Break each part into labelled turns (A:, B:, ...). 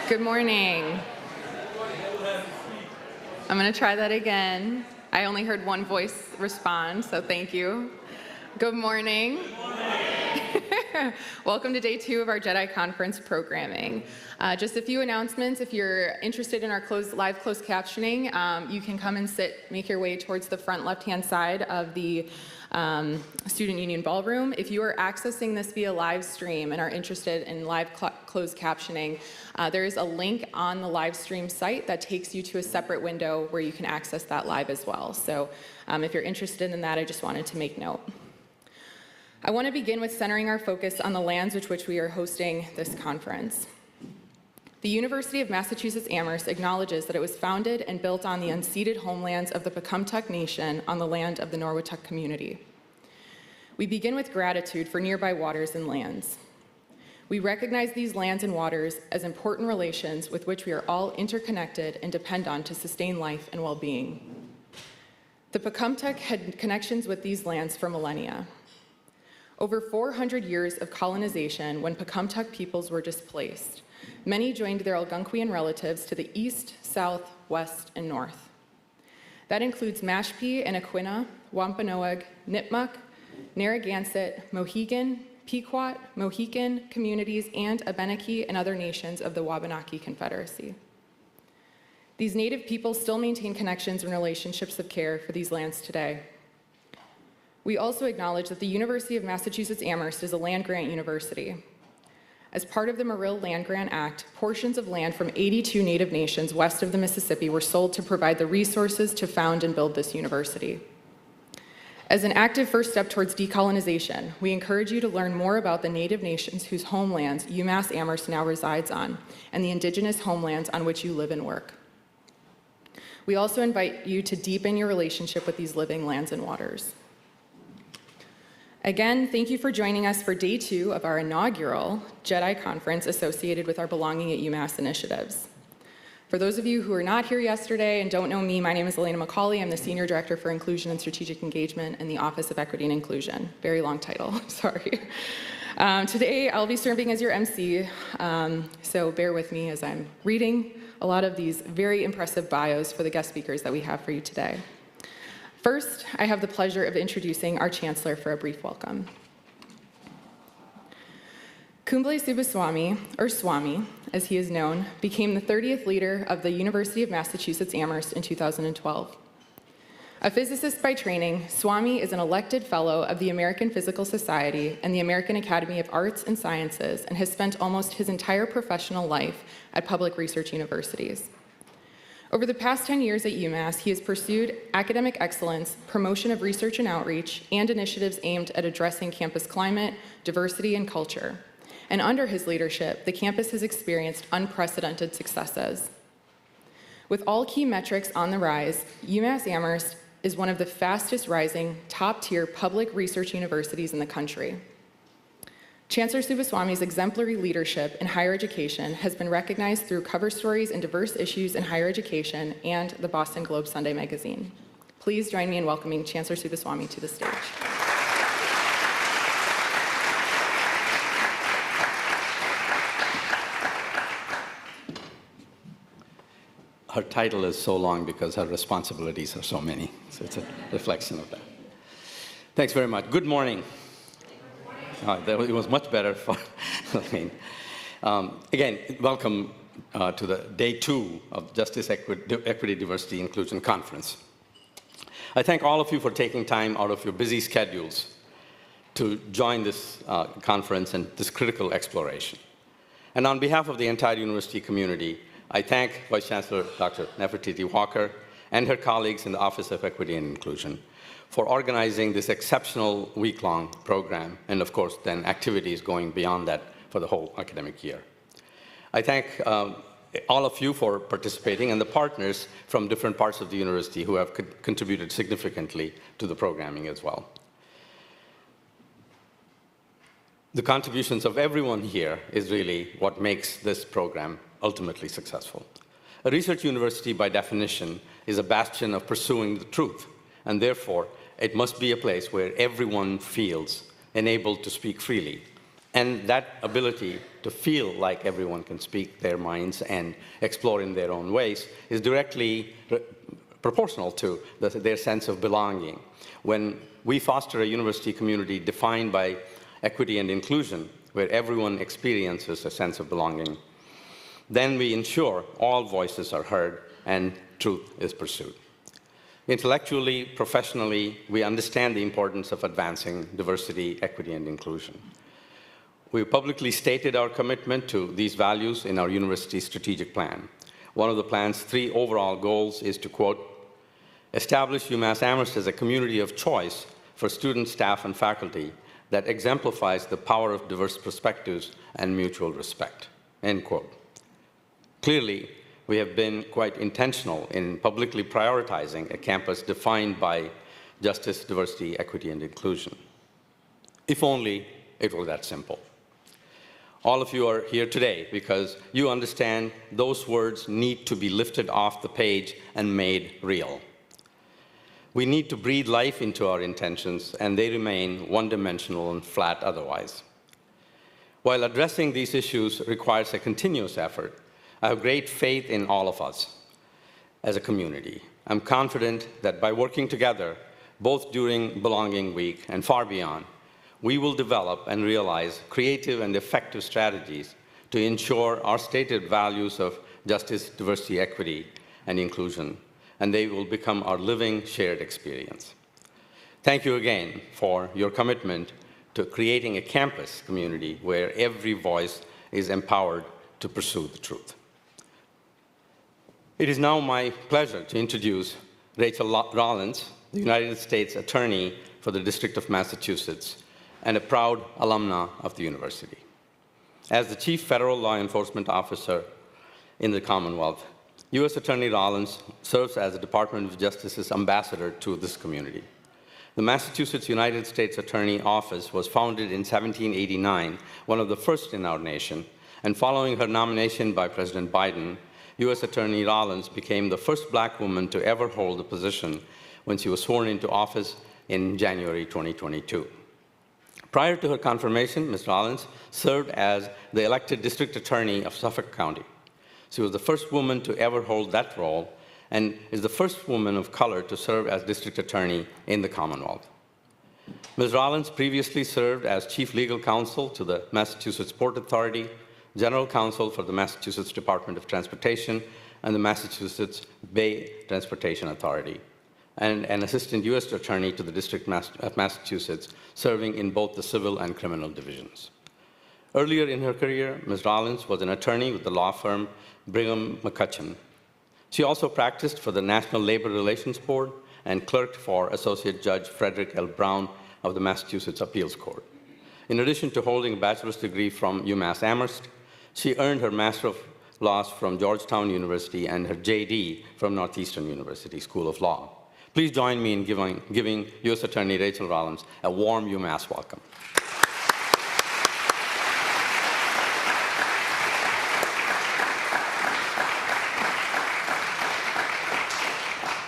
A: Good morning. I'm going to try that again. I only heard one voice respond, so thank you. Good morning.
B: Good morning.
A: Welcome to day 2 of our Jedi Conference programming. Just a few announcements. If you're interested in our live closed captioning, you can come and make your way towards the front left-hand side of the Student Union Ballroom. If you are accessing this via live stream and are interested in live closed captioning, there is a link on the live stream site that takes you to a separate window where you can access that live as well. So if you're interested in that, I just wanted to make note. I want to begin with centering our focus on the lands with which we are hosting this conference. The University of Massachusetts Amherst acknowledges that it was founded and built on the unceded homelands of the Pecumtuck Nation on the land of the Norwottuck community. We begin with gratitude for nearby waters and lands. We recognize these lands and waters as important relations with which we are all interconnected and depend on to sustain life and well-being. The Pecumtuck had connections with these lands for millennia. Over 400 years of colonization when Pecumtuck peoples were displaced, many joined their Algonquian relatives to the east, south, west, and north. That includes Mashpee and Aquinnah, Wampanoag, Nipmuc, Narragansett, Mohegan, Pequot, Mohican communities, and Abenaki and other nations of the Wabanaki Confederacy. These native peoples still maintain connections and relationships of care for these lands today. We also acknowledge that the University of Massachusetts Amherst is a land-grant university. As part of the Morill Land Grant Act, portions of land from 82 Native nations west of the Mississippi were sold to provide the resources to found and build this university. As an active first step towards decolonization, we encourage you to learn more about the Native nations whose homelands UMass Amherst now resides on, and the indigenous homelands on which you live and work. We also invite you to deepen your relationship with these living lands and waters. Again, thank you for joining us for day 2 of our inaugural Jedi Conference associated with our Belonging at UMass initiatives. For those of you who were not here yesterday and don't know me, my name is Elena McCauley. I'm the Senior Director for Inclusion and Strategic Engagement in the Office of Equity and Inclusion. Very long title, sorry. Today, I'll be serving as your MC, so bear with me as I'm reading a lot of these very impressive bios for the guest speakers that we have for you today. First, I have the pleasure of introducing our Chancellor for a brief welcome. Cumble Subbaswamy, or Swamy, as he is known, became the 30th leader of the University of Massachusetts Amherst in 2012. A physicist by training, Swamy is an elected fellow of the American Physical Society and the American Academy of Arts and Sciences and has spent almost his entire professional life at public research universities. Over the past 10 years at UMass, he has pursued academic excellence, promotion of research and outreach, and initiatives aimed at addressing campus climate, diversity, and culture. And under his leadership, the campus has experienced unprecedented successes. With all key metrics on the rise, UMass Amherst is one of the fastest rising, top-tier public research universities in the country. Chancellor Subbaswamy's exemplary leadership in higher education has been recognized through cover stories in diverse issues in higher education and the Boston Globe Sunday magazine. Please join me in welcoming Chancellor Subbaswamy to the stage.
B: Her title is so long because her responsibilities are so many, so it's a reflection of that. Thanks very much. Good morning. It was much better for again, welcome to the day 2 of Justice, Equity, Diversity, Inclusion Conference. I thank all of you for taking time out of your busy schedules to join this conference and this critical exploration. And on behalf of the entire university community, I thank Vice Chancellor Dr. Nefertiti Walker and her colleagues in the Office of Equity and Inclusion for organizing this exceptional week-long program, and of course, then activities going beyond that for the whole academic year. I thank all of you for participating and the partners from different parts of the university who have contributed significantly to the programming as well. The contributions of everyone here is really what makes this program ultimately successful. A research university, by definition, is a bastion of pursuing the truth, and therefore, it must be a place where everyone feels enabled to speak freely And that ability to feel like everyone can speak their minds and explore in their own ways is directly proportional to their sense of belonging. When we foster a university community defined by equity and inclusion, where everyone experiences a sense of belonging, then we ensure all voices are heard and truth is pursued. Intellectually, professionally, we understand the importance of advancing diversity, equity, and inclusion. We publicly stated our commitment to these values in our university strategic plan. One of the plan's 3 overall goals is to, quote, establish UMass Amherst as a community of choice for students, staff, and faculty that exemplifies the power of diverse perspectives and mutual respect, end quote. Clearly, we have been quite intentional in publicly prioritizing a campus defined by justice, diversity, equity, and inclusion. If only it were that simple. All of you are here today because you understand those words need to be lifted off the page and made real. We need to breathe life into our intentions, and they remain one-dimensional and flat otherwise. While addressing these issues requires a continuous effort, I have great faith in all of us as a community. I'm confident that by working together, both during Belonging Week and far beyond, we will develop and realize creative and effective strategies to ensure our stated values of justice, diversity, equity, and inclusion, and they will become our living shared experience. Thank you again for your commitment to creating a campus community where every voice is empowered to pursue the truth. It is now my pleasure to introduce Rachel Rollins, the United States Attorney for the District of Massachusetts, and a proud alumna of the university. As the Chief Federal Law Enforcement Officer in the Commonwealth, U.S. Attorney Rollins serves as the Department of Justice's ambassador to this community. The Massachusetts United States Attorney Office was founded in 1789, one of the first in our nation, and following her nomination by President Biden, U.S. Attorney Rollins became the first Black woman to ever hold the position when she was sworn into office in January 2022. Prior to her confirmation, Ms. Rollins served as the elected District Attorney of Suffolk County. She was the first woman to ever hold that role and is the first woman of color to serve as District Attorney in the Commonwealth. Ms. Rollins previously served as Chief Legal Counsel to the Massachusetts Port Authority, General Counsel for the Massachusetts Department of Transportation and the Massachusetts Bay Transportation Authority, and an Assistant U.S. Attorney to the District of Massachusetts, serving in both the civil and criminal divisions. Earlier in her career, Ms. Rollins was an attorney with the law firm Brigham McCutcheon. She also practiced for the National Labor Relations Board and clerked for Associate Judge Frederick L. Brown of the Massachusetts Appeals Court. In addition to holding a bachelor's degree from UMass Amherst, she earned her Master of Laws from Georgetown University and her JD from Northeastern University School of Law. Please join me in giving U.S. Attorney Rachel Rollins a warm UMass welcome.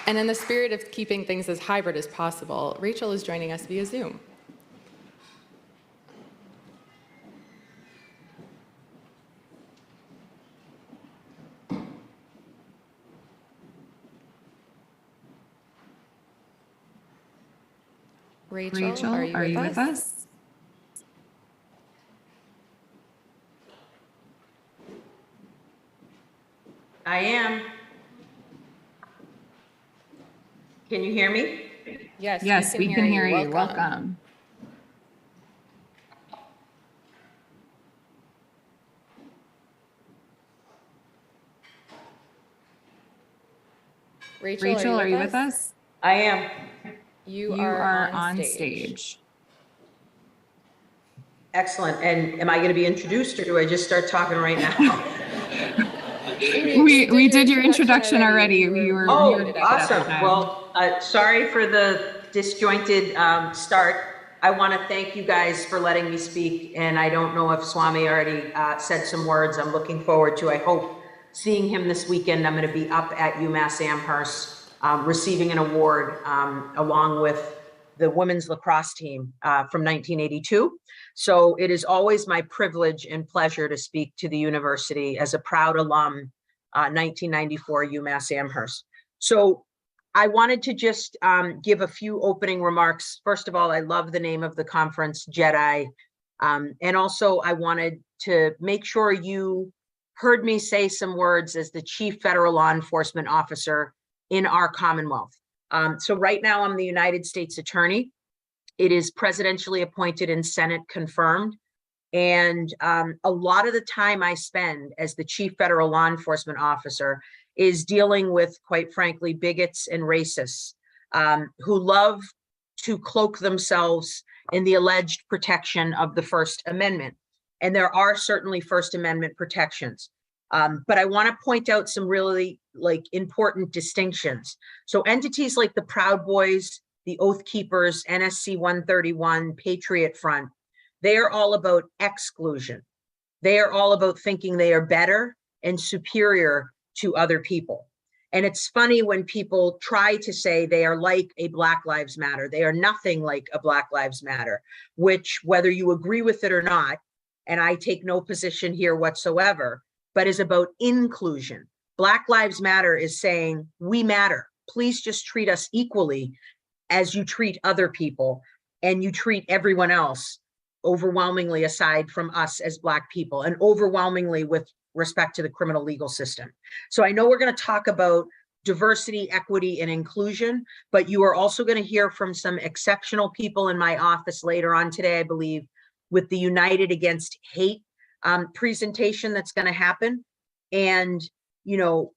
A: And in the spirit of keeping things as hybrid as possible, Rachel is joining us via Zoom. Rachel, are you with us?
C: I am. Can you hear me?
A: Yes, we can hear you. Welcome. Rachel, are you with us?
C: I am.
A: You are on stage.
C: Excellent. And am I going to be introduced or do I just start talking right now?
A: We did your introduction already. You were
C: awesome. Well, sorry for the disjointed start. I want to thank you guys for letting me speak. And I don't know if Swami already said some words. I'm looking forward to, I hope, seeing him this weekend. I'm going to be up at UMass Amherst receiving an award along with the women's lacrosse team from 1982. So it is always my privilege and pleasure to speak to the university as a proud alum, 1994 UMass Amherst. So I wanted to just give a few opening remarks. First of all, I love the name of the conference, JEDI. And also I wanted to make sure you heard me say some words as the Chief Federal Law Enforcement Officer in our Commonwealth. So right now I'm the United States Attorney. It is presidentially appointed and Senate confirmed. And a lot of the time I spend as the Chief Federal Law Enforcement Officer is dealing with, quite frankly, bigots and racists who love to cloak themselves in the alleged protection of the First Amendment. And there are certainly First Amendment protections. But I want to point out some really important distinctions. So entities like the Proud Boys, the Oath Keepers, NSC 131, Patriot Front, they are all about exclusion. They are all about thinking they are better and superior to other people. And it's funny when people try to say they are like a Black Lives Matter. They are nothing like a Black Lives Matter, which, whether you agree with it or not, and I take no position here whatsoever, but is about inclusion. Black Lives Matter is saying, we matter. Please just treat us equally as you treat other people, and you treat everyone else overwhelmingly, aside from us as Black people, and overwhelmingly with respect to the criminal legal system. So I know we're going to talk about diversity, equity, and inclusion, but you are also going to hear from some exceptional people in my office later on today, I believe, with the United Against Hate presentation that's going to happen. And, you know,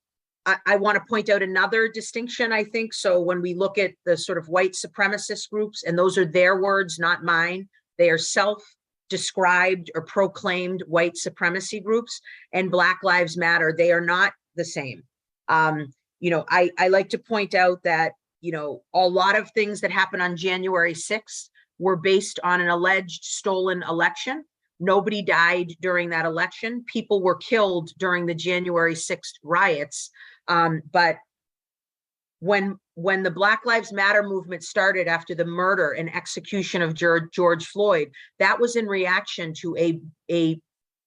C: I want to point out another distinction, I think. So when we look at the sort of white supremacist groups, and those are their words, not mine, they are self-described or proclaimed white supremacy groups, and Black Lives Matter, they are not the same. You know, I like to point out that, you know, a lot of things that happened on January 6th were based on an alleged stolen election. Nobody died during that election. People were killed during the January 6th riots. But when the Black Lives Matter movement started after the murder and execution of George Floyd, that was in reaction to a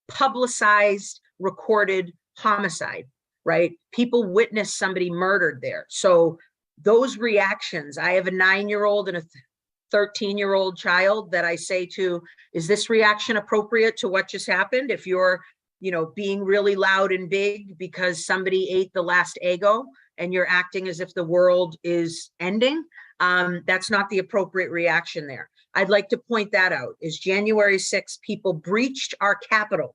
C: publicized, recorded homicide, right? People witnessed somebody murdered there. So those reactions, I have a 9-year-old and a 13-year-old child that I say to, is this reaction appropriate to what just happened? If you're, you know, being really loud and big because somebody ate the last Eggo and you're acting as if the world is ending, that's not the appropriate reaction there. I'd like to point that out. Is January 6th, people breached our Capitol,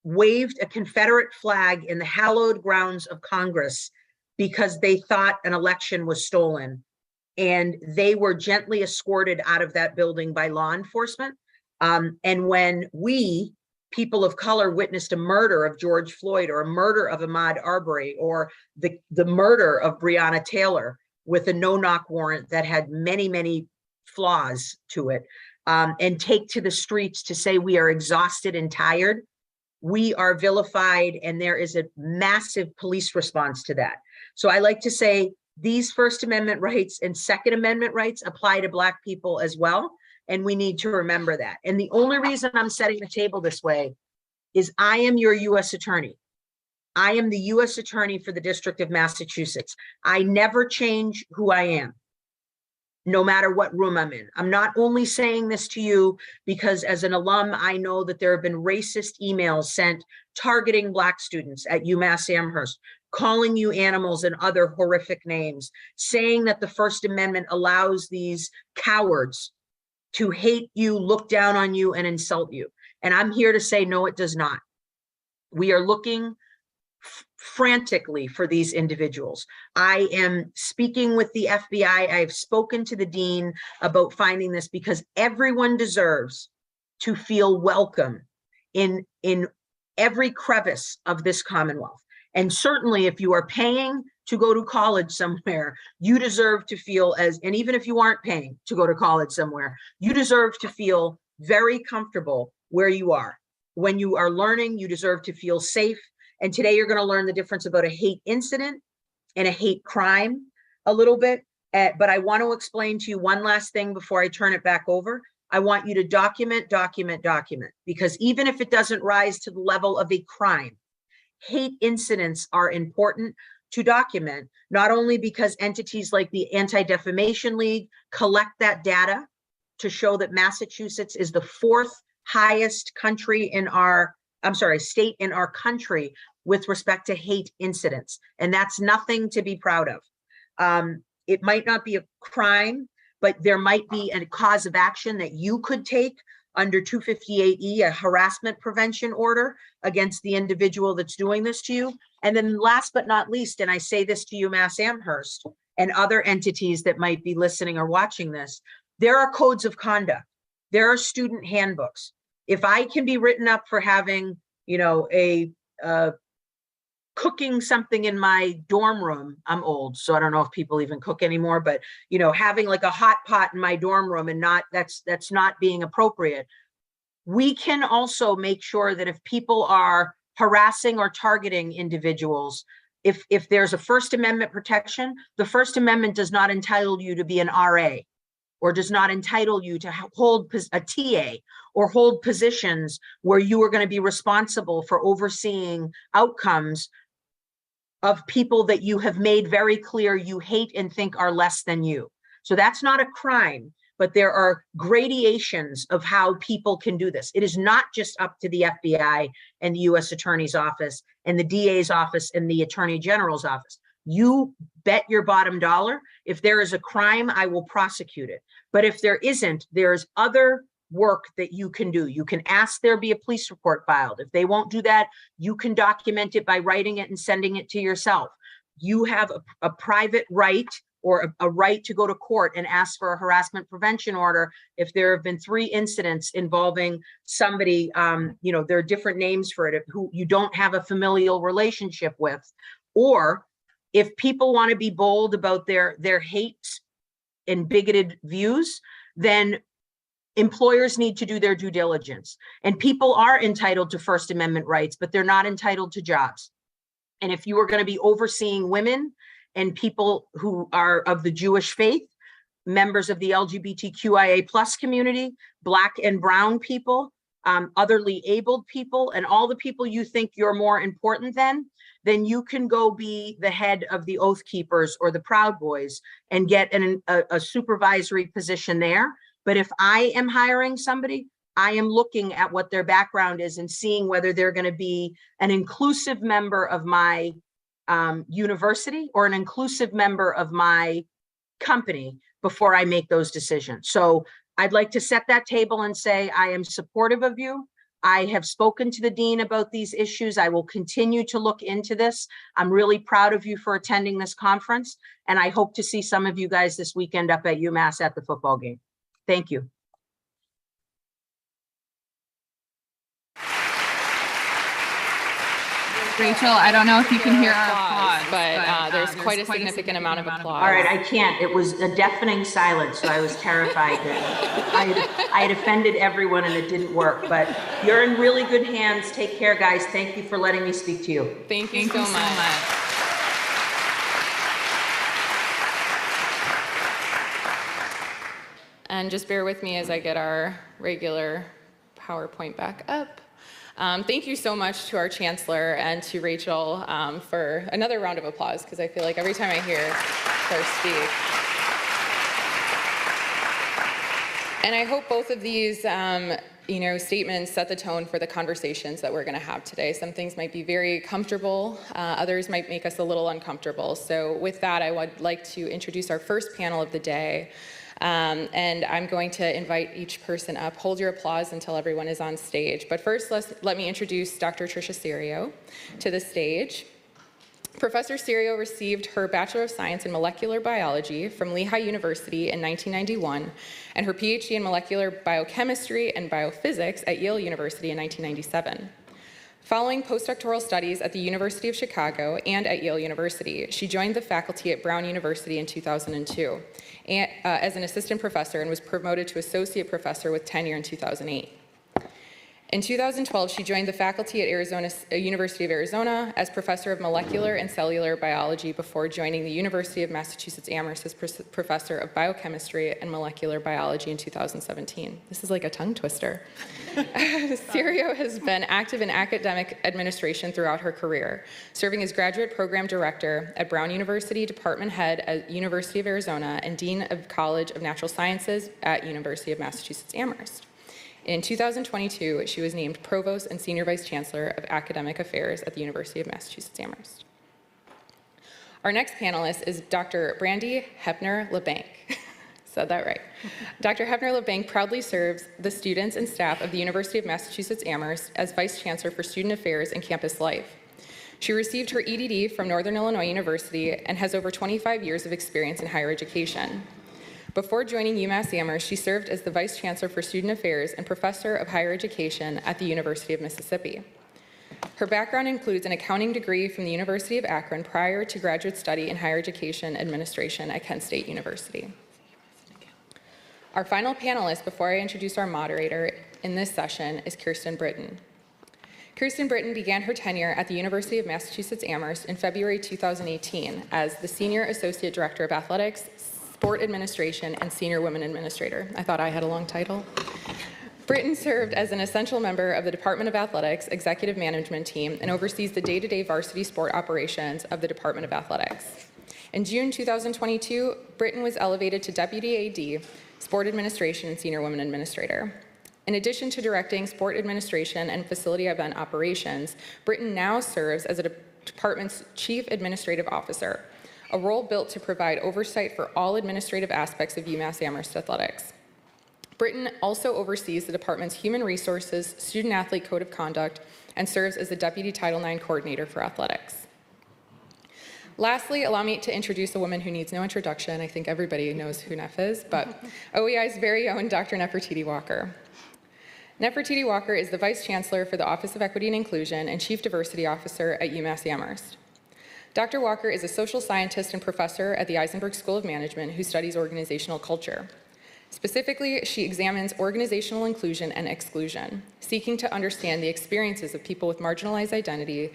C: waved a Confederate flag in the hallowed grounds of Congress because they thought an election was stolen. And they were gently escorted out of that building by law enforcement. And when we, people of color, witnessed a murder of George Floyd, or a murder of Ahmaud Arbery, or the murder of Breonna Taylor with a no-knock warrant that had many, many flaws to it, and take to the streets to say we are exhausted and tired, we are vilified, and there is a massive police response to that. So I like to say, these First Amendment rights and Second Amendment rights apply to Black people as well. And we need to remember that. And the only reason I'm setting the table this way is I am your U.S. attorney. I am the U.S. attorney for the District of Massachusetts. I never change who I am, no matter what room I'm in. I'm not only saying this to you because as an alum, I know that there have been racist emails sent targeting Black students at UMass Amherst, calling you animals and other horrific names, saying that the First Amendment allows these cowards to hate you, look down on you, and insult you. And I'm here to say, no, it does not. We are looking frantically for these individuals. I am speaking with the FBI. I've spoken to the dean about finding this, because everyone deserves to feel welcome in every crevice of this Commonwealth. And certainly if you are paying to go to college somewhere, you deserve to feel and even if you aren't paying to go to college somewhere, you deserve to feel very comfortable where you are. When you are learning, you deserve to feel safe. And today you're going to learn the difference about a hate incident and a hate crime a little bit. But I want to explain to you one last thing before I turn it back over. I want you to document, document, document, because even if it doesn't rise to the level of a crime, hate incidents are important to document, not only because entities like the Anti-Defamation League collect that data to show that Massachusetts is the fourth highest country in our, state in our country with respect to hate incidents. And that's nothing to be proud of. It might not be a crime, but there might be a cause of action that you could take under 258E, a harassment prevention order against the individual that's doing this to you. And then last but not least, and I say this to UMass Amherst and other entities that might be listening or watching this, there are codes of conduct. There are student handbooks. If I can be written up for having, cooking something in my dorm room, I'm old, so I don't know if people even cook anymore, but having like a hot pot in my dorm room and that's not being appropriate. We can also make sure that if people are harassing or targeting individuals, if there's a First Amendment protection, the First Amendment does not entitle you to be an RA, or does not entitle you to hold a TA or hold positions where you are going to be responsible for overseeing outcomes of people that you have made very clear you hate and think are less than you. So that's not a crime, but there are gradations of how people can do this. It is not just up to the FBI and the US Attorney's Office and the DA's office and the Attorney General's office. You bet your bottom dollar, if there is a crime, I will prosecute it. But if there isn't, there's other work that you can do. You can ask there be a police report filed. If they won't do that, you can document it by writing it and sending it to yourself. You have a private right or a right to go to court and ask for a harassment prevention order if there have been 3 incidents involving somebody, there are different names for it, who you don't have a familial relationship with. Or if people want to be bold about their hate and bigoted views, then employers need to do their due diligence. And people are entitled to First Amendment rights, but they're not entitled to jobs. And if you are going to be overseeing women and people who are of the Jewish faith, members of the LGBTQIA plus community, Black and brown people, otherly abled people, and all the people you think you're more important than, then you can go be the head of the Oath Keepers or the Proud Boys and get a supervisory position there. But if I am hiring somebody, I am looking at what their background is and seeing whether they're going to be an inclusive member of my university or an inclusive member of my company before I make those decisions. So I'd like to set that table and say, I am supportive of you. I have spoken to the dean about these issues. I will continue to look into this. I'm really proud of you for attending this conference, and I hope to see some of you guys this weekend up at UMass at the football game. Thank you.
A: Rachel, I don't know if you can hear our applause, but there's quite a significant amount of applause.
C: All right, I can't. It was a deafening silence, so I was terrified that I had offended everyone and it didn't work. But you're in really good hands. Take care, guys. Thank you for letting me speak to you.
A: Thank you so much. And just bear with me as I get our regular PowerPoint back up. Thank you so much to our Chancellor and to Rachel for another round of applause, because I feel like every time I hear her speak. And I hope both of these statements set the tone for the conversations that we're going to have today. Some things might be very comfortable, others might make us a little uncomfortable. So with that, I would like to introduce our first panel of the day. And I'm going to invite each person up. Hold your applause until everyone is on stage. But first, let me introduce Dr. Tricia Serio to the stage. Professor Serio received her Bachelor of Science in Molecular Biology from Lehigh University in 1991 and her PhD in Molecular Biochemistry and Biophysics at Yale University in 1997. Following postdoctoral studies at the University of Chicago and at Yale University, she joined the faculty at Brown University in 2002 as an assistant professor and was promoted to associate professor with tenure in 2008. In 2012, she joined the faculty at University of Arizona as professor of molecular and cellular biology before joining the University of Massachusetts Amherst as professor of biochemistry and molecular biology in 2017. This is like a tongue twister. Cirio has been active in academic administration throughout her career, serving as graduate program director at Brown University, department head at University of Arizona, and dean of College of Natural Sciences at University of Massachusetts Amherst. In 2022, she was named Provost and Senior Vice Chancellor of Academic Affairs at the University of Massachusetts Amherst. Our next panelist is Dr. Brandy Hepner-LeBanc. Said that right. Dr. Hepner-LeBanc proudly serves the students and staff of the University of Massachusetts Amherst as Vice Chancellor for Student Affairs and Campus Life. She received her EDD from Northern Illinois University and has over 25 years of experience in higher education. Before joining UMass Amherst, she served as the Vice Chancellor for Student Affairs and Professor of Higher Education at the University of Mississippi. Her background includes an accounting degree from the University of Akron prior to graduate study in higher education administration at Kent State University. Our final panelist, before I introduce our moderator in this session, is Kirsten Britton. Kirsten Britton began her tenure at the University of Massachusetts Amherst in February 2018 as the Senior Associate Director of Athletics, Sport Administration, and Senior Women Administrator. I thought I had a long title. Britton served as an essential member of the Department of Athletics Executive Management Team and oversees the day-to-day varsity sport operations of the Department of Athletics. In June 2022, Britton was elevated to Deputy AD, Sport Administration, and Senior Women Administrator. In addition to directing sport administration and facility event operations, Britton now serves as the department's Chief Administrative Officer, a role built to provide oversight for all administrative aspects of UMass Amherst athletics. Britton also oversees the department's Human Resources, Student-Athlete Code of Conduct, and serves as the Deputy Title IX Coordinator for Athletics. Lastly, allow me to introduce a woman who needs no introduction. I think everybody knows who Nef is, but OEI's very own Dr. Nefertiti Walker. Nefertiti Walker is the Vice Chancellor for the Office of Equity and Inclusion and Chief Diversity Officer at UMass Amherst. Dr. Walker is a social scientist and professor at the Eisenberg School of Management who studies organizational culture. Specifically, she examines organizational inclusion and exclusion, seeking to understand the experiences of people with marginalized identities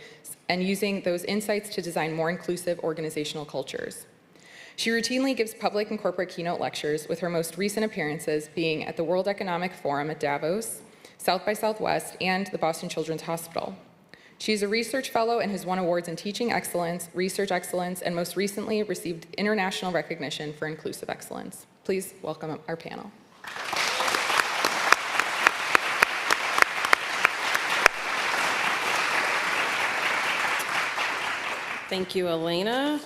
A: and using those insights to design more inclusive organizational cultures. She routinely gives public and corporate keynote lectures, with her most recent appearances being at the World Economic Forum at Davos, South by Southwest, and the Boston Children's Hospital. She is a research fellow and has won awards in teaching excellence, research excellence, and most recently received international recognition for inclusive excellence. Please welcome our panel.
D: Thank you, Elena.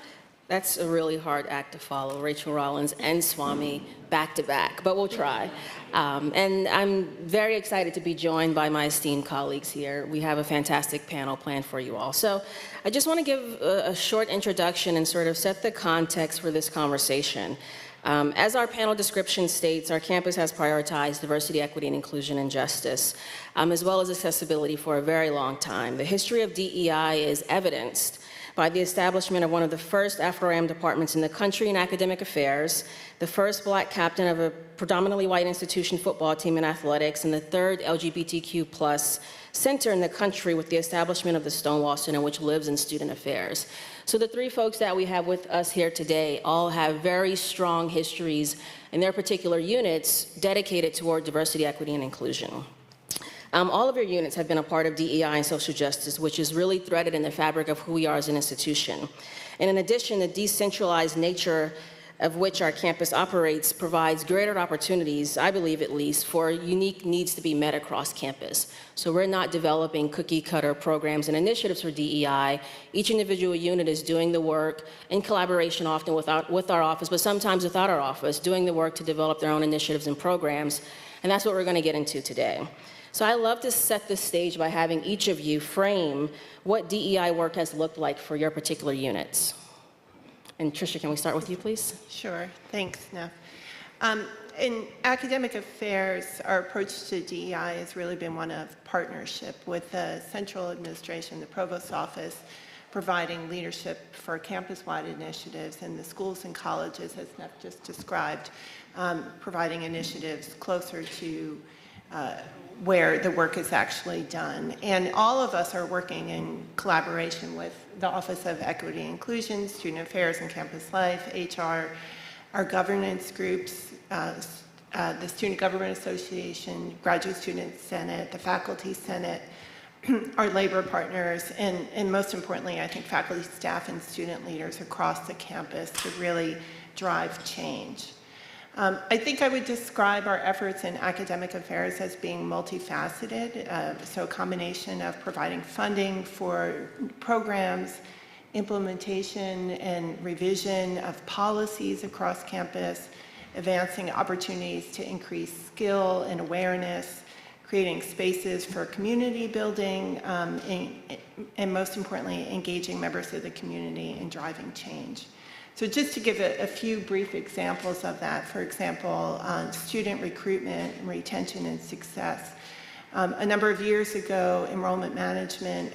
D: That's a really hard act to follow, Rachel Rollins and Swami back to back, but we'll try. And I'm very excited to be joined by my esteemed colleagues here. We have a fantastic panel planned for you all. So I just want to give a short introduction and sort of set the context for this conversation. As our panel description states, our campus has prioritized diversity, equity, and inclusion and justice, as well as accessibility for a very long time. The history of DEI is evidenced by the establishment of one of the first Afro-Am departments in the country in academic affairs, the first Black captain of a predominantly white institution football team in athletics, and the third LGBTQ+ center in the country with the establishment of the Stonewall Center, which lives in student affairs. So the three folks that we have with us here today all have very strong histories in their particular units dedicated toward diversity, equity, and inclusion. All of your units have been a part of DEI and social justice, which is really threaded in the fabric of who we are as an institution. And in addition, the decentralized nature of which our campus operates provides greater opportunities, I believe at least, for unique needs to be met across campus. So we're not developing cookie-cutter programs and initiatives for DEI. Each individual unit is doing the work in collaboration often with our office, but sometimes without our office, doing the work to develop their own initiatives and programs. And that's what we're going to get into today. So I love to set the stage by having each of you frame what DEI work has looked like for your particular units. And Tricia, can we start with you, please?
E: Sure. Thanks, Nef. In academic affairs, our approach to DEI has really been one of partnership with the central administration, the provost's office, providing leadership for campus-wide initiatives, and the schools and colleges, as Nef just described, providing initiatives closer to where the work is actually done. And all of us are working in collaboration with the Office of Equity and Inclusion, Student Affairs and Campus Life, HR, our governance groups, the Student Government Association, Graduate Student Senate, the Faculty Senate, our labor partners, and most importantly, I think faculty, staff, and student leaders across the campus to really drive change. I think I would describe our efforts in academic affairs as being multifaceted, so a combination of providing funding for programs, implementation and revision of policies across campus, advancing opportunities to increase skill and awareness, creating spaces for community building, and most importantly, engaging members of the community and driving change. So just to give a few brief examples of that, for example, student recruitment, retention, and success. A number of years ago, enrollment management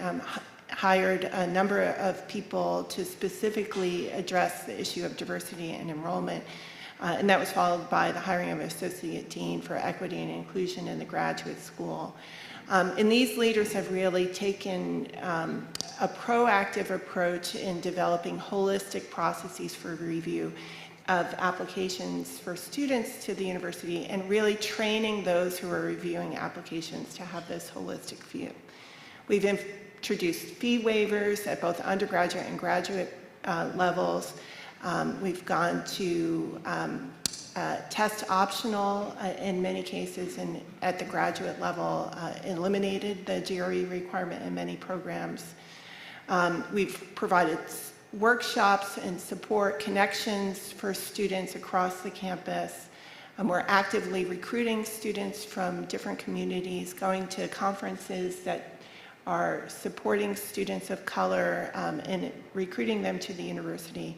E: hired a number of people to specifically address the issue of diversity and enrollment. And that was followed by the hiring of an associate dean for equity and inclusion in the graduate school. And these leaders have really taken a proactive approach in developing holistic processes for review of applications for students to the university and really training those who are reviewing applications to have this holistic view. We've introduced fee waivers at both undergraduate and graduate levels. We've gone to test optional in many cases, and at the graduate level eliminated the GRE requirement in many programs. We've provided workshops and support connections for students across the campus. We're actively recruiting students from different communities, going to conferences that are supporting students of color and recruiting them to the university.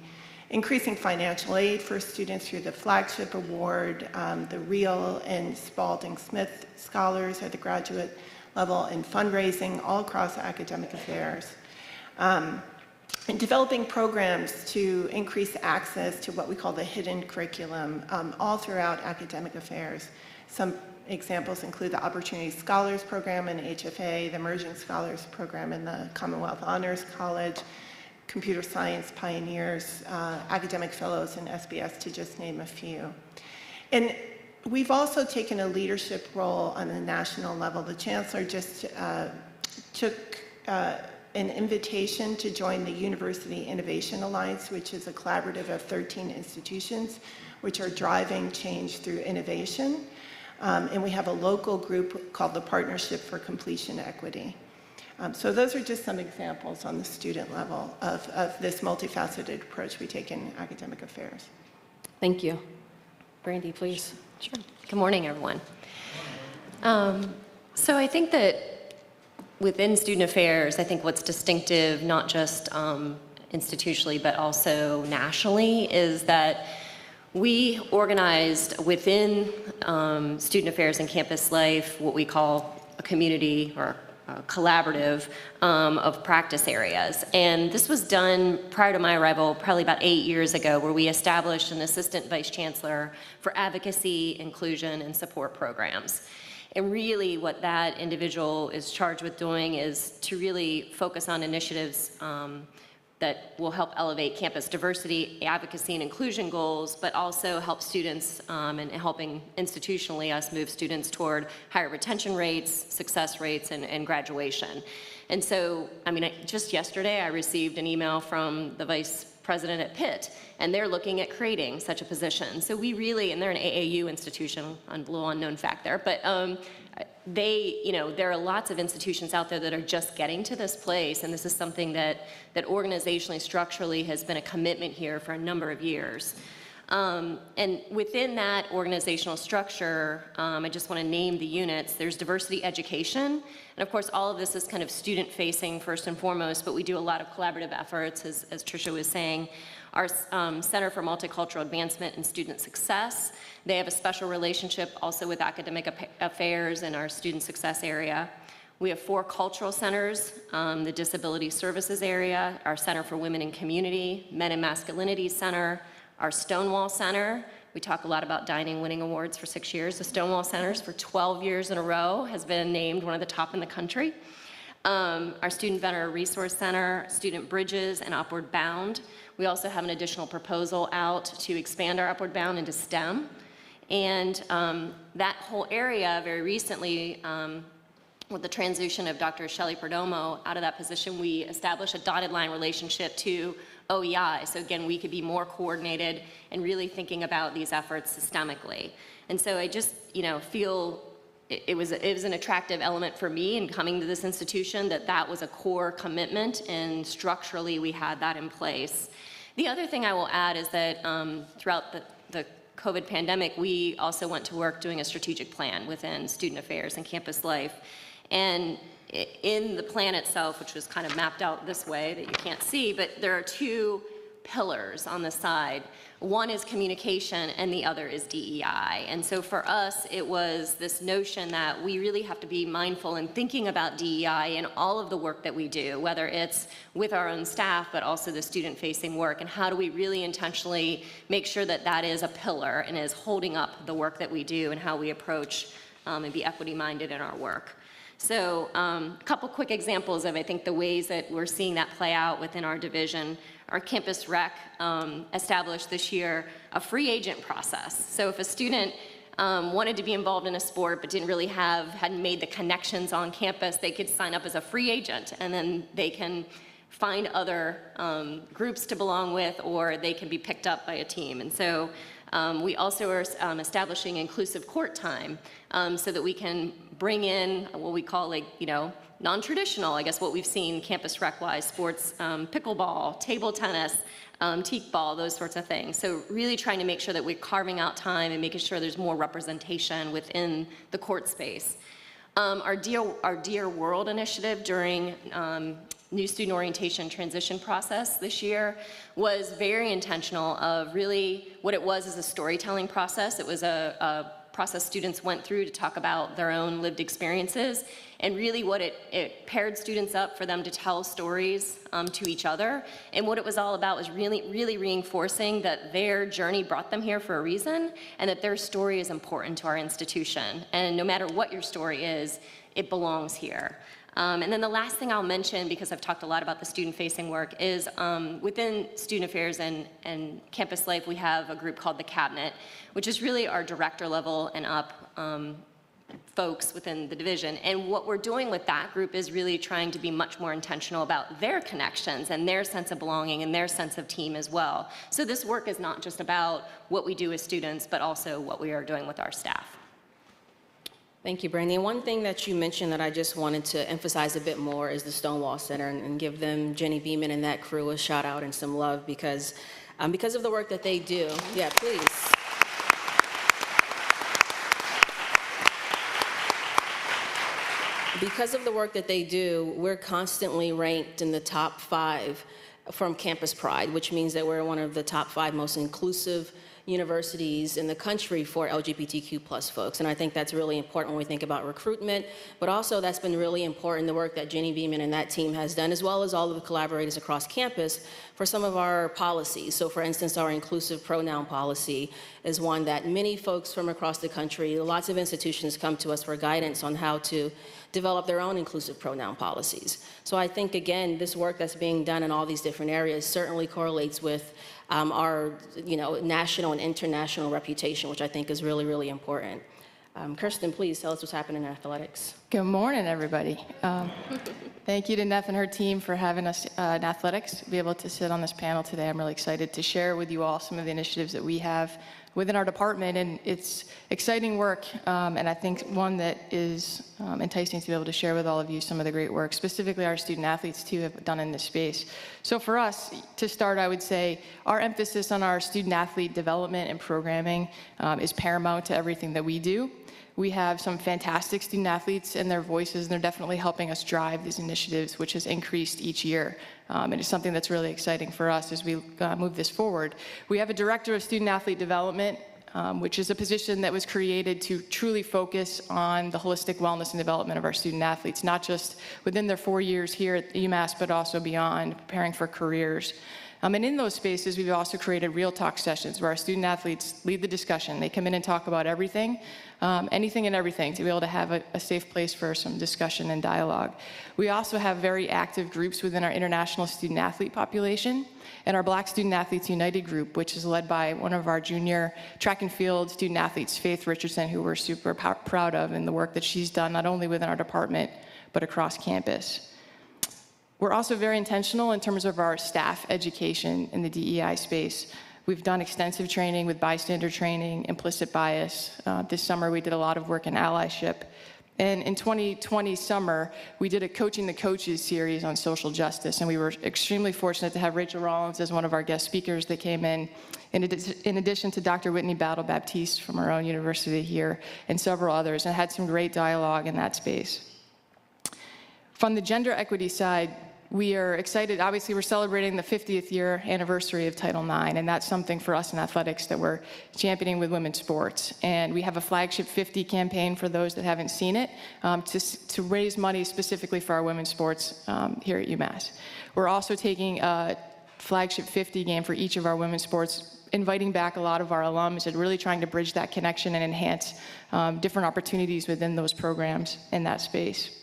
E: Increasing financial aid for students through the Flagship Award, the Reel and Spalding Smith Scholars at the graduate level, and fundraising all across academic affairs. And developing programs to increase access to what we call the hidden curriculum all throughout academic affairs. Some examples include the Opportunity Scholars Program in HFA, the Emerging Scholars Program in the Commonwealth Honors College, Computer Science Pioneers, Academic Fellows in SBS, to just name a few. And we've also taken a leadership role on the national level. The Chancellor just took an invitation to join the University Innovation Alliance, which is a collaborative of 13 institutions which are driving change through innovation. And we have a local group called the Partnership for Completion Equity. So those are just some examples on the student level of this multifaceted approach we take in academic affairs.
D: Thank you. Brandy, please.
F: Sure. Good morning, everyone. So I think that within student affairs, I think what's distinctive, not just institutionally, but also nationally, is that we organized within student affairs and campus life what we call a community or collaborative of practice areas. And this was done prior to my arrival, probably about 8 years ago, where we established an assistant vice chancellor for advocacy, inclusion, and support programs. And really what that individual is charged with doing is to really focus on initiatives that will help elevate campus diversity, advocacy, and inclusion goals, but also help students and helping institutionally us move students toward higher retention rates, success rates, and graduation. And so, I mean, just yesterday I received an email from the vice president at Pitt, and they're looking at creating such a position. So we really, and they're an AAU institution, a little unknown fact there, but there are lots of institutions out there that are just getting to this place, and this is something that organizationally, structurally has been a commitment here for a number of years. And within that organizational structure, I just want to name the units. There's diversity education, and of course all of this is kind of student-facing first and foremost, but we do a lot of collaborative efforts, as Tricia was saying. Our Center for Multicultural Advancement and Student Success, they have a special relationship also with academic affairs in our student success area. We have 4 cultural centers, the Disability Services area, our Center for Women and Community, Men and Masculinity Center, our Stonewall Center, We talk a lot about dining winning awards for 6 years. The Stonewall Centers for 12 years in a row has been named one of the top in the country. Our Student Vendor Resource Center, Student Bridges, and Upward Bound. We also have an additional proposal out to expand our Upward Bound into STEM. And that whole area, very recently, with the transition of Dr. Shelley Perdomo out of that position, we established a dotted line relationship to OEI. So again, we could be more coordinated and really thinking about these efforts systemically. And so I just, feel it was an attractive element for me in coming to this institution, that was a core commitment, and structurally we had that in place. The other thing I will add is that throughout the COVID pandemic, we also went to work doing a strategic plan within student affairs and campus life. And in the plan itself, which was kind of mapped out this way that you can't see, but there are two pillars on the side. One is communication and the other is DEI. And so for us, it was this notion that we really have to be mindful in thinking about DEI in all of the work that we do, whether it's with our own staff, but also the student-facing work, and how do we really intentionally make sure that that is a pillar and is holding up the work that we do and how we approach and be equity-minded in our work. So a couple quick examples of, I think, the ways that we're seeing that play out within our division. Our campus rec established this year a free agent process. So if a student wanted to be involved in a sport but hadn't made the connections on campus, they could sign up as a free agent, and then they can find other groups to belong with, or they can be picked up by a team. And so we also are establishing inclusive court time so that we can bring in what we call non-traditional, I guess what we've seen campus rec-wise, sports, pickleball, table tennis, teak ball, those sorts of things. So really trying to make sure that we're carving out time and making sure there's more representation within the court space. Our Dear World initiative during new student orientation transition process this year was very intentional of really what it was as a storytelling process. It was a process students went through to talk about their own lived experiences, and really what it paired students up for them to tell stories to each other. And what it was all about was really reinforcing that their journey brought them here for a reason, and that their story is important to our institution. And no matter what your story is, it belongs here. And then the last thing I'll mention, because I've talked a lot about the student-facing work, is within student affairs and campus life, we have a group called the Cabinet, which is really our director level and up folks within the division. And what we're doing with that group is really trying to be much more intentional about their connections and their sense of belonging and their sense of team as well. So this work is not just about what we do as students, but also what we are doing with our staff.
D: Thank you, Brandy. And one thing that you mentioned that I just wanted to emphasize a bit more is the Stonewall Center, and give them, Jenny Beeman and that crew, a shout out and some love because of the work that they do. Yeah, please. Because of the work that they do, we're constantly ranked in the top 5 from Campus Pride, which means that we're one of the top 5 most inclusive universities in the country for LGBTQ+ folks. And I think that's really important when we think about recruitment, but also that's been really important, the work that Jenny Beeman and that team has done, as well as all of the collaborators across campus for some of our policies. So for instance, our inclusive pronoun policy is one that many folks from across the country, lots of institutions come to us for guidance on how to develop their own inclusive pronoun policies. So I think, again, this work that's being done in all these different areas certainly correlates with our national and international reputation, which I think is really, really important. Kirsten, please tell us what's happening in athletics.
G: Good morning, everybody. Thank you to Neff and her team for having us in athletics to be able to sit on this panel today. I'm really excited to share with you all some of the initiatives that we have within our department, and it's exciting work, and I think one that is enticing to be able to share with all of you some of the great work, specifically our student athletes too have done in this space. So for us, to start, I would say our emphasis on our student athlete development and programming is paramount to everything that we do. We have some fantastic student athletes and their voices, and they're definitely helping us drive these initiatives, which has increased each year. And it's something that's really exciting for us as we move this forward. We have a director of student athlete development, which is a position that was created to truly focus on the holistic wellness and development of our student athletes, not just within their 4 years here at UMass, but also beyond, preparing for careers. And in those spaces, we've also created real talk sessions where our student athletes lead the discussion. They come in and talk about everything, anything and everything, to be able to have a safe place for some discussion and dialogue. We also have very active groups within our international student athlete population and our Black Student Athletes United group, which is led by one of our junior track and field student athletes, Faith Richardson, who we're super proud of and the work that she's done not only within our department, but across campus. We're also very intentional in terms of our staff education in the DEI space. We've done extensive training with bystander training, implicit bias. This summer, we did a lot of work in allyship. And in 2020 summer, we did a Coaching the Coaches series on social justice, and we were extremely fortunate to have Rachel Rollins as one of our guest speakers that came in addition to Dr. Whitney Battle Baptiste from our own university here, and several others, and had some great dialogue in that space. From the gender equity side, we are excited. Obviously, we're celebrating the 50th year anniversary of Title IX, and that's something for us in athletics that we're championing with women's sports. And we have a Flagship 50 campaign for those that haven't seen it to raise money specifically for our women's sports here at UMass. We're also taking a Flagship 50 game for each of our women's sports, inviting back a lot of our alums and really trying to bridge that connection and enhance different opportunities within those programs in that space.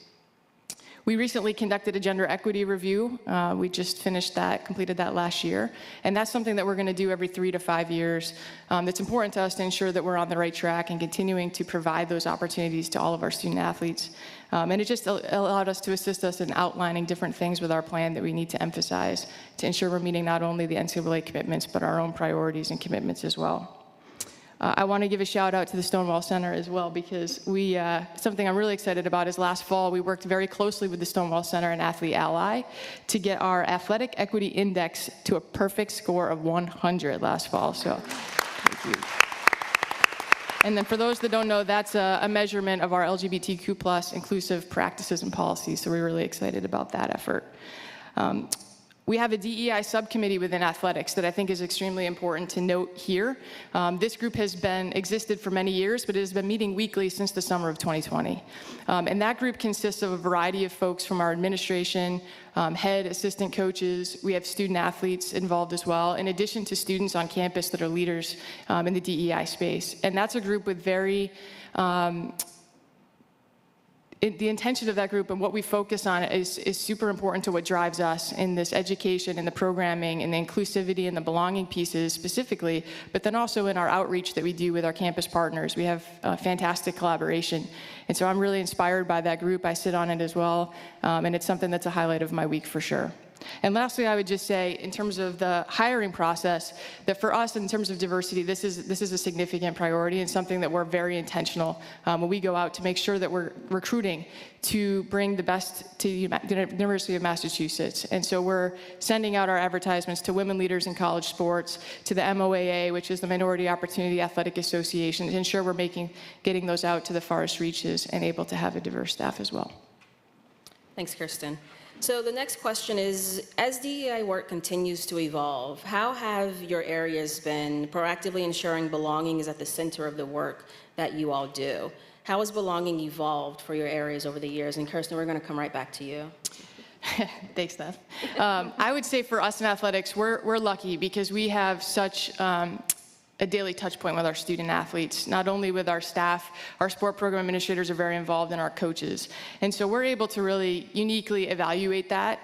G: We recently conducted a gender equity review. We just finished that, completed that last year. And that's something that we're going to do every 3 to 5 years. It's important to us to ensure that we're on the right track and continuing to provide those opportunities to all of our student athletes. And it just allowed us to assist us in outlining different things with our plan that we need to emphasize to ensure we're meeting not only the NCAA commitments, but our own priorities and commitments as well. I want to give a shout out to the Stonewall Center as well, because something I'm really excited about is last fall we worked very closely with the Stonewall Center and Athlete Ally to get our athletic equity index to a perfect score of 100 last fall. So thank you. And then for those that don't know, that's a measurement of our LGBTQ+ inclusive practices and policies. So we're really excited about that effort. We have a DEI subcommittee within athletics that I think is extremely important to note here. This group has existed for many years, but it has been meeting weekly since the summer of 2020. And that group consists of a variety of folks from our administration, head, assistant coaches. We have student athletes involved as well, in addition to students on campus that are leaders in the DEI space. And that's a group with very the intention of that group and what we focus on is super important to what drives us in this education and the programming and the inclusivity and the belonging pieces specifically, but then also in our outreach that we do with our campus partners. We have fantastic collaboration. And so I'm really inspired by that group. I sit on it as well, and it's something that's a highlight of my week for sure. And lastly, I would just say, in terms of the hiring process, that for us, in terms of diversity, this is a significant priority and something that we're very intentional when we go out to make sure that we're recruiting to bring the best to the University of Massachusetts. And so we're sending out our advertisements to women leaders in college sports, to the MOAA, which is the Minority Opportunity Athletic Association, to ensure we're getting those out to the farthest reaches and able to have a diverse staff as well.
D: Thanks, Kirsten. So the next question is, as DEI work continues to evolve, how have your areas been proactively ensuring belonging is at the center of the work that you all do? How has belonging evolved for your areas over the years? And Kirsten, we're going to come right back to you.
G: Thanks, Steph. I would say for us in athletics, we're lucky because we have such a daily touch point with our student athletes, not only with our staff. Our sport program administrators are very involved in our coaches. And so we're able to really uniquely evaluate that.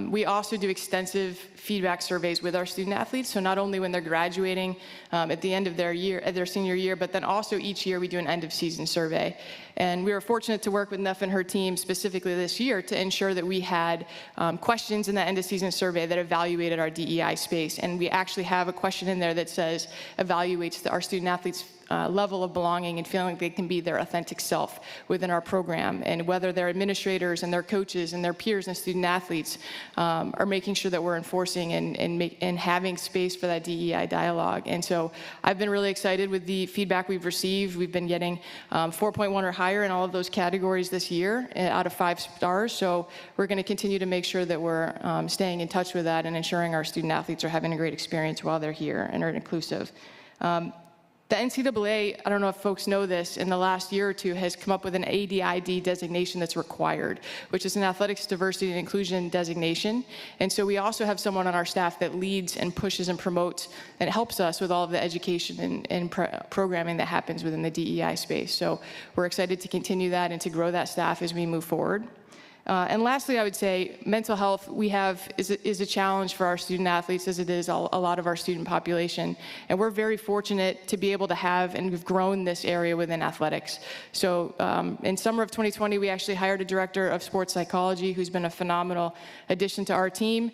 G: We also do extensive feedback surveys with our student athletes. So not only when they're graduating at the end of their senior year, but then also each year we do an end of season survey. And we were fortunate to work with Neff and her team specifically this year to ensure that we had questions in that end of season survey that evaluated our DEI space. And we actually have a question in there that says, evaluates our student athletes' level of belonging and feeling they can be their authentic self within our program, and whether their administrators and their coaches and their peers and student athletes are making sure that we're enforcing and having space for that DEI dialogue. And so I've been really excited with the feedback we've received. We've been getting 4.1 or higher in all of those categories this year out of 5 stars. So we're going to continue to make sure that we're staying in touch with that and ensuring our student athletes are having a great experience while they're here and are inclusive. The NCAA, I don't know if folks know this, in the last year or two has come up with an ADID designation that's required, which is an Athletics Diversity and Inclusion designation. And so we also have someone on our staff that leads and pushes and promotes and helps us with all of the education and programming that happens within the DEI space. So we're excited to continue that and to grow that staff as we move forward. And lastly, I would say mental health is a challenge for our student athletes, as it is a lot of our student population. And we're very fortunate to be able to have and have grown this area within athletics. So in summer of 2020, we actually hired a director of sports psychology who's been a phenomenal addition to our team.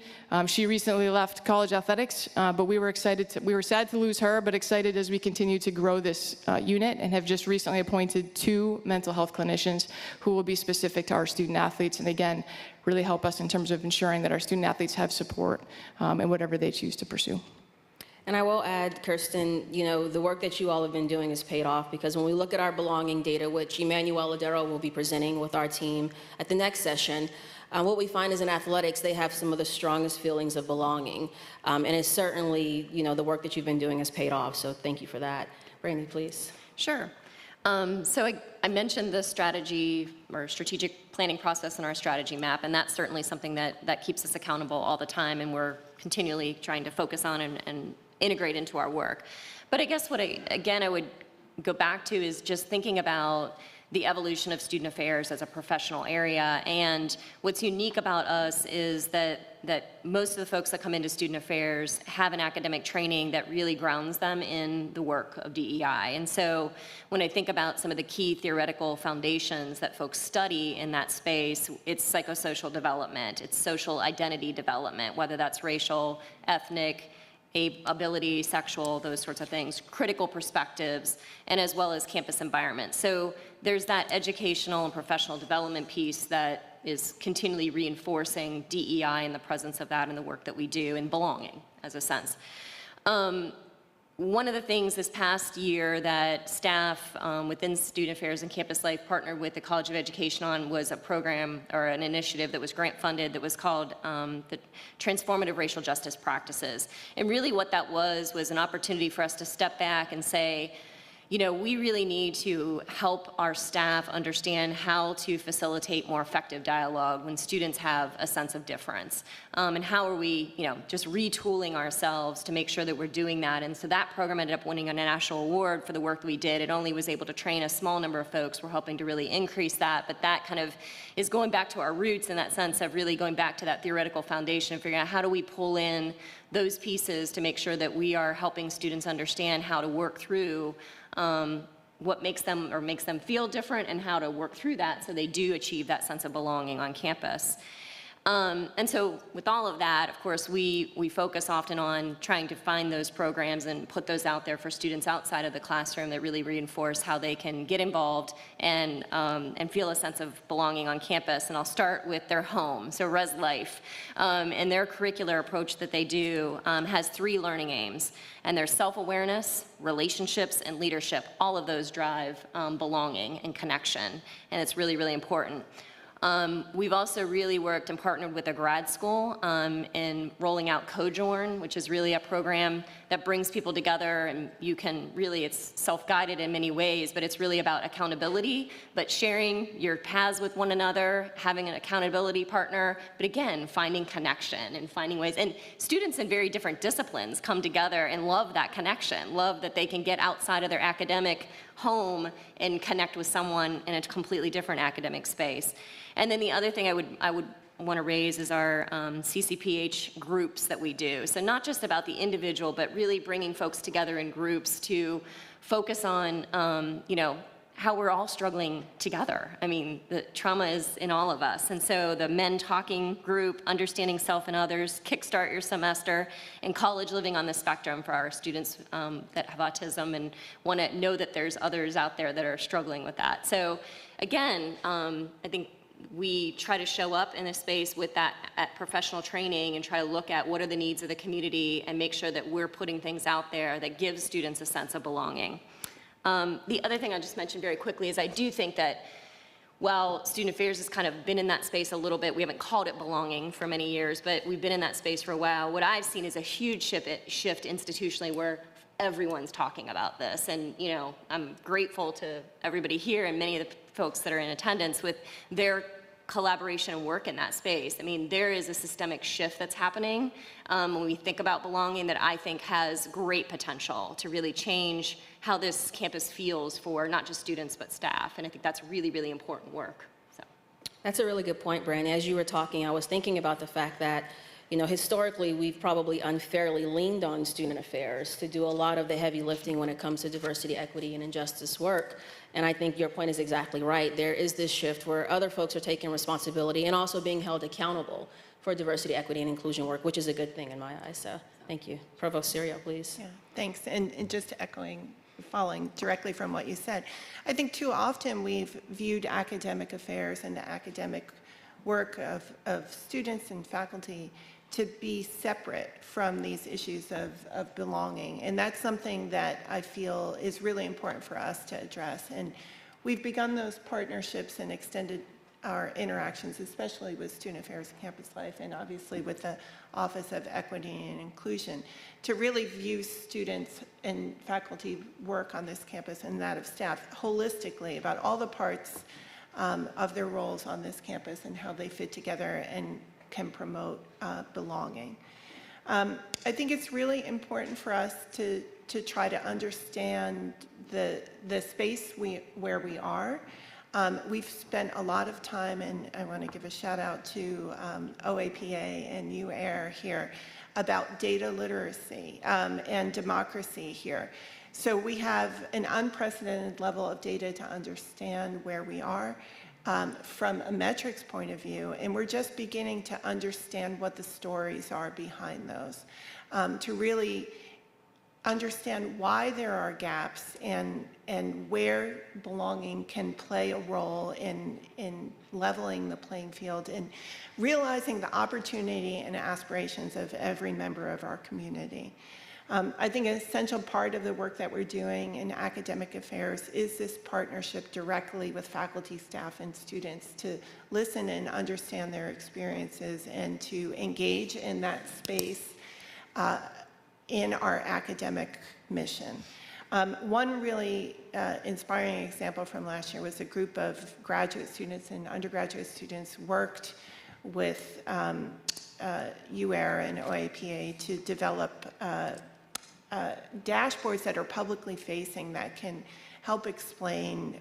G: She recently left college athletics, but we were sad to lose her, but excited as we continue to grow this unit, and have just recently appointed 2 mental health clinicians who will be specific to our student athletes, and again, really help us in terms of ensuring that our student athletes have support in whatever they choose to pursue.
D: And I will add, Kirsten, the work that you all have been doing has paid off, because when we look at our belonging data, which Emmanuel Ladero will be presenting with our team at the next session, what we find is in athletics, they have some of the strongest feelings of belonging. And it's certainly, the work that you've been doing has paid off. So thank you for that. Brandy, please.
F: Sure. So I mentioned the strategy or strategic planning process in our strategy map, and that's certainly something that keeps us accountable all the time, and we're continually trying to focus on and integrate into our work. But I guess what I would go back to is just thinking about the evolution of student affairs as a professional area. And what's unique about us is that most of the folks that come into student affairs have an academic training that really grounds them in the work of DEI. And so when I think about some of the key theoretical foundations that folks study in that space, it's psychosocial development, it's social identity development, whether that's racial, ethnic, ability, sexual, those sorts of things, critical perspectives, and as well as campus environment. So there's that educational and professional development piece that is continually reinforcing DEI and the presence of that in the work that we do, and belonging, as a sense. One of the things this past year that staff within Student Affairs and Campus Life partnered with the College of Education on was a program or an initiative that was grant funded that was called the Transformative Racial Justice Practices. And really what that was an opportunity for us to step back and say, we really need to help our staff understand how to facilitate more effective dialogue when students have a sense of difference. And how are we, just retooling ourselves to make sure that we're doing that. And so that program ended up winning a national award for the work that we did. It only was able to train a small number of folks. We're hoping to really increase that. But that kind of is going back to our roots in that sense of really going back to that theoretical foundation and figuring out how do we pull in those pieces to make sure that we are helping students understand how to work through what makes them feel different, and how to work through that so they do achieve that sense of belonging on campus. And so with all of that, of course, we focus often on trying to find those programs and put those out there for students outside of the classroom that really reinforce how they can get involved and feel a sense of belonging on campus. And I'll start with their home, so Res Life. And their curricular approach that they do has 3 learning aims. And there's self-awareness, relationships, and leadership. All of those drive belonging and connection. And it's really, really important. We've also really worked and partnered with a grad school in rolling out Cojourn, which is really a program that brings people together, and you can really, it's self-guided in many ways, but it's really about accountability, but sharing your paths with one another, having an accountability partner, but again, finding connection and finding ways. And students in very different disciplines come together and love that connection, love that they can get outside of their academic home and connect with someone in a completely different academic space. And then the other thing I would want to raise is our CCPH groups that we do. So not just about the individual, but really bringing folks together in groups to focus on, how we're all struggling together. I mean, the trauma is in all of us. And so the Men Talking group, Understanding Self and Others, Kickstart Your Semester, and College Living on the Spectrum for our students that have autism and want to know that there's others out there that are struggling with that. So again, I think we try to show up in a space with that professional training and try to look at what are the needs of the community and make sure that we're putting things out there that gives students a sense of belonging. The other thing I'll just mention very quickly is I do think that while Student Affairs has kind of been in that space a little bit, we haven't called it belonging for many years, but we've been in that space for a while. What I've seen is a huge shift institutionally where everyone's talking about this. And, you know, I'm grateful to everybody here and many of the folks that are in attendance with their collaboration and work in that space. I mean, there is a systemic shift that's happening when we think about belonging that I think has great potential to really change how this campus feels for not just students, but staff. And I think that's really, really important work. So.
D: That's a really good point, Brandon. As you were talking, I was thinking about the fact that, you know, historically, we've probably unfairly leaned on student affairs to do a lot of the heavy lifting when it comes to diversity, equity, and injustice work. And I think your point is exactly right. There is this shift where other folks are taking responsibility and also being held accountable for diversity, equity, and inclusion work, which is a good thing in my eyes. So thank you. Provost Serio, please.
E: Yeah, thanks. And just following directly from what you said, I think too often we've viewed academic affairs and the academic work of students and faculty to be separate from these issues of belonging. And that's something that I feel is really important for us to address. And we've begun those partnerships and extended our interactions, especially with Student Affairs and Campus Life, and obviously with the Office of Equity and Inclusion, to really view students and faculty work on this campus and that of staff holistically about all the parts of their roles on this campus and how they fit together and can promote belonging. I think it's really important for us to try to understand the space where we are. We've spent a lot of time, and I want to give a shout out to OAPA and UAIR here, about data literacy and democracy here. So we have an unprecedented level of data to understand where we are from a metrics point of view, and we're just beginning to understand what the stories are behind those, to really understand why there are gaps and where belonging can play a role in leveling the playing field and realizing the opportunity and aspirations of every member of our community. I think an essential part of the work that we're doing in academic affairs is this partnership directly with faculty, staff, and students to listen and understand their experiences and to engage in that space in our academic mission. One really inspiring example from last year was a group of graduate students and undergraduate students worked with UAIR and OAPA to develop dashboards that are publicly facing that can help explain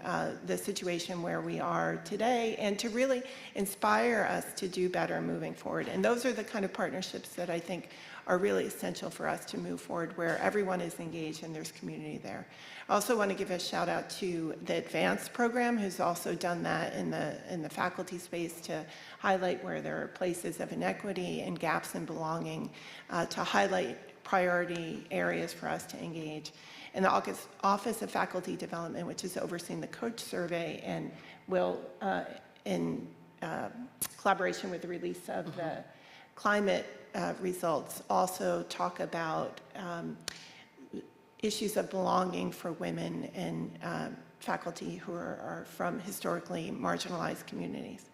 E: the situation where we are today and to really inspire us to do better moving forward. And those are the kind of partnerships that I think are really essential for us to move forward, where everyone is engaged and there's community there. I also want to give a shout out to the Advanced program, who's also done that in the faculty space to highlight where there are places of inequity and gaps in belonging, to highlight priority areas for us to engage. And the Office of Faculty Development, which is overseeing the Coach Survey and will, in collaboration with the release of the climate results, also talk about issues of belonging for women and faculty who are from historically marginalized communities.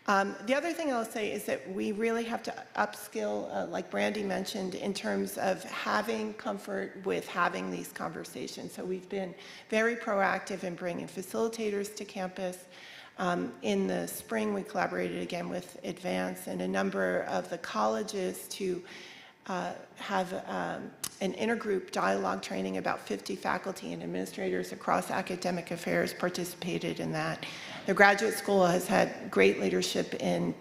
E: The other thing I'll say is that we really have to upskill, like Brandy mentioned, in terms of having comfort with having these conversations. So we've been very proactive in bringing facilitators to campus. In the spring, we collaborated again with Advance and a number of the colleges to have an intergroup dialogue training. About 50 faculty and administrators across academic affairs participated in that. The graduate school has had great leadership in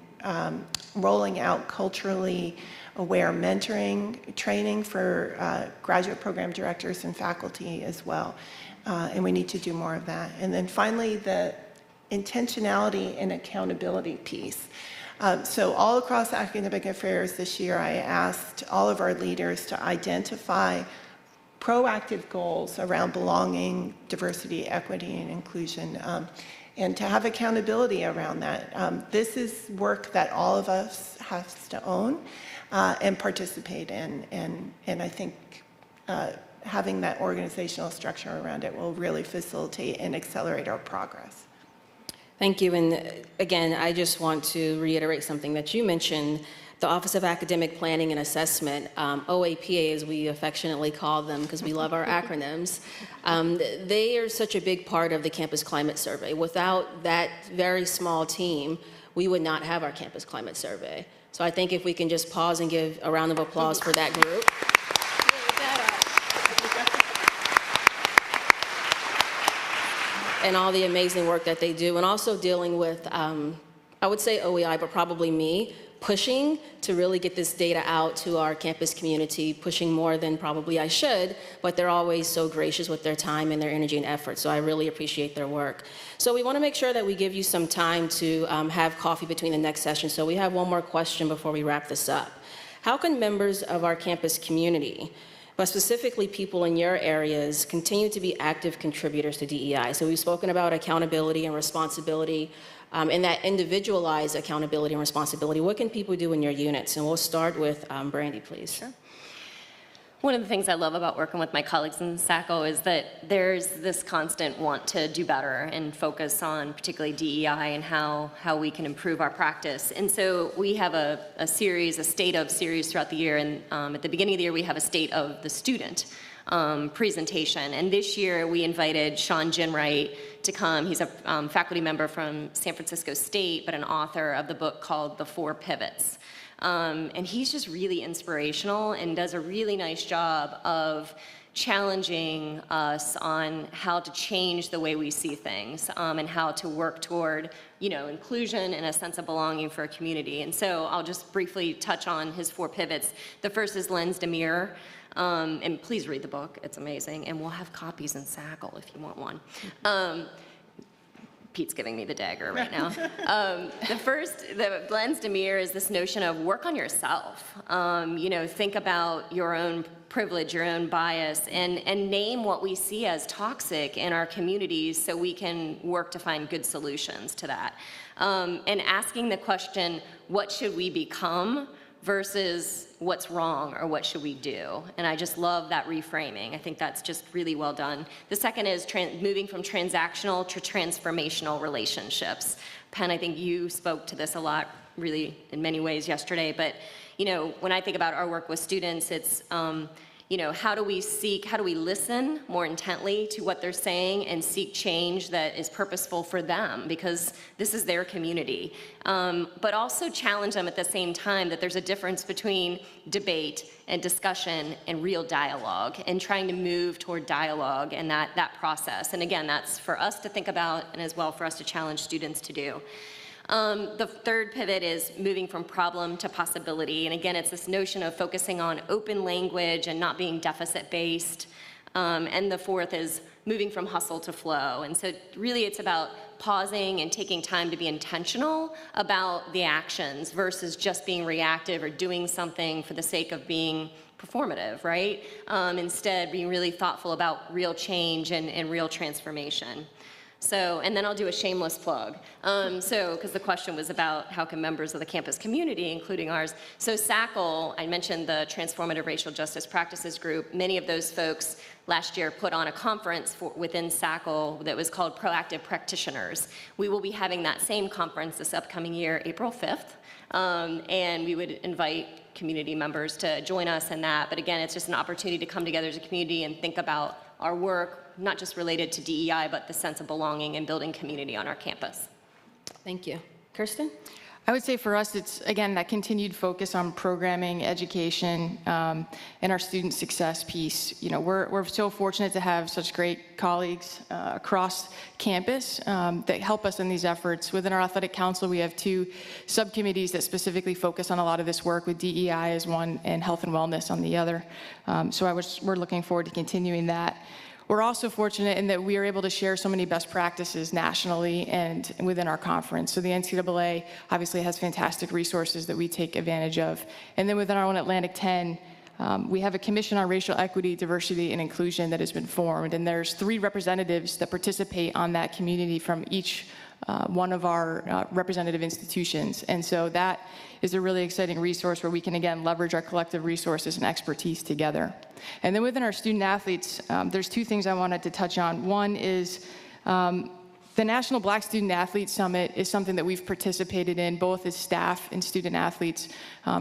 E: rolling out culturally aware mentoring training for graduate program directors and faculty as well. And we need to do more of that. And then finally, the intentionality and accountability piece. So all across academic affairs this year, I asked all of our leaders to identify proactive goals around belonging, diversity, equity, and inclusion, and to have accountability around that. This is work that all of us have to own and participate in, and I think having that organizational structure around it will really facilitate and accelerate our progress.
D: Thank you. And again, I just want to reiterate something that you mentioned, the Office of Academic Planning and Assessment, OAPA as we affectionately call them because we love our acronyms, they are such a big part of the Campus Climate Survey. Without that very small team, we would not have our Campus Climate Survey. So I think if we can just pause and give a round of applause for that group. And all the amazing work that they do, and also dealing with, I would say OEI, but probably me, pushing to really get this data out to our campus community, pushing more than probably I should, but they're always so gracious with their time and their energy and effort, so I really appreciate their work. So we want to make sure that we give you some time to have coffee between the next session, so we have one more question before we wrap this up. How can members of our campus community, but specifically people in your areas, continue to be active contributors to DEI? So we've spoken about accountability and responsibility, and that individualized accountability and responsibility. What can people do in your units? And we'll start with Brandy, please. Sure.
F: One of the things I love about working with my colleagues in SACO is that there's this constant want to do better and focus on particularly DEI and how we can improve our practice. And so we have a state of series throughout the year. And at the beginning of the year, we have a state of the student presentation. And this year, we invited Sean Ginwright to come. He's a faculty member from San Francisco State, but an author of the book called The Four Pivots. And he's just really inspirational and does a really nice job of challenging us on how to change the way we see things and how to work toward, inclusion and a sense of belonging for a community. And so I'll just briefly touch on his 4 pivots. The first is Lens to Mirror. And please read the book, it's amazing. And we'll have copies in SACL if you want one. Pete's giving me the dagger right now. The Lens to Mirror is this notion of work on yourself. Think about your own privilege, your own bias, and name what we see as toxic in our communities so we can work to find good solutions to that. And asking the question, what should we become versus what's wrong or what should we do? And I just love that reframing. I think that's just really well done. The second is moving from transactional to transformational relationships. Penn, I think you spoke to this a lot, really, in many ways yesterday, but when I think about our work with students, it's how do we listen more intently to what they're saying and seek change that is purposeful for them, because this is their community. But also challenge them at the same time that there's a difference between debate and discussion and real dialogue, and trying to move toward dialogue and that process. And again, that's for us to think about and as well for us to challenge students to do. The third pivot is moving from problem to possibility. And again, it's this notion of focusing on open language and not being deficit-based. And the fourth is moving from hustle to flow. And so really it's about pausing and taking time to be intentional about the actions versus just being reactive or doing something for the sake of being performative, right? Instead, being really thoughtful about real change and real transformation. So, and then I'll do a shameless plug. Because the question was about how can members of the campus community, including ours. So SACL, I mentioned the Transformative Racial Justice Practices Group. Many of those folks last year put on a conference within SACL that was called Proactive Practitioners. We will be having that same conference this upcoming year, April 5th. And we would invite community members to join us in that. But again, it's just an opportunity to come together as a community and think about our work, not just related to DEI, but the sense of belonging and building community on our campus.
D: Thank you. Kirsten?
G: I would say for us, it's, again, that continued focus on programming, education, and our student success piece. We're so fortunate to have such great colleagues across campus that help us in these efforts. Within our athletic council, we have 2 subcommittees that specifically focus on a lot of this work, with DEI as one and health and wellness on the other. We're looking forward to continuing that. We're also fortunate in that we are able to share so many best practices nationally and within our conference. So the NCAA obviously has fantastic resources that we take advantage of. And then within our own Atlantic 10, we have a Commission on Racial Equity, Diversity, and Inclusion that has been formed. And there's 3 representatives that participate on that community from each one of our representative institutions. And so that is a really exciting resource where we can, again, leverage our collective resources and expertise together. And then within our student athletes, there's 2 things I wanted to touch on. One is the The National Black Student Athlete Summit is something that we've participated in both as staff and student athletes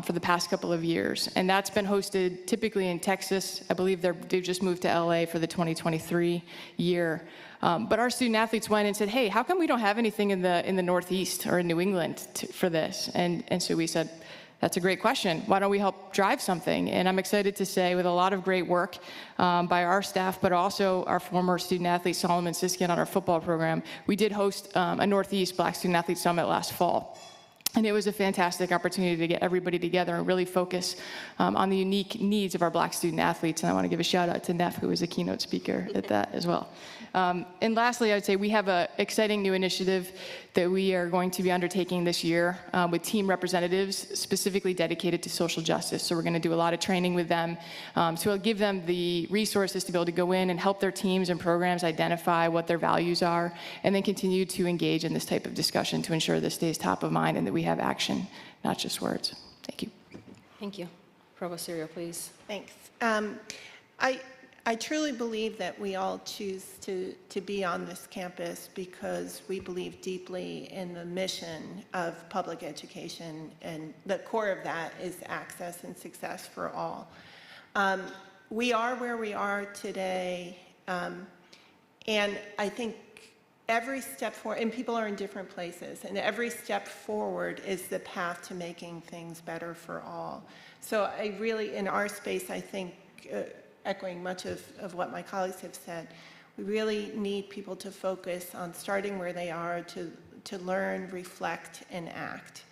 G: for the past couple of years. And that's been hosted typically in Texas. I believe they've just moved to LA for the 2023 year. But our student athletes went and said, hey, how come we don't have anything in the Northeast or in New England for this? And so we said, that's a great question. Why don't we help drive something? And I'm excited to say, with a lot of great work by our staff, but also our former student athlete, Solomon Siskian, on our football program, we did host a Northeast Black Student Athlete Summit last fall. And it was a fantastic opportunity to get everybody together and really focus on the unique needs of our Black student athletes. And I want to give a shout out to Neff, who was a keynote speaker at that as well. And lastly, I would say we have an exciting new initiative that we are going to be undertaking this year with team representatives specifically dedicated to social justice. So we're going to do a lot of training with them to give them the resources to be able to go in and help their teams and programs identify what their values are, and then continue to engage in this type of discussion to ensure this stays top of mind and that we have action, not just words. Thank you.
D: Thank you. Provost Serio, please.
E: Thanks. I truly believe that we all choose to be on this campus because we believe deeply in the mission of public education, and the core of that is access and success for all. We are where we are today, and I think every step forward, and people are in different places, and every step forward is the path to making things better for all. So I really, in our space, I think, echoing much of what my colleagues have said, we really need people to focus on starting where they are to learn, reflect, and act.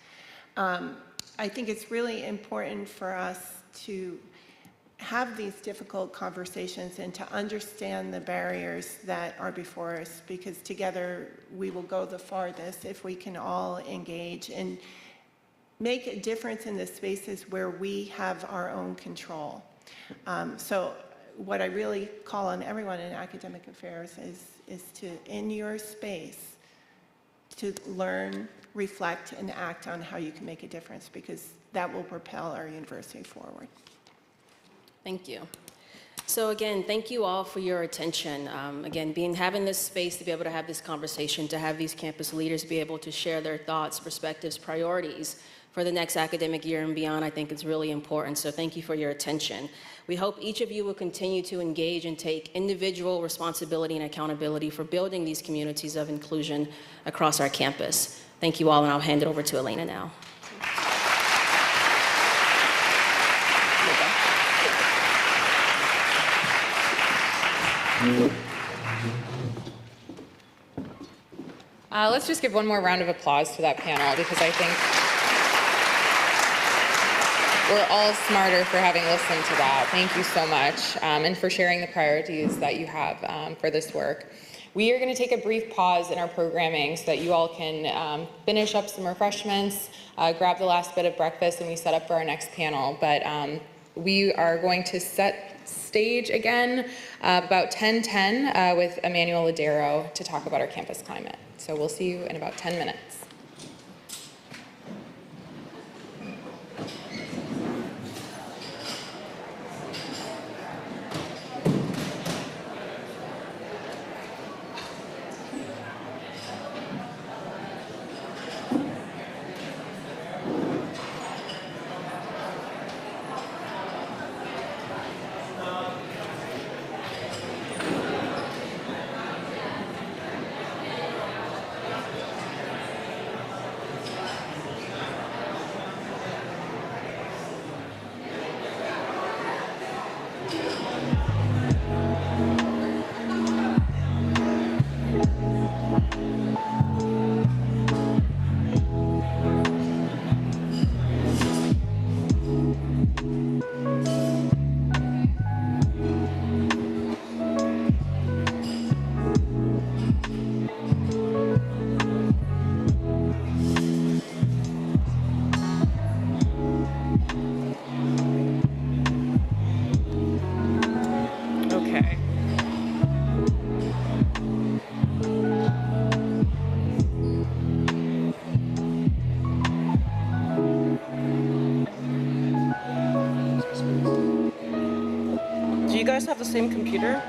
E: I think it's really important for us to have these difficult conversations and to understand the barriers that are before us, because together we will go the farthest if we can all engage and make a difference in the spaces where we have our own control. So what I really call on everyone in academic affairs is to, in your space, to learn, reflect, and act on how you can make a difference, because that will propel our university forward.
D: Thank you. So again, thank you all for your attention. Again, having this space to be able to have this conversation, to have these campus leaders be able to share their thoughts, perspectives, priorities for the next academic year and beyond, I think it's really important. So thank you for your attention. We hope each of you will continue to engage and take individual responsibility and accountability for building these communities of inclusion across our campus. Thank you all, and I'll hand it over to Elena now.
A: Let's just give one more round of applause to that panel, because I think we're all smarter for having listened to that. Thank you so much, and for sharing the priorities that you have for this work. We are going to take a brief pause in our programming so that you all can finish up some refreshments, grab the last bit of breakfast, and we set up for our next panel. But we are going to set stage again about 10:10 with Emmanuel Ladero to talk about our campus climate. So we'll see you in about 10 minutes.
H: Do you guys have the same computer?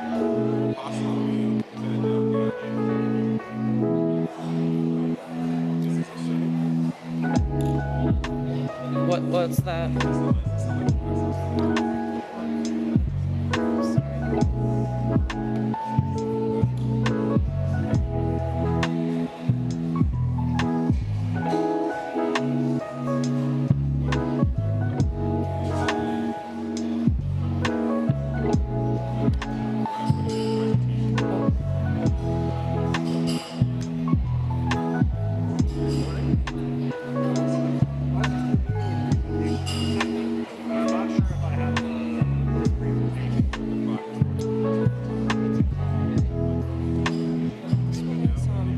D: What's that?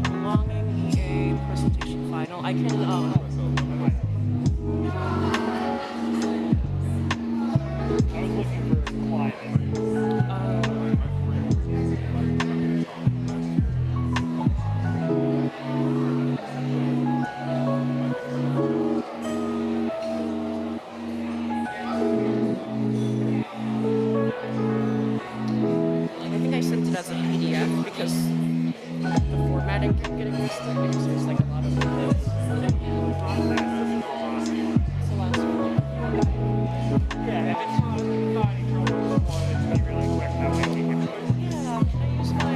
D: Belonging EA presentation final. I can, I think I sent it as a PDF because the formatting kept getting messed up because there's like a lot of bullets. It's the last one.
H: Yeah, if it's not any trouble, just want it to be really quick, that way we can.
D: Yeah, can I use my...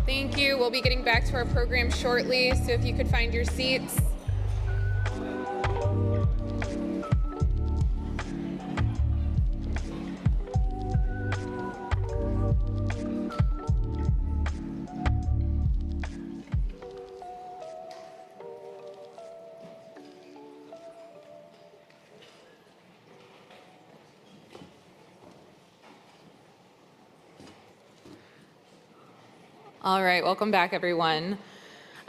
A: Thank you. We'll be getting back to our program shortly, so if you could find your seats. All right, welcome back, everyone.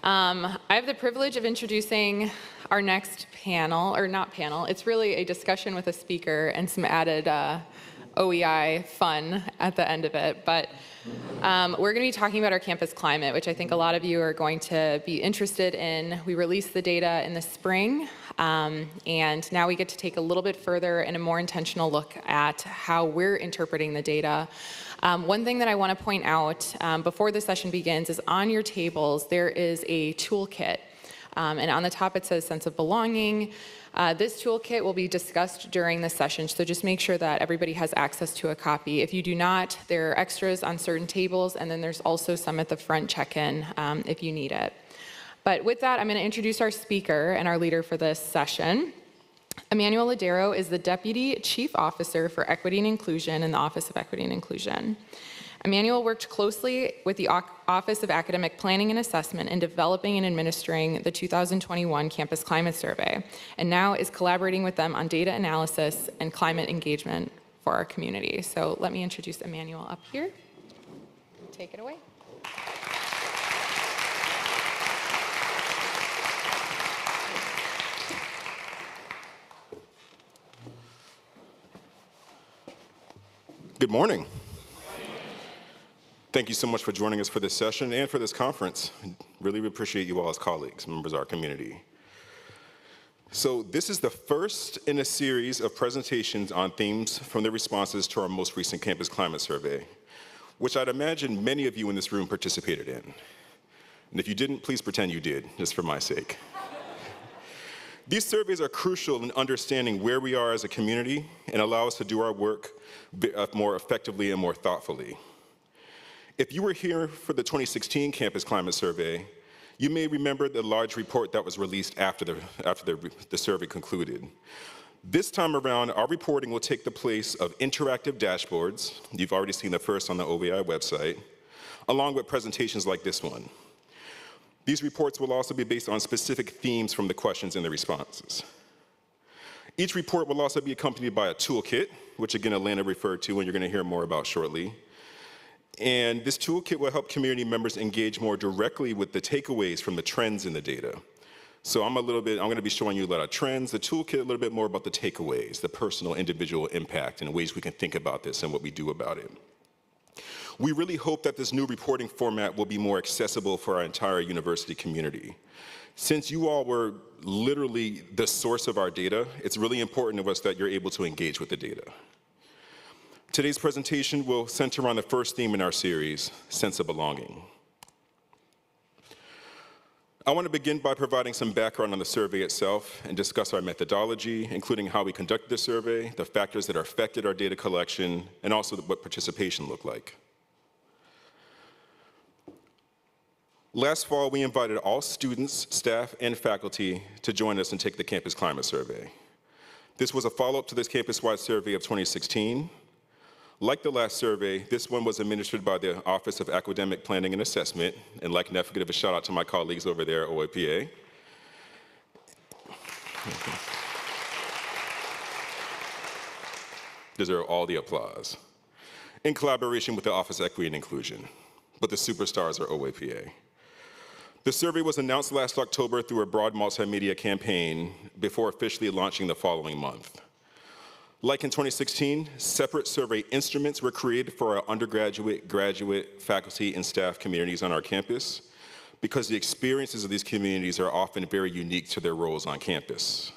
A: I have the privilege of introducing our next panel, or not panel, it's really a discussion with a speaker and some added OEI fun at the end of it. But we're going to be talking about our campus climate, which I think a lot of you are going to be interested in. We released the data in the spring, and now we get to take a little bit further and a more intentional look at how we're interpreting the data. One thing that I want to point out before the session begins is on your tables there is a toolkit, and on the top it says sense of belonging. This toolkit will be discussed during the session, so just make sure that everybody has access to a copy. If you do not, there are extras on certain tables, and then there's also some at the front check-in if you need it. But with that, I'm going to introduce our speaker and our leader for this session. Emmanuel Ladero is the Deputy Chief Officer for Equity and Inclusion in the Office of Equity and Inclusion. Emmanuel worked closely with the Office of Academic Planning and Assessment in developing and administering the 2021 Campus Climate Survey, and now is collaborating with them on data analysis and climate engagement for our community. So let me introduce Emmanuel up here. Take it away.
I: Good morning. Thank you so much for joining us for this session and for this conference. Really appreciate you all as colleagues, members of our community. So this is the first in a series of presentations on themes from the responses to our most recent campus climate survey, which I'd imagine many of you in this room participated in. And if you didn't, please pretend you did, just for my sake. These surveys are crucial in understanding where we are as a community and allow us to do our work more effectively and more thoughtfully. If you were here for the 2016 Campus Climate Survey, You may remember the large report that was released after the survey concluded. This time around, our reporting will take the place of interactive dashboards. You've already seen the first on the OVI website, along with presentations like this one. These reports will also be based on specific themes from the questions and the responses. Each report will also be accompanied by a toolkit, which again, Elena referred to and you're going to hear more about shortly. And this toolkit will help community members engage more directly with the takeaways from the trends in the data. So I'm going to be showing you a lot of trends, the toolkit, a little bit more about the takeaways, the personal, individual impact, and ways we can think about this and what we do about it. We really hope that this new reporting format will be more accessible for our entire university community. Since you all were literally the source of our data, it's really important to us that you're able to engage with the data. Today's presentation will center on the first theme in our series, sense of belonging. I want to begin by providing some background on the survey itself and discuss our methodology, including how we conducted the survey, the factors that affected our data collection, and also what participation looked like. Last fall, we invited all students, staff, and faculty to join us and take the campus climate survey. This was a follow-up to this campus-wide survey of 2016. Like the last survey, this one was administered by the Office of Academic Planning and Assessment, and like Neff, give a shout out to my colleagues over there at OAPA. Deserve all the applause. In collaboration with the Office of Equity and Inclusion, but the superstars are OAPA. The survey was announced last October through a broad multimedia campaign before officially launching the following month. Like in 2016, separate survey instruments were created for our undergraduate, graduate, faculty, and staff communities on our campus because the experiences of these communities are often very unique to their roles on campus.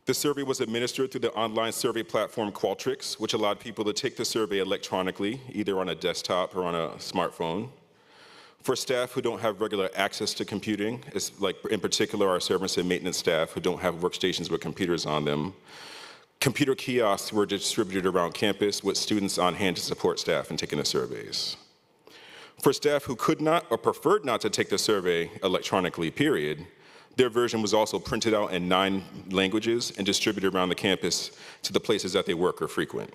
I: The survey was administered through the online survey platform Qualtrics, which allowed people to take the survey electronically, either on a desktop or on a smartphone. For staff who don't have regular access to computing, like in particular our service and maintenance staff who don't have workstations with computers on them, computer kiosks were distributed around campus with students on hand to support staff in taking the surveys. For staff who could not or preferred not to take the survey electronically, period, their version was also printed out in 9 languages and distributed around the campus to the places that they work or frequent.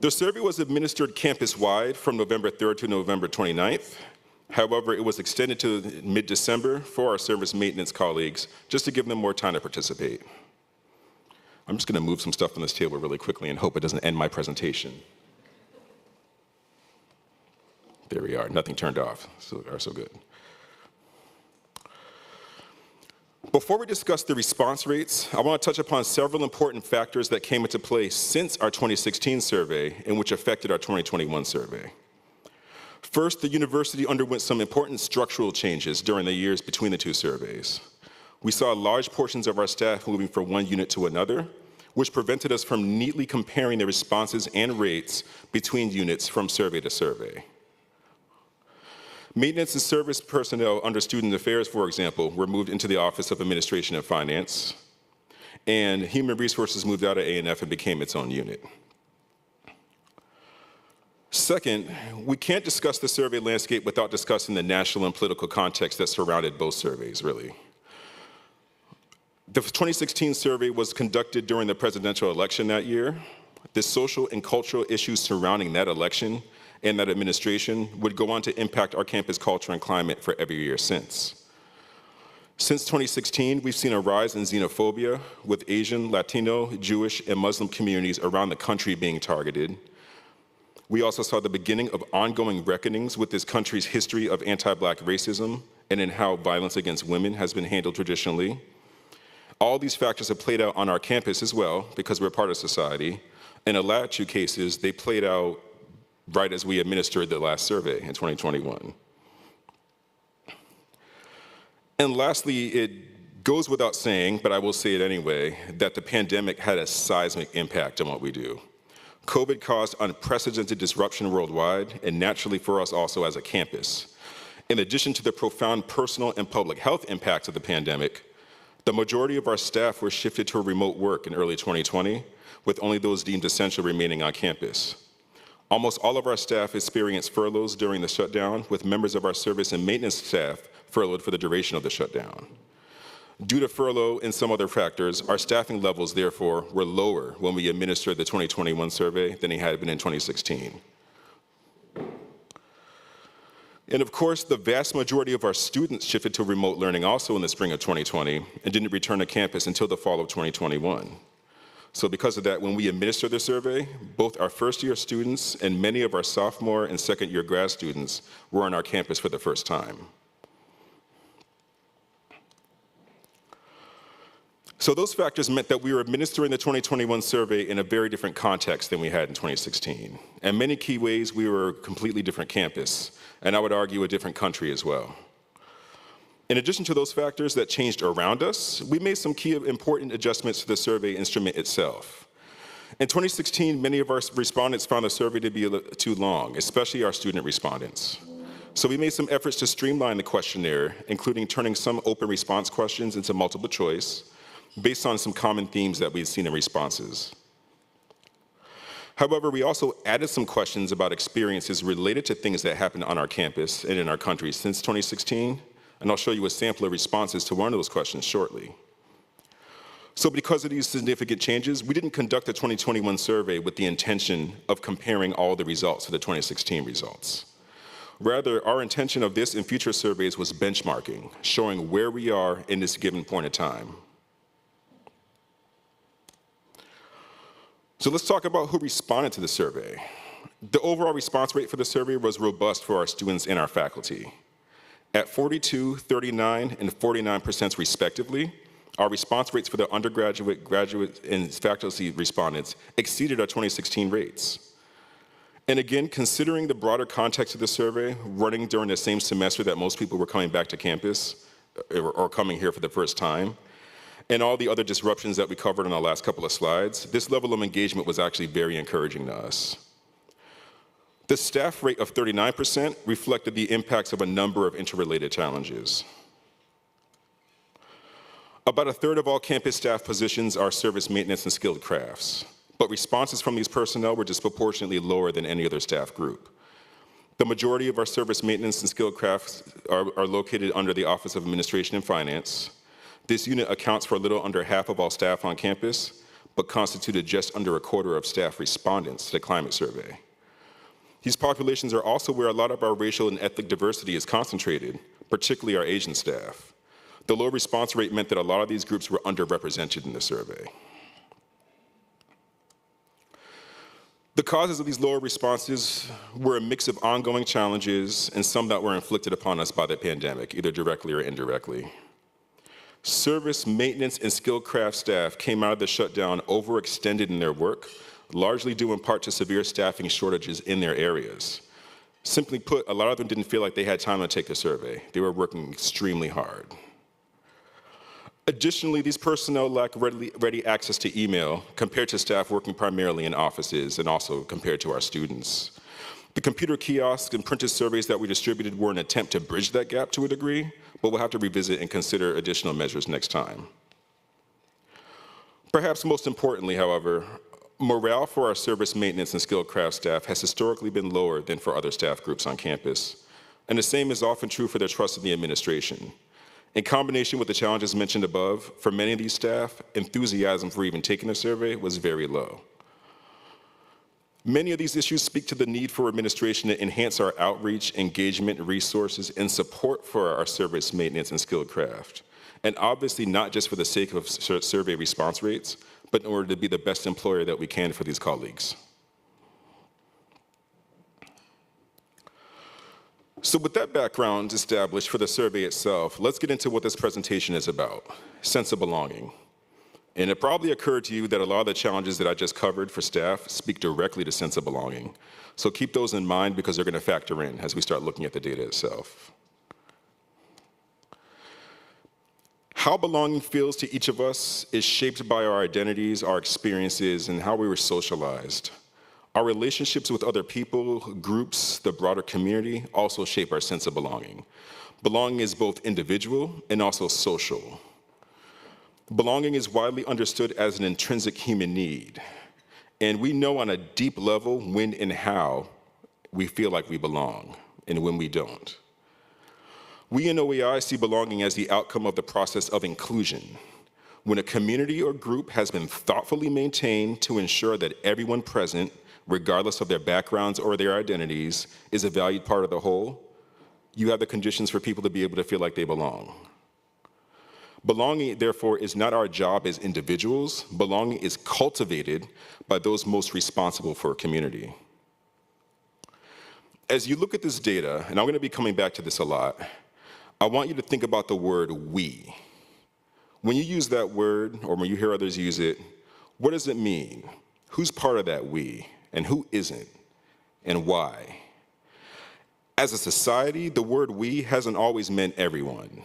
I: The survey was administered campus-wide from November 3rd to November 29th. However, it was extended to mid-December for our service maintenance colleagues, just to give them more time to participate. I'm just going to move some stuff on this table really quickly and hope it doesn't end my presentation. There we are, nothing turned off, so good. Before we discuss the response rates, I want to touch upon several important factors that came into play since our 2016 survey and which affected our 2021 survey. First, the university underwent some important structural changes during the years between the 2 surveys. We saw large portions of our staff moving from one unit to another, which prevented us from neatly comparing the responses and rates between units from survey to survey. Maintenance and service personnel under student affairs, for example, were moved into the Office of Administration and Finance, and human resources moved out of A&F and became its own unit. Second, we can't discuss the survey landscape without discussing the national and political context that surrounded both surveys, really. The 2016 survey was conducted during the presidential election that year. The social and cultural issues surrounding that election and that administration would go on to impact our campus culture and climate for every year since. Since 2016, we've seen a rise in xenophobia with Asian, Latino, Jewish, and Muslim communities around the country being targeted. We also saw the beginning of ongoing reckonings with this country's history of anti-Black racism and in how violence against women has been handled traditionally. All these factors have played out on our campus as well because we're part of society. In the last 2 cases, they played out right as we administered the last survey in 2021. And lastly, it goes without saying, but I will say it anyway, that the pandemic had a seismic impact on what we do. COVID caused unprecedented disruption worldwide, and naturally for us also as a campus. In addition to the profound personal and public health impacts of the pandemic, the majority of our staff were shifted to remote work in early 2020, with only those deemed essential remaining on campus. Almost all of our staff experienced furloughs during the shutdown, with members of our service and maintenance staff furloughed for the duration of the shutdown. Due to furlough and some other factors, our staffing levels, therefore, were lower when we administered the 2021 survey than they had been in 2016. And of course, the vast majority of our students shifted to remote learning also in the spring of 2020 and didn't return to campus until the fall of 2021. So because of that, when we administered the survey, both our first-year students and many of our sophomore and second-year grad students were on our campus for the first time. So those factors meant that we were administering the 2021 survey in a very different context than we had in 2016. In many key ways, we were a completely different campus, and I would argue a different country as well. In addition to those factors that changed around us, we made some key important adjustments to the survey instrument itself. In 2016, many of our respondents found the survey to be too long, especially our student respondents. So we made some efforts to streamline the questionnaire, including turning some open response questions into multiple choice, based on some common themes that we've seen in responses. However, we also added some questions about experiences related to things that happened on our campus and in our country since 2016, and I'll show you a sample of responses to one of those questions shortly. So because of these significant changes, we didn't conduct the 2021 survey with the intention of comparing all the results to the 2016 results. Rather, our intention of this and future surveys was benchmarking, showing where we are in this given point of time. So let's talk about who responded to the survey. The overall response rate for the survey was robust for our students and our faculty. At 42%, 39%, and 49% respectively, our response rates for the undergraduate, graduate, and faculty respondents exceeded our 2016 rates. And again, considering the broader context of the survey, running during the same semester that most people were coming back to campus or coming here for the first time, and all the other disruptions that we covered on the last couple of slides, this level of engagement was actually very encouraging to us. The staff rate of 39% reflected the impacts of a number of interrelated challenges. About a third of all campus staff positions are service maintenance and skilled crafts, but responses from these personnel were disproportionately lower than any other staff group. The majority of our service maintenance and skilled crafts are located under the Office of Administration and Finance. This unit accounts for a little under half of all staff on campus, but constituted just under a quarter of staff respondents to the climate survey. These populations are also where a lot of our racial and ethnic diversity is concentrated, particularly our Asian staff. The low response rate meant that a lot of these groups were underrepresented in the survey. The causes of these lower responses were a mix of ongoing challenges and some that were inflicted upon us by the pandemic, either directly or indirectly. Service, maintenance, and skilled craft staff came out of the shutdown overextended in their work, largely due in part to severe staffing shortages in their areas. Simply put, a lot of them didn't feel like they had time to take the survey. They were working extremely hard. Additionally, these personnel lack ready access to email compared to staff working primarily in offices and also compared to our students. The computer kiosks and printed surveys that we distributed were an attempt to bridge that gap to a degree, but we'll have to revisit and consider additional measures next time. Perhaps most importantly, however, morale for our service maintenance and skilled craft staff has historically been lower than for other staff groups on campus, and the same is often true for their trust in the administration. In combination with the challenges mentioned above, for many of these staff, enthusiasm for even taking the survey was very low. Many of these issues speak to the need for administration to enhance our outreach, engagement, resources, and support for our service maintenance and skilled craft. And obviously not just for the sake of survey response rates, but in order to be the best employer that we can for these colleagues. So with that background established for the survey itself, let's get into what this presentation is about, sense of belonging. And it probably occurred to you that a lot of the challenges that I just covered for staff speak directly to sense of belonging. So keep those in mind because they're going to factor in as we start looking at the data itself. How belonging feels to each of us is shaped by our identities, our experiences, and how we were socialized. Our relationships with other people, groups, the broader community also shape our sense of belonging. Belonging is both individual and also social. Belonging is widely understood as an intrinsic human need. And we know on a deep level when and how we feel like we belong and when we don't. We in OEI see belonging as the outcome of the process of inclusion, when a community or group has been thoughtfully maintained to ensure that everyone present, regardless of their backgrounds or their identities, is a valued part of the whole. You have the conditions for people to be able to feel like they belong. Belonging, therefore, is not our job as individuals. Belonging is cultivated by those most responsible for a community. As you look at this data, and I'm going to be coming back to this a lot, I want you to think about the word we. When you use that word, or when you hear others use it, what does it mean? Who's part of that we, and who isn't, and why? As a society, the word we hasn't always meant everyone.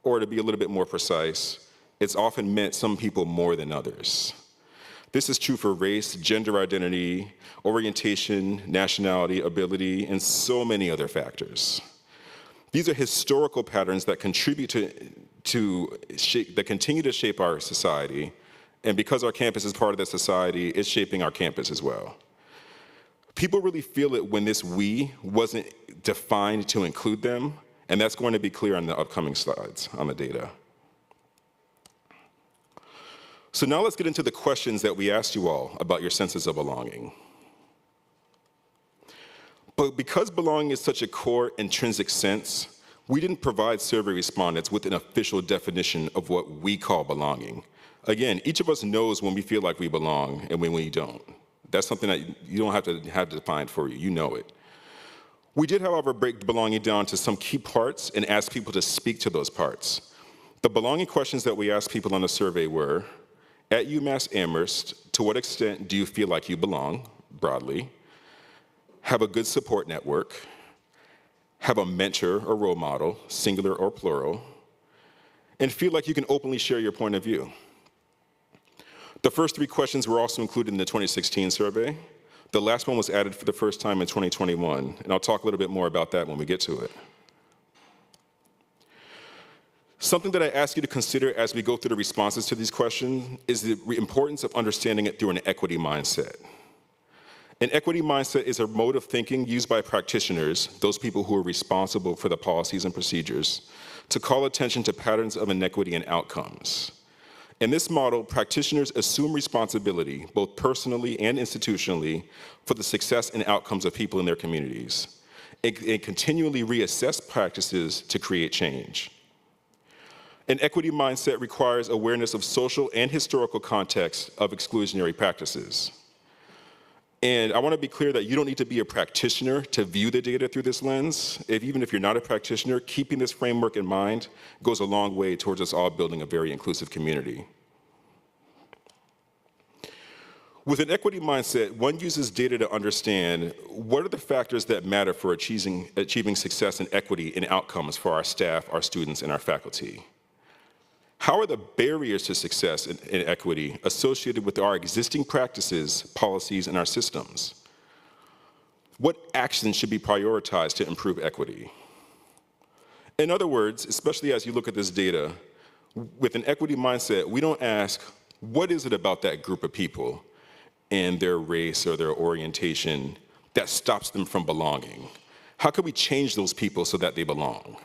I: Or to be a little bit more precise, it's often meant some people more than others. This is true for race, gender identity, orientation, nationality, ability, and so many other factors. These are historical patterns that contribute that continue to shape our society, and because our campus is part of that society, it's shaping our campus as well. People really feel it when this we wasn't defined to include them, and that's going to be clear on the upcoming slides on the data. So now let's get into the questions that we asked you all about your senses of belonging. But because belonging is such a core intrinsic sense, we didn't provide survey respondents with an official definition of what we call belonging. Again, each of us knows when we feel like we belong and when we don't. That's something that you don't have to have defined for you. You know it. We did, however, break belonging down to some key parts and ask people to speak to those parts. The belonging questions that we asked people on the survey were, at UMass Amherst, to what extent do you feel like you belong, broadly? Have a good support network? Have a mentor or role model, singular or plural? And feel like you can openly share your point of view. The first three questions were also included in the 2016 survey. The last one was added for the first time in 2021, and I'll talk a little bit more about that when we get to it. Something that I ask you to consider as we go through the responses to these questions is the importance of understanding it through an equity mindset. An equity mindset is a mode of thinking used by practitioners, those people who are responsible for the policies and procedures, to call attention to patterns of inequity and outcomes. In this model, practitioners assume responsibility, both personally and institutionally, for the success and outcomes of people in their communities, and continually reassess practices to create change. An equity mindset requires awareness of social and historical context of exclusionary practices. And I want to be clear that you don't need to be a practitioner to view the data through this lens. Even if you're not a practitioner, keeping this framework in mind goes a long way towards us all building a very inclusive community. With an equity mindset, one uses data to understand what are the factors that matter for achieving success and equity in outcomes for our staff, our students, and our faculty. How are the barriers to success and equity associated with our existing practices, policies, and our systems? What actions should be prioritized to improve equity? In other words, especially as you look at this data, with an equity mindset, we don't ask, what is it about that group of people and their race or their orientation that stops them from belonging? How can we change those people so that they belong?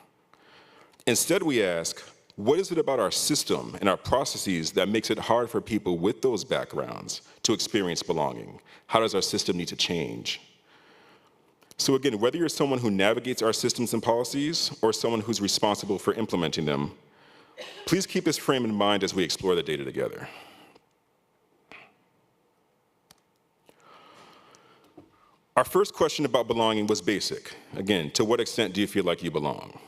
I: Instead, we ask, what is it about our system and our processes that makes it hard for people with those backgrounds to experience belonging? How does our system need to change? So again, whether you're someone who navigates our systems and policies or someone who's responsible for implementing them, please keep this frame in mind as we explore the data together. Our first question about belonging was basic. Again, to what extent do you feel like you belong?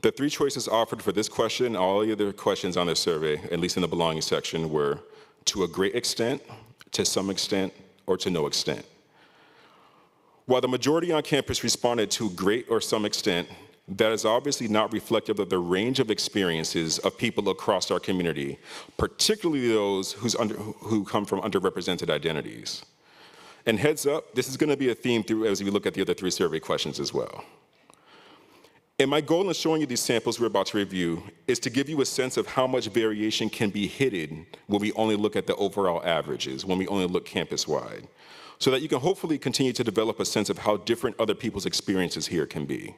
I: The three choices offered for this question, all the other questions on this survey, at least in the belonging section, were to a great extent, to some extent, or to no extent. While the majority on campus responded to great or some extent, that is obviously not reflective of the range of experiences of people across our community, particularly those who come from underrepresented identities. And heads up, this is going to be a theme through as we look at the other three survey questions as well. And my goal in showing you these samples we're about to review is to give you a sense of how much variation can be hidden when we only look at the overall averages, when we only look campus-wide, so that you can hopefully continue to develop a sense of how different other people's experiences here can be.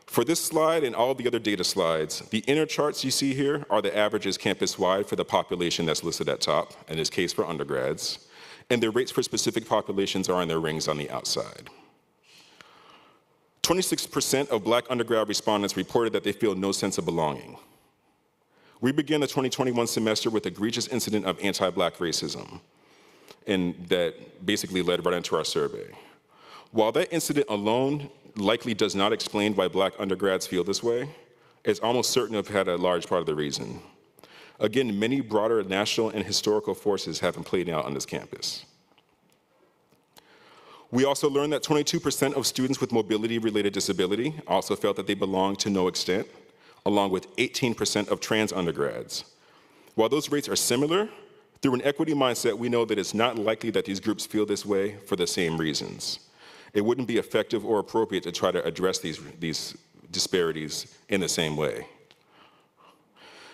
I: For this slide and all the other data slides, the inner charts you see here are the averages campus-wide for the population that's listed at top, in this case for undergrads, and the rates for specific populations are in their rings on the outside. 26% of Black undergrad respondents reported that they feel no sense of belonging. We began the 2021 semester with egregious incident of anti-Black racism, and that basically led right into our survey. While that incident alone likely does not explain why Black undergrads feel this way, it's almost certain to have had a large part of the reason. Again, many broader national and historical forces have been played out on this campus. We also learned that 22% of students with mobility-related disability also felt that they belonged to no extent, along with 18% of trans undergrads. While those rates are similar, through an equity mindset, we know that it's not likely that these groups feel this way for the same reasons. It wouldn't be effective or appropriate to try to address these disparities in the same way.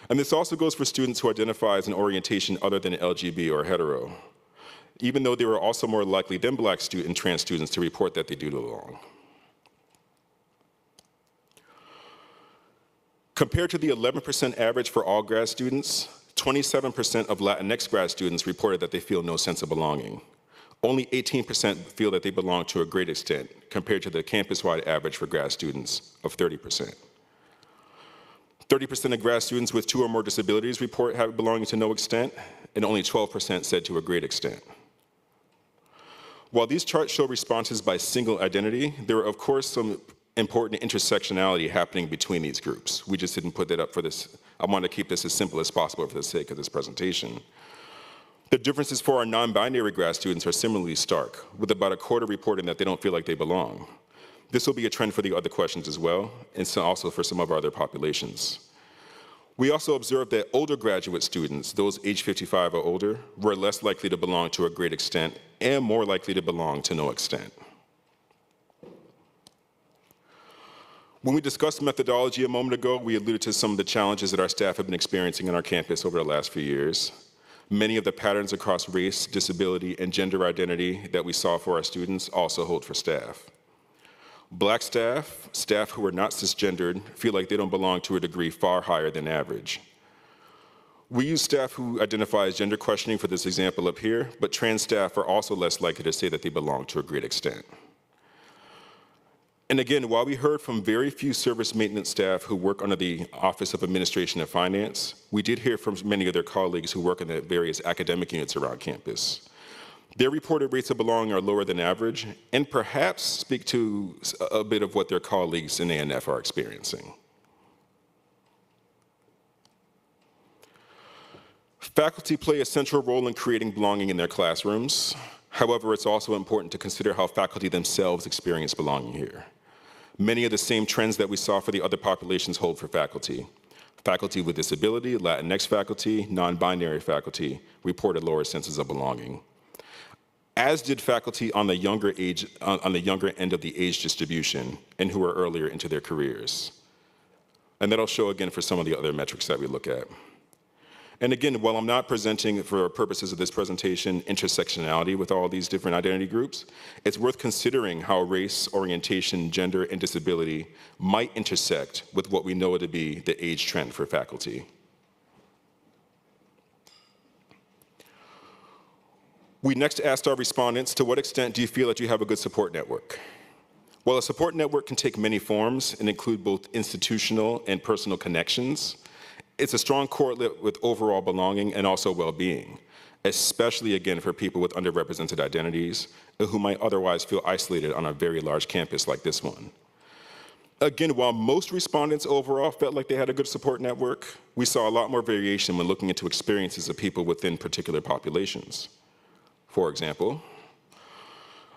I: And this also goes for students who identify as an orientation other than LGB or hetero, even though they were also more likely than Black and trans students to report that they do belong. Compared to the 11% average for all grad students, 27% of Latinx grad students reported that they feel no sense of belonging. Only 18% feel that they belong to a great extent, compared to the campus-wide average for grad students of 30%. 30% of grad students with 2 or more disabilities report having belonging to no extent, and only 12% said to a great extent. While these charts show responses by single identity, there are of course some important intersectionality happening between these groups. We just didn't put that up for this. I want to keep this as simple as possible for the sake of this presentation. The differences for our non-binary grad students are similarly stark, with about a quarter reporting that they don't feel like they belong. This will be a trend for the other questions as well, and so also for some of our other populations. We also observed that older graduate students, those age 55 or older, were less likely to belong to a great extent and more likely to belong to no extent. When we discussed methodology a moment ago, we alluded to some of the challenges that our staff have been experiencing on our campus over the last few years. Many of the patterns across race, disability, and gender identity that we saw for our students also hold for staff. Black staff, staff who are not cisgendered, feel like they don't belong to a degree far higher than average. We use staff who identify as gender questioning for this example up here, but trans staff are also less likely to say that they belong to a great extent. And again, while we heard from very few service maintenance staff who work under the Office of Administration and Finance, we did hear from many of their colleagues who work in the various academic units around campus. Their reported rates of belonging are lower than average, and perhaps speak to a bit of what their colleagues in ANF are experiencing. Faculty play a central role in creating belonging in their classrooms. However, it's also important to consider how faculty themselves experience belonging here. Many of the same trends that we saw for the other populations hold for faculty. Faculty with disability, Latinx faculty, non-binary faculty reported lower senses of belonging, as did faculty on the younger end of the age distribution and who are earlier into their careers. And that'll show again for some of the other metrics that we look at. And again, while I'm not presenting for purposes of this presentation intersectionality with all these different identity groups, it's worth considering how race, orientation, gender, and disability might intersect with what we know to be the age trend for faculty. We next asked our respondents, to what extent do you feel that you have a good support network? While a support network can take many forms and include both institutional and personal connections, it's a strong correlate with overall belonging and also well-being, especially again for people with underrepresented identities who might otherwise feel isolated on a very large campus like this one. Again, while most respondents overall felt like they had a good support network, we saw a lot more variation when looking into experiences of people within particular populations. For example,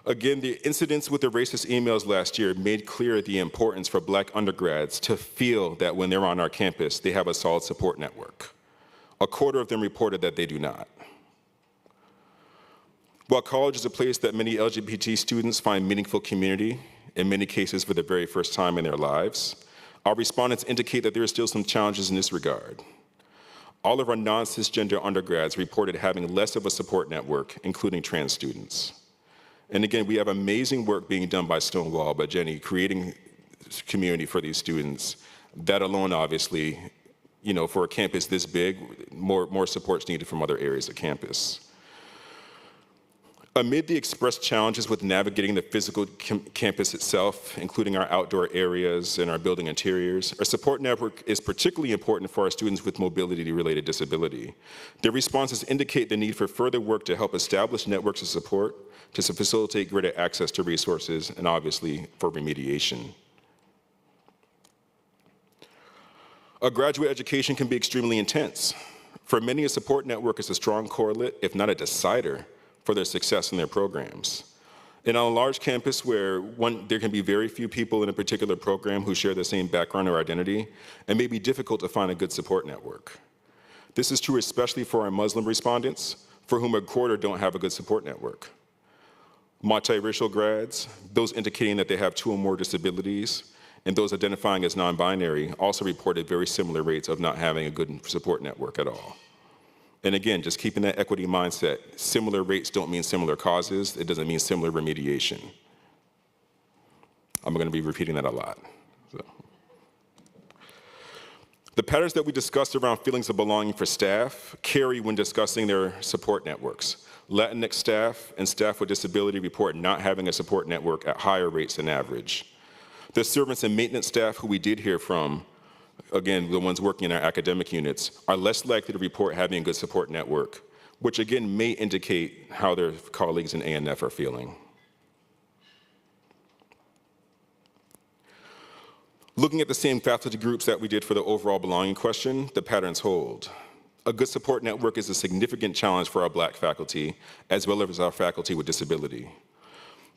I: again, the incidents with the racist emails last year made clear the importance for Black undergrads to feel that when they're on our campus, they have a solid support network. A quarter of them reported that they do not. While college is a place that many LGBT students find meaningful community in many cases for the very first time in their lives. Our respondents indicate that there are still some challenges in this regard. All of our non-cisgender undergrads reported having less of a support network, including trans students. And again, we have amazing work being done by Stonewall, by Jenny, creating community for these students. That alone, obviously, for a campus this big, more support's needed from other areas of campus. Amid the expressed challenges with navigating the physical campus itself, including our outdoor areas and our building interiors, our support network is particularly important for our students with mobility-related disability. Their responses indicate the need for further work to help establish networks of support, to facilitate greater access to resources, and obviously for remediation. A graduate education can be extremely intense. For many, a support network is a strong correlate, if not a decider, for their success in their programs. And on a large campus where there can be very few people in a particular program who share the same background or identity, it may be difficult to find a good support network. This is true especially for our Muslim respondents, for whom a quarter don't have a good support network. Multiracial grads, those indicating that they have 2 or more disabilities, and those identifying as non-binary also reported very similar rates of not having a good support network at all. And again, just keeping that equity mindset, similar rates don't mean similar causes, it doesn't mean similar remediation. I'm gonna be repeating that a lot. The patterns that we discussed around feelings of belonging for staff carry when discussing their support networks. Latinx staff and staff with disability report not having a support network at higher rates than average. The servants and maintenance staff who we did hear from, again, the ones working in our academic units, are less likely to report having a good support network, which again may indicate how their colleagues in A&F are feeling. Looking at the same faculty groups that we did for the overall belonging question, the patterns hold. A good support network is a significant challenge for our Black faculty, as well as our faculty with disability.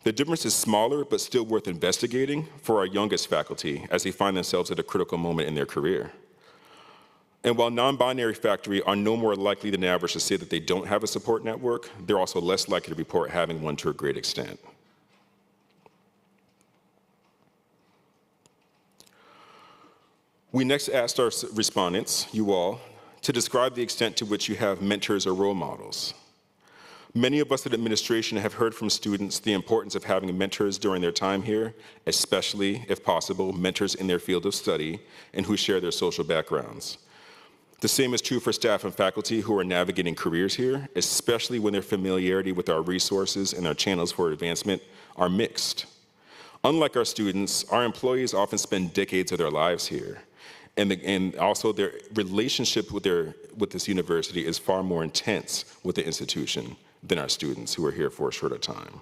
I: The difference is smaller, but still worth investigating for our youngest faculty as they find themselves at a critical moment in their career. And while non-binary faculty are no more likely than average to say that they don't have a support network, they're also less likely to report having one to a great extent. We next asked our respondents, you all, to describe the extent to which you have mentors or role models. Many of us in administration have heard from students the importance of having mentors during their time here, especially, if possible, mentors in their field of study and who share their social backgrounds. The same is true for staff and faculty who are navigating careers here, especially when their familiarity with our resources and our channels for advancement are mixed. Unlike our students, our employees often spend decades of their lives here, and also their relationship with this university is far more intense with the institution than our students who are here for a shorter time.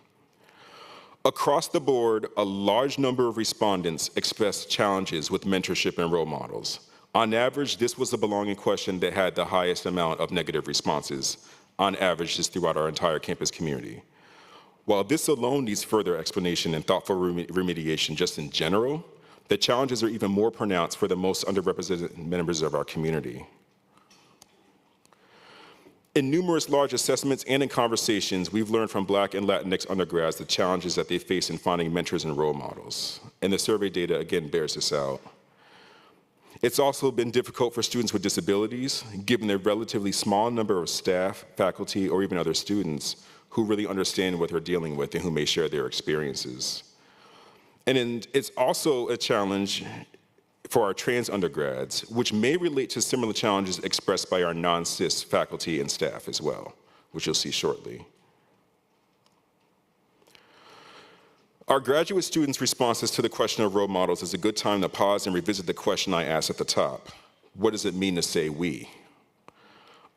I: Across the board, a large number of respondents expressed challenges with mentorship and role models. On average, this was the belonging question that had the highest amount of negative responses, on average, just throughout our entire campus community. While this alone needs further explanation and thoughtful remediation just in general, the challenges are even more pronounced for the most underrepresented members of our community. In numerous large assessments and in conversations, we've learned from Black and Latinx undergrads the challenges that they face in finding mentors and role models. And the survey data, again, bears this out. It's also been difficult for students with disabilities, given their relatively small number of staff, faculty, or even other students who really understand what they're dealing with and who may share their experiences. And it's also a challenge for our trans undergrads, which may relate to similar challenges expressed by our non-cis faculty and staff as well, which you'll see shortly. Our graduate students' responses to the question of role models is a good time to pause and revisit the question I asked at the top. What does it mean to say we?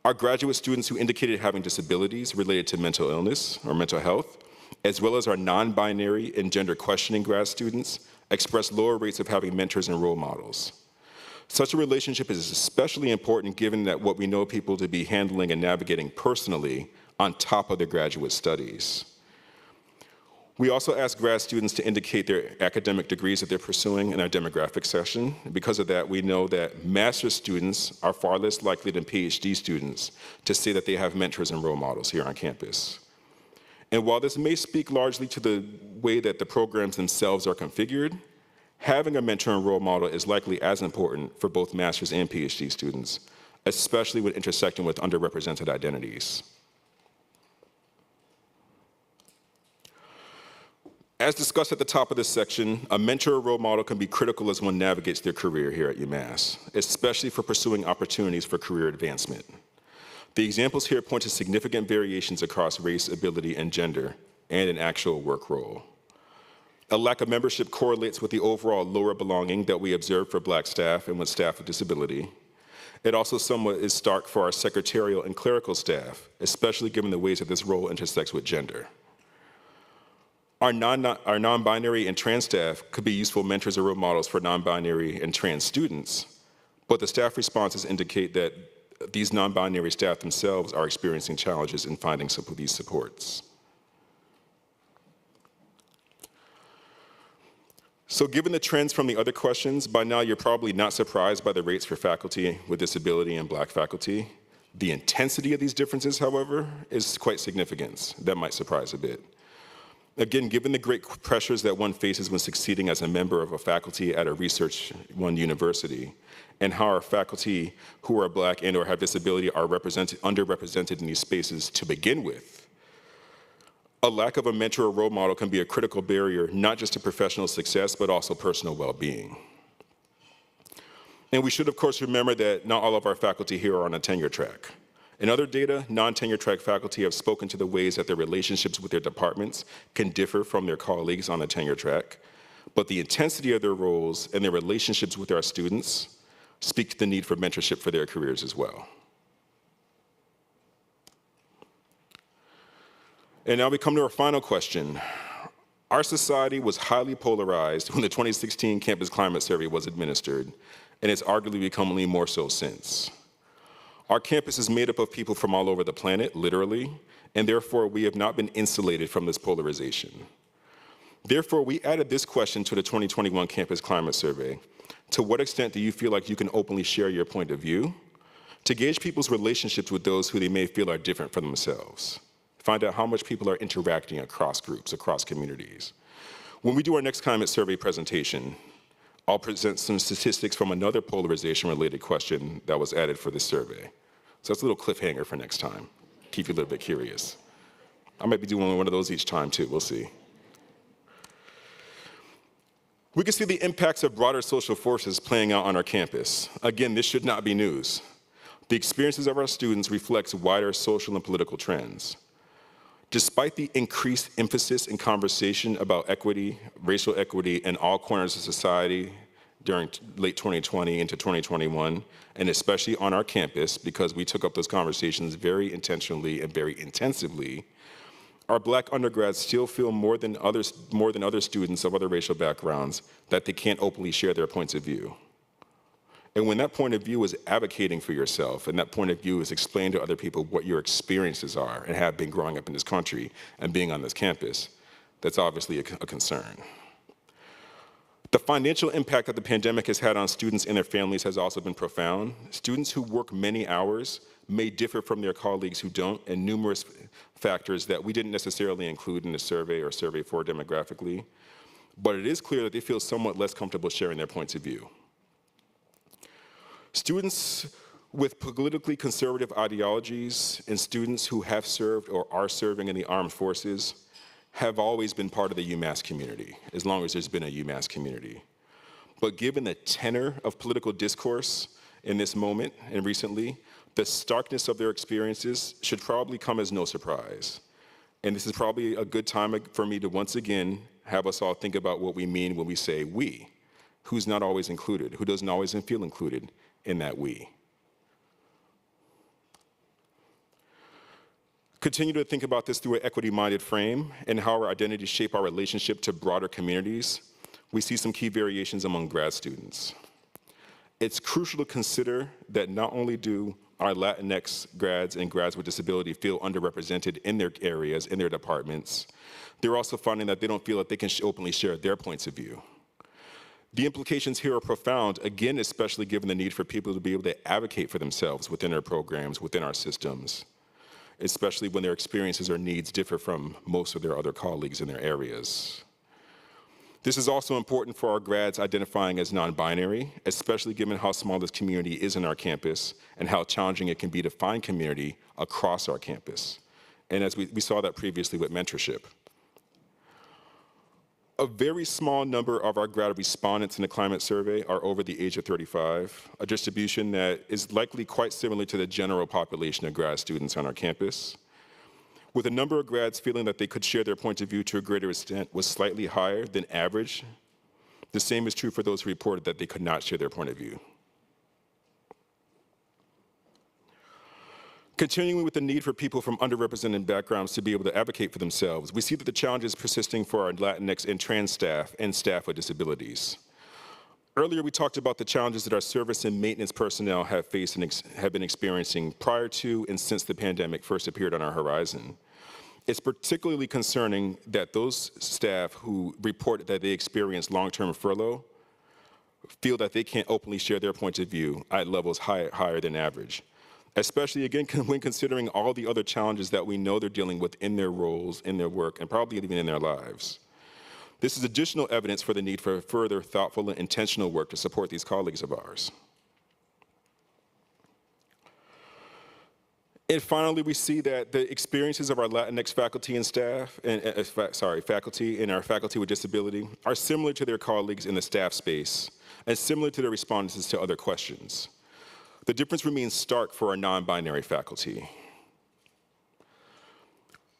I: Our graduate students who indicated having disabilities related to mental illness or mental health, as well as our non-binary and gender questioning grad students, express lower rates of having mentors and role models. Such a relationship is especially important given that what we know people to be handling and navigating personally on top of their graduate studies. We also ask grad students to indicate their academic degrees that they're pursuing in our demographic session. Because of that, we know that master's students are far less likely than PhD students to say that they have mentors and role models here on campus. And while this may speak largely to the way that the programs themselves are configured, having a mentor and role model is likely as important for both master's and PhD students, especially when intersecting with underrepresented identities. As discussed at the top of this section, a mentor or role model can be critical as one navigates their career here at UMass, especially for pursuing opportunities for career advancement. The examples here point to significant variations across race, ability, and gender, and an actual work role. A lack of membership correlates with the overall lower belonging that we observe for Black staff and with staff with disability. It also somewhat is stark for our secretarial and clerical staff, especially given the ways that this role intersects with gender. Our non-binary and trans staff could be useful mentors or role models for non-binary and trans students, but the staff responses indicate that these non-binary staff themselves are experiencing challenges in finding some of these supports. So given the trends from the other questions, by now you're probably not surprised by the rates for faculty with disability and Black faculty. The intensity of these differences, however, is quite significant. That might surprise a bit. Again, given the great pressures that one faces when succeeding as a member of a faculty at a Research One university, and how our faculty who are Black and or have disability are underrepresented in these spaces to begin with, a lack of a mentor or role model can be a critical barrier, not just to professional success, but also personal well-being. And we should, of course, remember that not all of our faculty here are on a tenure track. In other data, non-tenure track faculty have spoken to the ways that their relationships with their departments can differ from their colleagues on a tenure track, but the intensity of their roles and their relationships with our students speak to the need for mentorship for their careers as well. And now we come to our final question. Our society was highly polarized when the 2016 Campus Climate Survey was administered, and it's arguably become only more so since. Our campus is made up of people from all over the planet, literally, and therefore we have not been insulated from this polarization. Therefore, we added this question to the 2021 Campus Climate Survey. To what extent do you feel like you can openly share your point of view? To gauge people's relationships with those who they may feel are different from themselves. Find out how much people are interacting across groups, across communities. When we do our next climate survey presentation, I'll present some statistics from another polarization-related question that was added for this survey. So that's a little cliffhanger for next time. Keep you a little bit curious. I might be doing one of those each time too, we'll see. We can see the impacts of broader social forces playing out on our campus. Again, this should not be news. The experiences of our students reflects wider social and political trends. Despite the increased emphasis and conversation about equity, racial equity in all corners of society during late 2020 into 2021, and especially on our campus, because we took up those conversations very intentionally and very intensively, our Black undergrads still feel more than other students of other racial backgrounds that they can't openly share their points of view. And when that point of view is advocating for yourself, and that point of view is explaining to other people what your experiences are and have been growing up in this country and being on this campus, that's obviously a concern. The financial impact that the pandemic has had on students and their families has also been profound. Students who work many hours may differ from their colleagues who don't, and numerous factors that we didn't necessarily include in the survey or survey for demographically, but it is clear that they feel somewhat less comfortable sharing their points of view. Students with politically conservative ideologies and students who have served or are serving in the armed forces have always been part of the UMass community, as long as there's been a UMass community. But given the tenor of political discourse in this moment and recently, the starkness of their experiences should probably come as no surprise. And this is probably a good time for me to once again have us all think about what we mean when we say we. Who's not always included? Who doesn't always feel included in that we? Continue to think about this through an equity-minded frame and how our identities shape our relationship to broader communities. We see some key variations among grad students. It's crucial to consider that not only do our Latinx grads and grads with disability feel underrepresented in their areas, in their departments, they're also finding that they don't feel that they can openly share their points of view. The implications here are profound, again, especially given the need for people to be able to advocate for themselves within our programs, within our systems. especially when their experiences or needs differ from most of their other colleagues in their areas. This is also important for our grads identifying as non-binary, especially given how small this community is in our campus and how challenging it can be to find community across our campus. And as we saw that previously with mentorship. A very small number of our grad respondents in the climate survey are over the age of 35, a distribution that is likely quite similar to the general population of grad students on our campus. With a number of grads feeling that they could share their point of view to a greater extent was slightly higher than average, the same is true for those who reported that they could not share their point of view. Continuing with the need for people from underrepresented backgrounds to be able to advocate for themselves, we see that the challenges persisting for our Latinx and trans staff and staff with disabilities. Earlier, we talked about the challenges that our service and maintenance personnel have faced and have been experiencing prior to and since the pandemic first appeared on our horizon. It's particularly concerning that those staff who report that they experienced long-term furlough feel that they can't openly share their points of view at levels higher than average, especially, again, when considering all the other challenges that we know they're dealing with in their roles, in their work, and probably even in their lives. This is additional evidence for the need for further thoughtful and intentional work to support these colleagues of ours. And finally, we see that the experiences of our Latinx faculty and staff, faculty and our faculty with disability are similar to their colleagues in the staff space and similar to their responses to other questions. The difference remains stark for our non-binary faculty.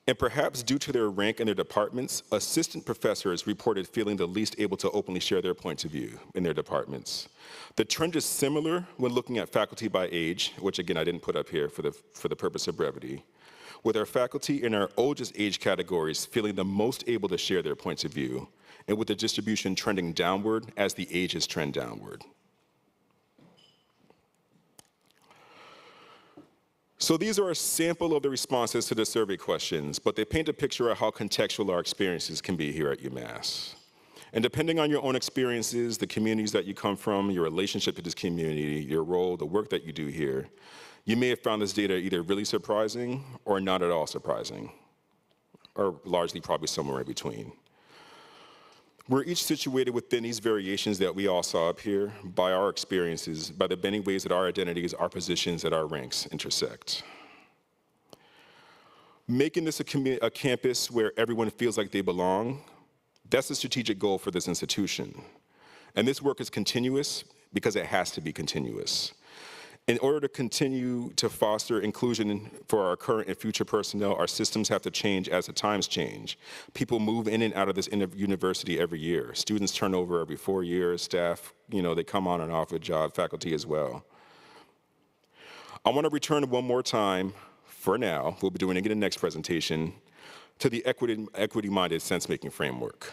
I: And perhaps due to their rank in their departments, assistant professors reported feeling the least able to openly share their points of view in their departments. The trend is similar when looking at faculty by age, which again I didn't put up here for the purpose of brevity, with our faculty in our oldest age categories feeling the most able to share their points of view, and with the distribution trending downward as the ages trend downward. So these are a sample of the responses to the survey questions, but they paint a picture of how contextual our experiences can be here at UMass. And depending on your own experiences, the communities that you come from, your relationship to this community, your role, the work that you do here, you may have found this data either really surprising or not at all surprising, or largely probably somewhere in between. We're each situated within these variations that we all saw up here by our experiences, by the many ways that our identities, our positions, and our ranks intersect. Making this a campus where everyone feels like they belong, that's the strategic goal for this institution. And this work is continuous because it has to be continuous. In order to continue to foster inclusion for our current and future personnel, our systems have to change as the times change. People move in and out of this university every year. Students turn over every 4 years, staff, they come on and off a job, faculty as well. I want to return one more time, for now, we'll be doing it in the next presentation, to the equity-minded sense-making framework.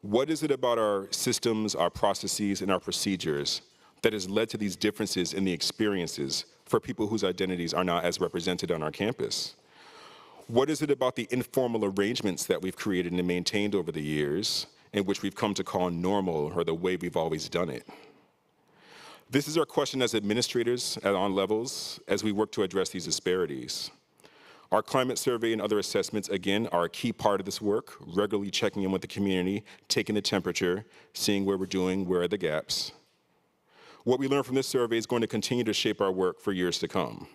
I: What is it about our systems, our processes, and our procedures that has led to these differences in the experiences for people whose identities are not as represented on our campus? What is it about the informal arrangements that we've created and maintained over the years, in which we've come to call normal or the way we've always done it? This is our question as administrators on levels as we work to address these disparities. Our climate survey and other assessments, again, are a key part of this work, regularly checking in with the community, taking the temperature, seeing where we're doing, where are the gaps. What we learn from this survey is going to continue to shape our work for years to come.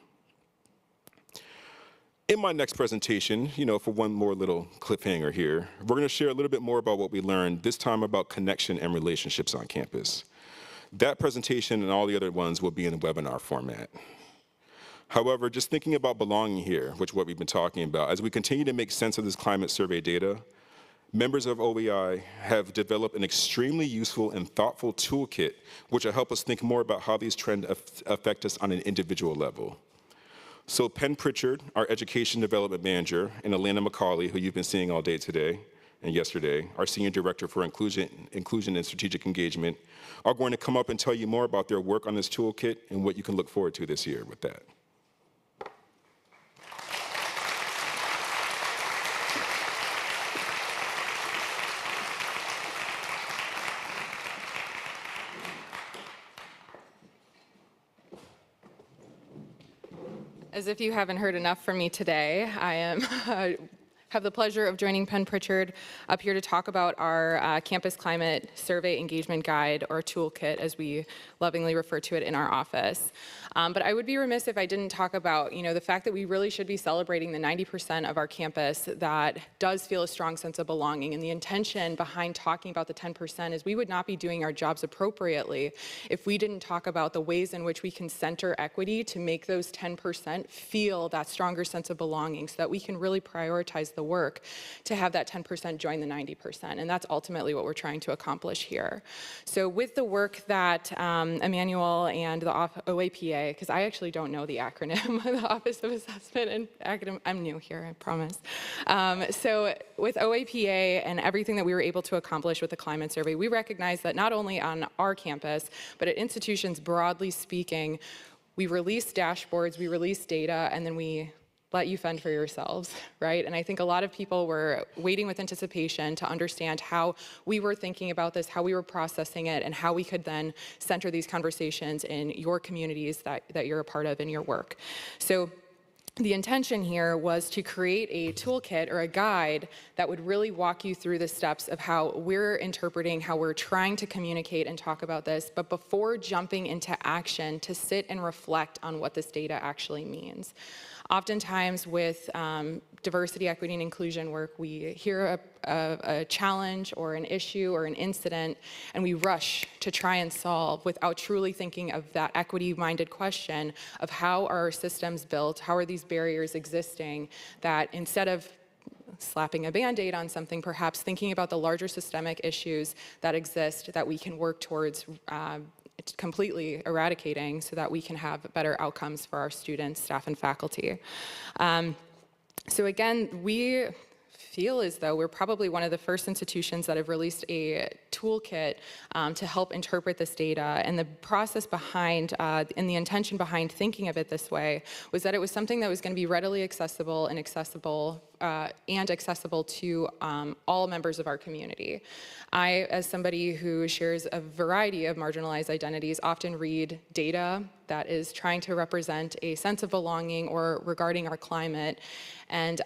I: In my next presentation, for one more little cliffhanger here, we're going to share a little bit more about what we learned, this time about connection and relationships on campus. That presentation and all the other ones will be in webinar format. However, just thinking about belonging here, which is what we've been talking about, as we continue to make sense of this climate survey data, members of OEI have developed an extremely useful and thoughtful toolkit which will help us think more about how these trends affect us on an individual level. So Penn Pritchard, our Education Development Manager, and Alana McCauley, who you've been seeing all day today and yesterday, our Senior Director for Inclusion and Strategic Engagement, are going to come up and tell you more about their work on this toolkit and what you can look forward to this year with that.
A: As if you haven't heard enough from me today, I am have the pleasure of joining Penn Pritchard up here to talk about our Campus Climate Survey Engagement Guide, or Toolkit, as we lovingly refer to it in our office. But I would be remiss if I didn't talk about, the fact that we really should be celebrating the 90% of our campus that does feel a strong sense of belonging. And the intention behind talking about the 10% is we would not be doing our jobs appropriately if we didn't talk about the ways in which we can center equity to make those 10% feel that stronger sense of belonging, so that we can really prioritize the work to have that 10% join the 90%. And that's ultimately what we're trying to accomplish here. So with the work that Emmanuel and the OAPA, because I actually don't know the acronym, the Office of Assessment and Academic, I'm new here, I promise. So with OAPA and everything that we were able to accomplish with the climate survey, we recognize that not only on our campus, but at institutions broadly speaking, we release dashboards, we release data, and then we let you fend for yourselves, right? And I think a lot of people were waiting with anticipation to understand how we were thinking about this, how we were processing it, and how we could then center these conversations in your communities that you're a part of in your work. So the intention here was to create a toolkit or a guide that would really walk you through the steps of how we're interpreting, how we're trying to communicate and talk about this, but before jumping into action, to sit and reflect on what this data actually means. Oftentimes with diversity, equity, and inclusion work, we hear a challenge or an issue or an incident, and we rush to try and solve without truly thinking of that equity-minded question of how are our systems built, how are these barriers existing, that instead of slapping a Band-Aid on something, perhaps thinking about the larger systemic issues that exist that we can work towards completely eradicating, so that we can have better outcomes for our students, staff, and faculty. So again, we feel as though we're probably one of the first institutions that have released a toolkit to help interpret this data. And the process behind, and the intention behind thinking of it this way, was that it was something that was going to be readily accessible and accessible to all members of our community. I, as somebody who shares a variety of marginalized identities, often read data that is trying to represent a sense of belonging or regarding our climate. And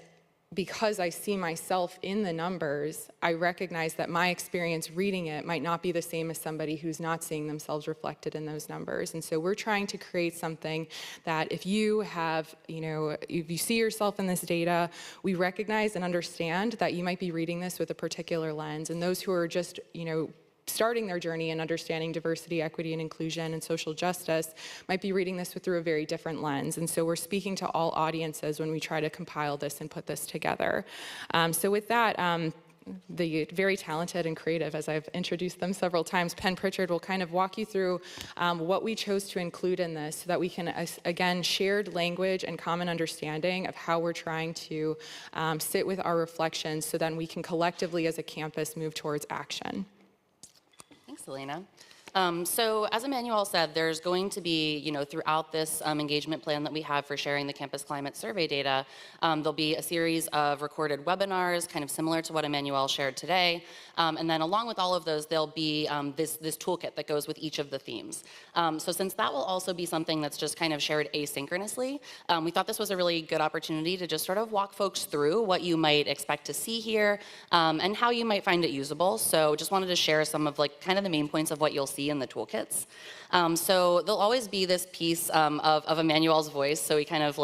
A: because I see myself in the numbers, I recognize that my experience reading it might not be the same as somebody who's not seeing themselves reflected in those numbers. And so we're trying to create something that if you have, if you see yourself in this data, we recognize and understand that you might be reading this with a particular lens. And those who are just, starting their journey in understanding diversity, equity, and inclusion and social justice might be reading this through a very different lens. And so we're speaking to all audiences when we try to compile this and put this together. So with that, the very talented and creative, as I've introduced them several times, Penn Pritchard will kind of walk you through what we chose to include in this so that we can, again, shared language and common understanding of how we're trying to sit with our reflections, so then we can collectively as a campus move towards action.
J: Thanks, Elena. So as Emmanuel said, there's going to be, throughout this engagement plan that we have for sharing the campus climate survey data, there'll be a series of recorded webinars, kind of similar to what Emmanuel shared today. And then along with all of those, there'll be this toolkit that goes with each of the themes. So since that will also be something that's just kind of shared asynchronously, we thought this was a really good opportunity to just sort of walk folks through what you might expect to see here and how you might find it usable. So just wanted to share some of kind of the main points of what you'll see in the toolkits. So there'll always be this piece of Emmanuel's voice. So we kind of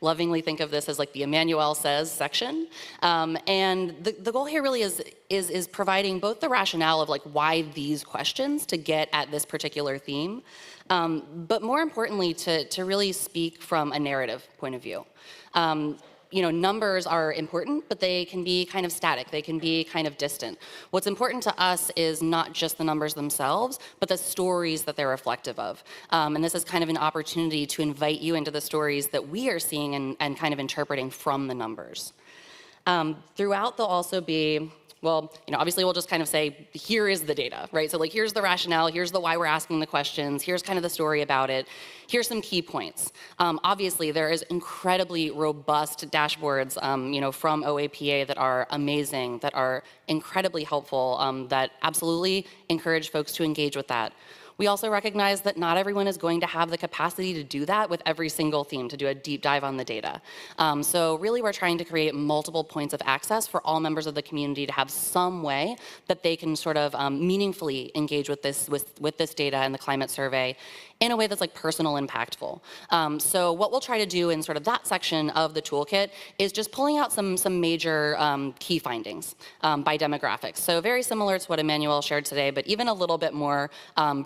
J: lovingly think of this as the Emmanuel Says section. And the goal here really is providing both the rationale of why these questions to get at this particular theme, but more importantly to really speak from a narrative point of view. Numbers are important, but they can be kind of static. They can be kind of distant. What's important to us is not just the numbers themselves, but the stories that they're reflective of. And this is kind of an opportunity to invite you into the stories that we are seeing and kind of interpreting from the numbers. Throughout, there'll also be, obviously we'll just kind of say, here is the data, right? So here's the rationale, here's the why we're asking the questions, here's kind of the story about it. Here's some key points. Obviously, there is incredibly robust dashboards, from OAPA that are amazing, that are incredibly helpful, that absolutely encourage folks to engage with that. We also recognize that not everyone is going to have the capacity to do that with every single theme, to do a deep dive on the data. So really, we're trying to create multiple points of access for all members of the community to have some way that they can sort of meaningfully engage with this data and the climate survey in a way that's like personal and impactful. So what we'll try to do in sort of that section of the toolkit is just pulling out some major key findings by demographics. So very similar to what Emmanuel shared today, but even a little bit more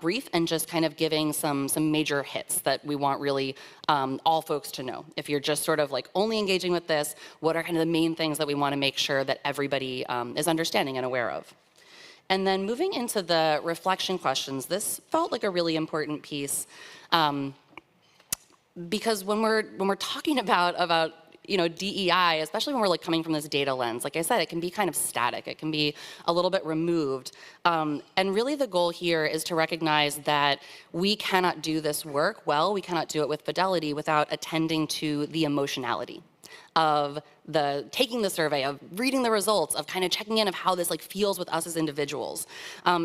J: brief and just kind of giving some major hits that we want really all folks to know. If you're just sort of like only engaging with this, what are kind of the main things that we want to make sure that everybody is understanding and aware of? And then moving into the reflection questions, this felt like a really important piece because when we're talking about DEI, especially when we're like coming from this data lens, like I said, it can be kind of static. It can be a little bit removed. And really the goal here is to recognize that we cannot do this work well, we cannot do it with fidelity without attending to the emotionality of taking the survey, of reading the results, of kind of checking in of how this like feels with us as individuals.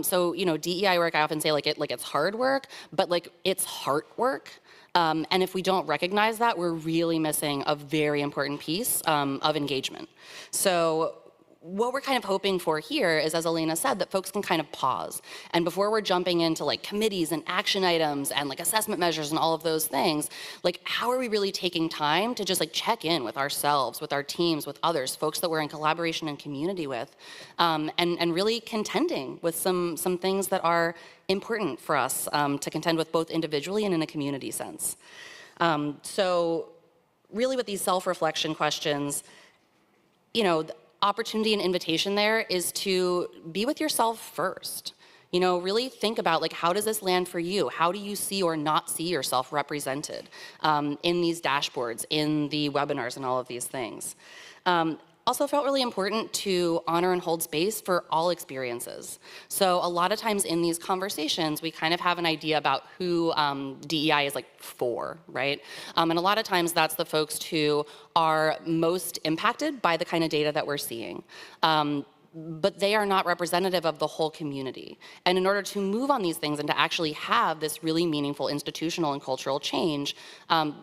J: So DEI work, I often say like it's hard work, but like it's heart work. And if we don't recognize that, we're really missing a very important piece of engagement. So what we're kind of hoping for here is, as Elena said, that folks can kind of pause. And before we're jumping into like committees and action items and like assessment measures and all of those things, like how are we really taking time to just like check in with ourselves, with our teams, with others, folks that we're in collaboration and community with, and really contending with some things that are important for us to contend with both individually and in a community sense. So really with these self-reflection questions, opportunity and invitation there is to be with yourself first. Really think about like, how does this land for you? How do you see or not see yourself represented in these dashboards, in the webinars and all of these things? Also felt really important to honor and hold space for all experiences. So a lot of times in these conversations, we kind of have an idea about who DEI is like for, right? And a lot of times that's the folks who are most impacted by the kind of data that we're seeing. But they are not representative of the whole community. And in order to move on these things and to actually have this really meaningful institutional and cultural change,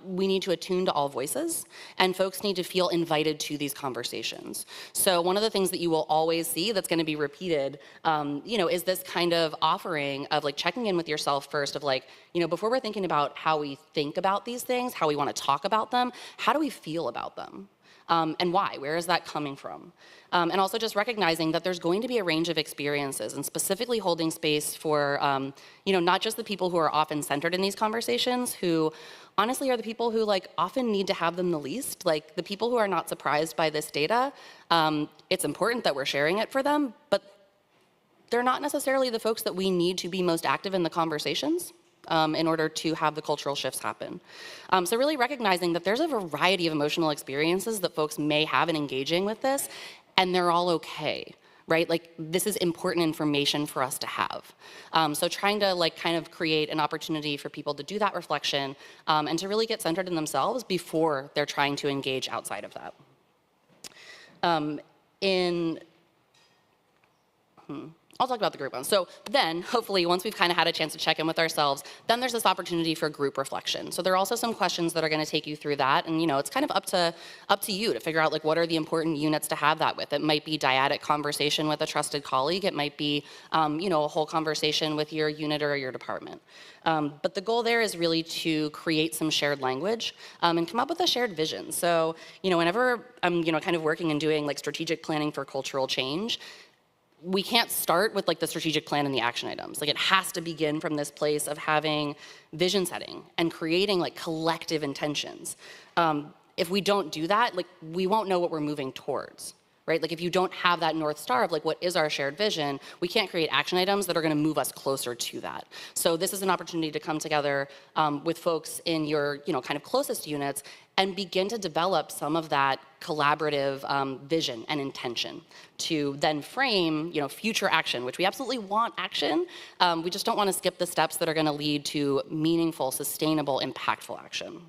J: we need to attune to all voices, and folks need to feel invited to these conversations. So one of the things that you will always see that's going to be repeated, is this kind of offering of like checking in with yourself first of like, before we're thinking about how we think about these things, how we want to talk about them, how do we feel about them? And why? Where is that coming from? And also just recognizing that there's going to be a range of experiences, and specifically holding space for, not just the people who are often centered in these conversations, who honestly are the people who like often need to have them the least, like the people who are not surprised by this data. It's important that we're sharing it for them, but they're not necessarily the folks that we need to be most active in the conversations. In order to have the cultural shifts happen. So really recognizing that there's a variety of emotional experiences that folks may have in engaging with this, and they're all okay, right? Like this is important information for us to have. So trying to like kind of create an opportunity for people to do that reflection and to really get centered in themselves before they're trying to engage outside of that. I'll talk about the group one. So then, hopefully, once we've kind of had a chance to check in with ourselves, then there's this opportunity for group reflection. So there are also some questions that are going to take you through that, and it's kind of up to you to figure out like what are the important units to have that with. It might be dyadic conversation with a trusted colleague. It might be a whole conversation with your unit or your department. But the goal there is really to create some shared language and come up with a shared vision. So whenever I'm kind of working and doing like strategic planning for cultural change, we can't start with like the strategic plan and the action items. Like it has to begin from this place of having vision setting and creating like collective intentions. If we don't do that, like we won't know what we're moving towards, right? Like if you don't have that North Star of like what is our shared vision, we can't create action items that are going to move us closer to that. So this is an opportunity to come together with folks in your kind of closest units and begin to develop some of that collaborative vision and intention to then frame future action, which we absolutely want action. We just don't want to skip the steps that are going to lead to meaningful, sustainable, impactful action.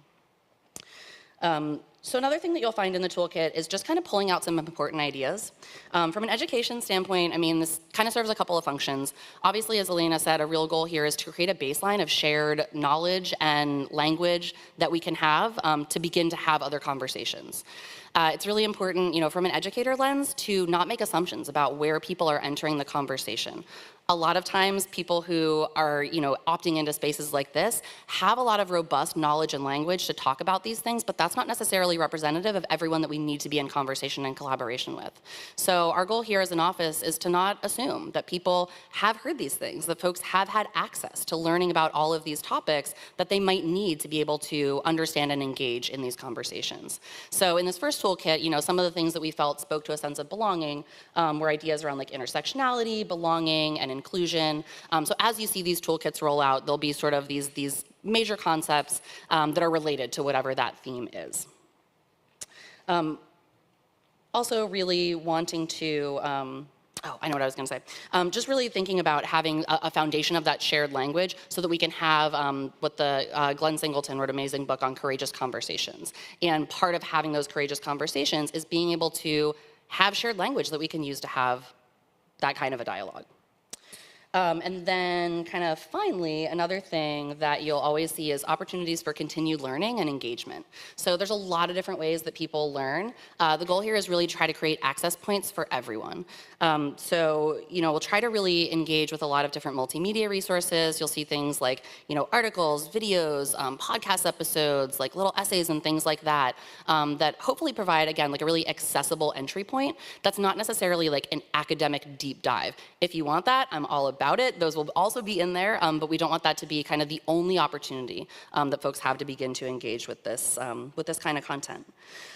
J: So another thing that you'll find in the toolkit is just kind of pulling out some important ideas. From an education standpoint, I mean, this kind of serves a couple of functions. Obviously, as Elena said, a real goal here is to create a baseline of shared knowledge and language that we can have to begin to have other conversations. It's really important, from an educator lens to not make assumptions about where people are entering the conversation. A lot of times people who are, opting into spaces like this have a lot of robust knowledge and language to talk about these things, but that's not necessarily representative of everyone that we need to be in conversation and collaboration with. So our goal here as an office is to not assume that people have heard these things, that folks have had access to learning about all of these topics that they might need to be able to understand and engage in these conversations. So in this first toolkit, some of the things that we felt spoke to a sense of belonging were ideas around like intersectionality, belonging, and inclusion. So as you see these toolkits roll out, there'll be sort of these major concepts that are related to whatever that theme is. Also really wanting to, I know what I was going to say. Just really thinking about having a foundation of that shared language so that we can have what the Glenn Singleton wrote an amazing book on courageous conversations. And part of having those courageous conversations is being able to have shared language that we can use to have that kind of a dialogue. And then kind of finally, another thing that you'll always see is opportunities for continued learning and engagement. So there's a lot of different ways that people learn. The goal here is really to try to create access points for everyone. So, we'll try to really engage with a lot of different multimedia resources. You'll see things like, articles, videos, podcast episodes, like little essays and things like that, that hopefully provide, again, like a really accessible entry point that's not necessarily like an academic deep dive. If you want that, I'm all about it. Those will also be in there, but we don't want that to be kind of the only opportunity that folks have to begin to engage with this kind of content.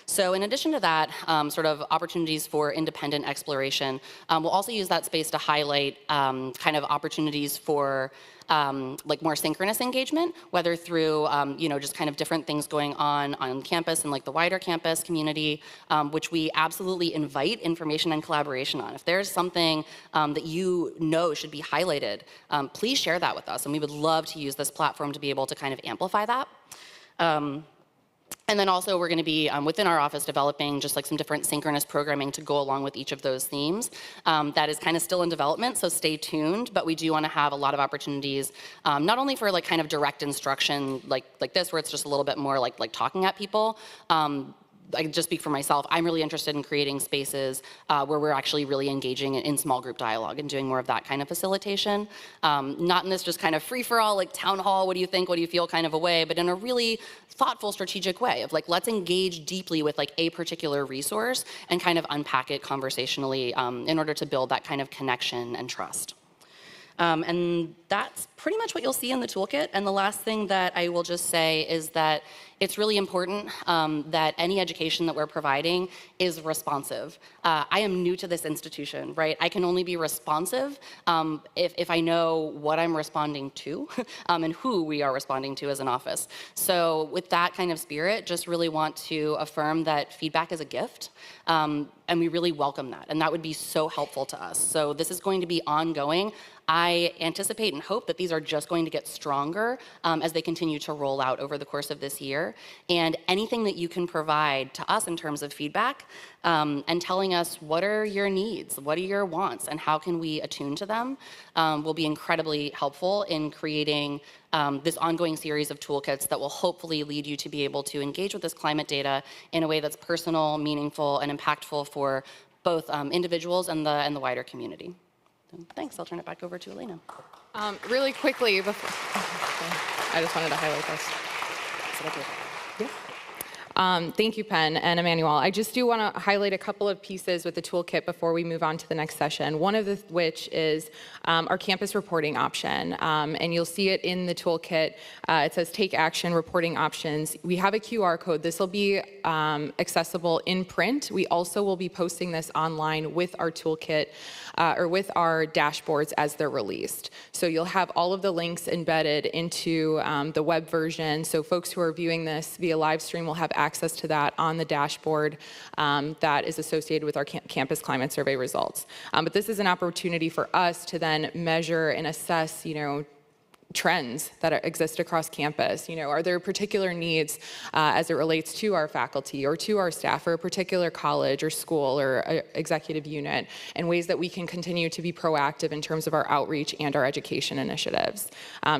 J: So in addition to that, sort of opportunities for independent exploration, we'll also use that space to highlight kind of opportunities for like more synchronous engagement, whether through, just kind of different things going on campus and like the wider campus community, which we absolutely invite information and collaboration on. If there's something that should be highlighted, please share that with us. And we would love to use this platform to be able to kind of amplify that. And then also we're going to be within our office developing just like some different synchronous programming to go along with each of those themes. That is kind of still in development, so stay tuned. But we do want to have a lot of opportunities, not only for like kind of direct instruction like this, where it's just a little bit more like talking at people. I can just speak for myself. I'm really interested in creating spaces where we're actually really engaging in small group dialogue and doing more of that kind of facilitation. Not in this just kind of free-for-all, like town hall, what do you think, what do you feel kind of a way, but in a really thoughtful, strategic way of like, let's engage deeply with like a particular resource and kind of unpack it conversationally in order to build that kind of connection and trust. And that's pretty much what you'll see in the toolkit. And the last thing that I will just say is that it's really important that any education that we're providing is responsive. I am new to this institution, right? I can only be responsive if I know what I'm responding to and who we are responding to as an office. So with that kind of spirit, just really want to affirm that feedback is a gift. And we really welcome that. And that would be so helpful to us. So this is going to be ongoing. I anticipate and hope that these are just going to get stronger as they continue to roll out over the course of this year. And anything that you can provide to us in terms of feedback and telling us what are your needs, what are your wants, and how can we attune to them will be incredibly helpful in creating this ongoing series of toolkits that will hopefully lead you to be able to engage with this climate data in a way that's personal, meaningful, and impactful for both individuals and the wider community. Thanks. I'll turn it back over to Elena.
A: Really quickly, I just wanted to highlight this. Thank you, Penn and Emmanuel. I just do want to highlight a couple of pieces with the toolkit before we move on to the next session, one of which is our campus reporting option. And you'll see it in the toolkit. It says take action, reporting options. We have a QR code. This will be accessible in print. We also will be posting this online with our toolkit or with our dashboards as they're released. So you'll have all of the links embedded into the web version. So folks who are viewing this via live stream will have access to that on the dashboard that is associated with our campus climate survey results. But this is an opportunity for us to then measure and assess, trends that exist across campus. Are there particular needs as it relates to our faculty or to our staff or a particular college or school or executive unit, and ways that we can continue to be proactive in terms of our outreach and our education initiatives.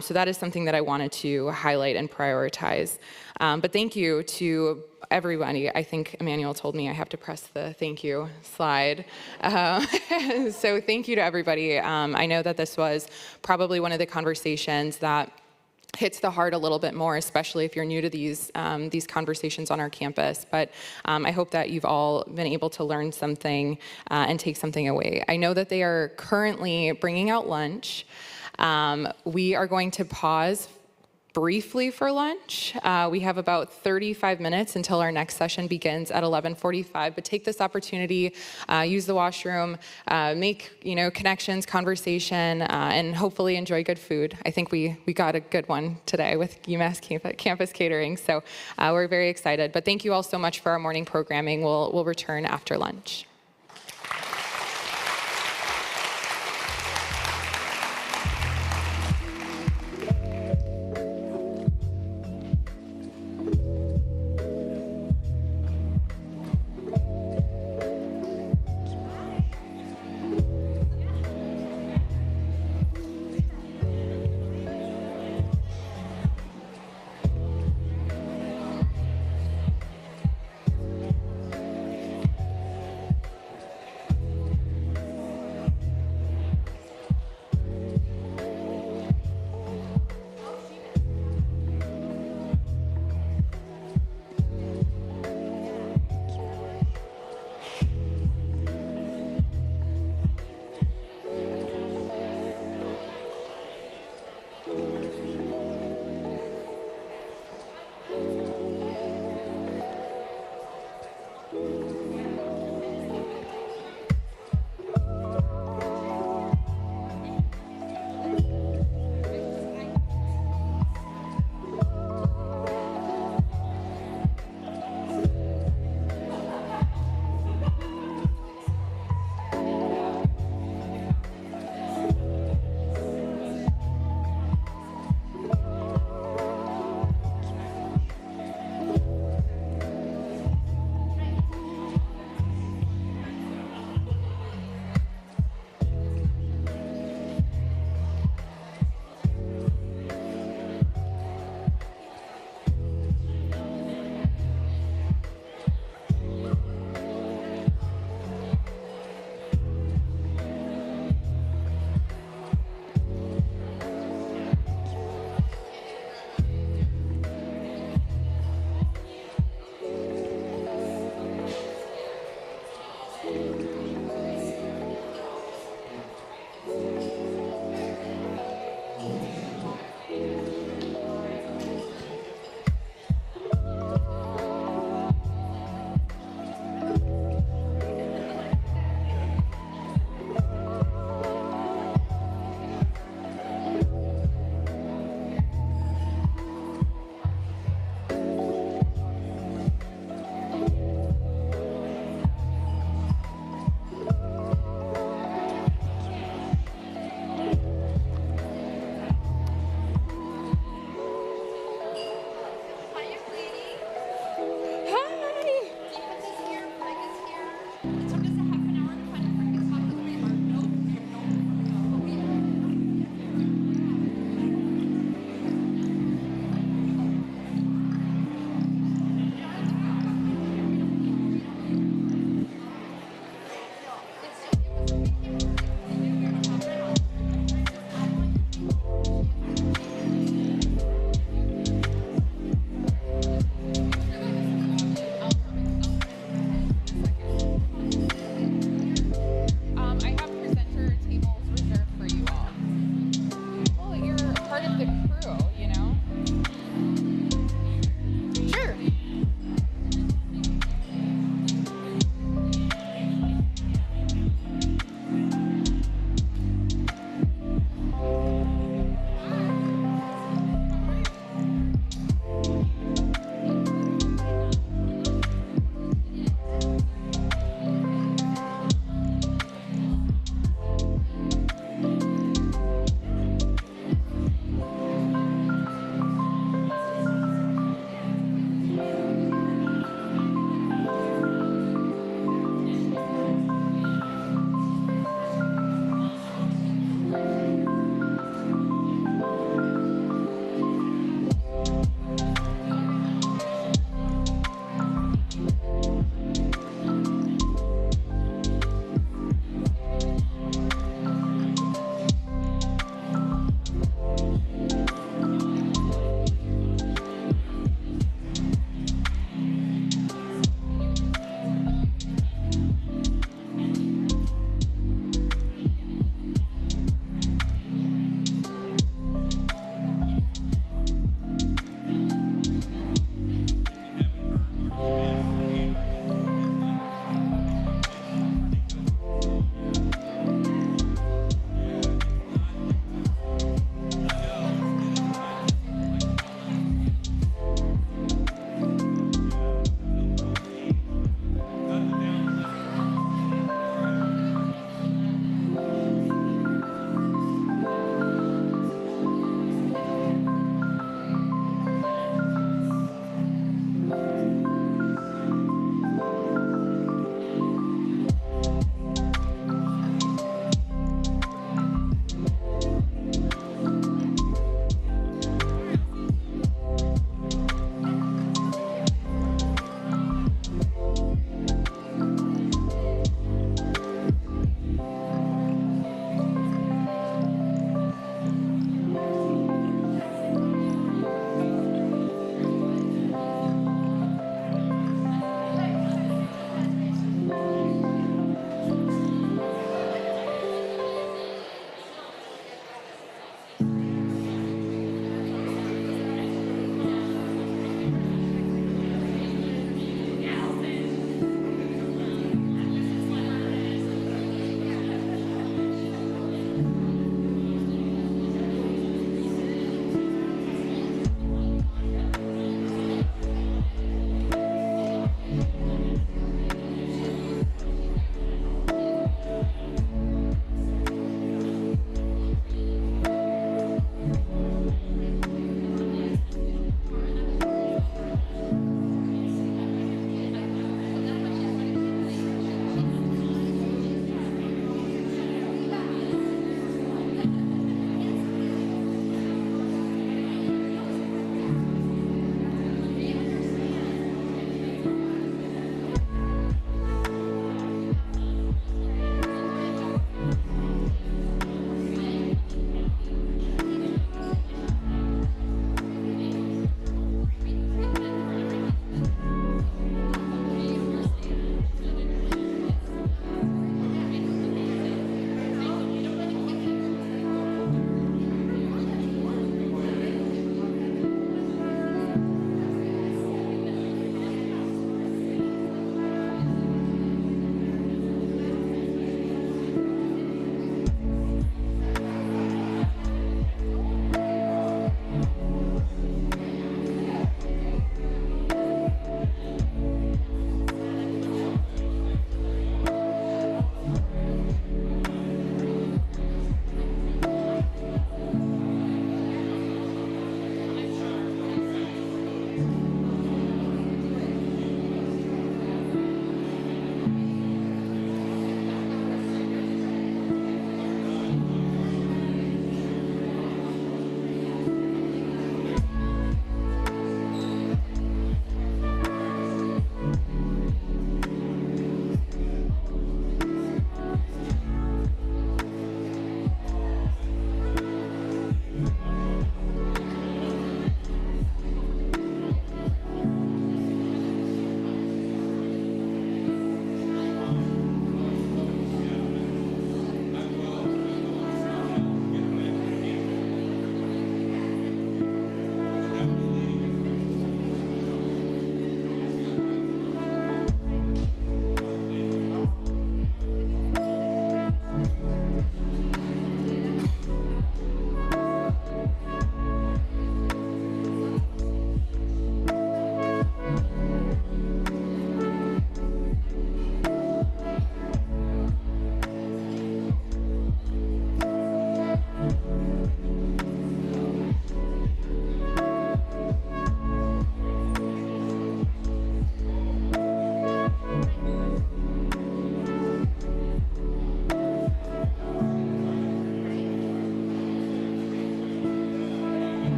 A: So that is something that I wanted to highlight and prioritize. But thank you to everybody. I think Emmanuel told me I have to press the thank you slide. So thank you to everybody. I know that this was probably one of the conversations that hits the heart a little bit more, especially if you're new to these conversations on our campus. But I hope that you've all been able to learn something and take something away. I know that they are currently bringing out lunch. We are going to pause briefly for lunch. We have about 35 minutes until our next session begins at 11:45, but take this opportunity, use the washroom, make connections, conversation, and hopefully enjoy good food. I think we got a good one today with UMass Campus Catering, so we're very excited. But thank you all so much for our morning programming. We'll return after lunch.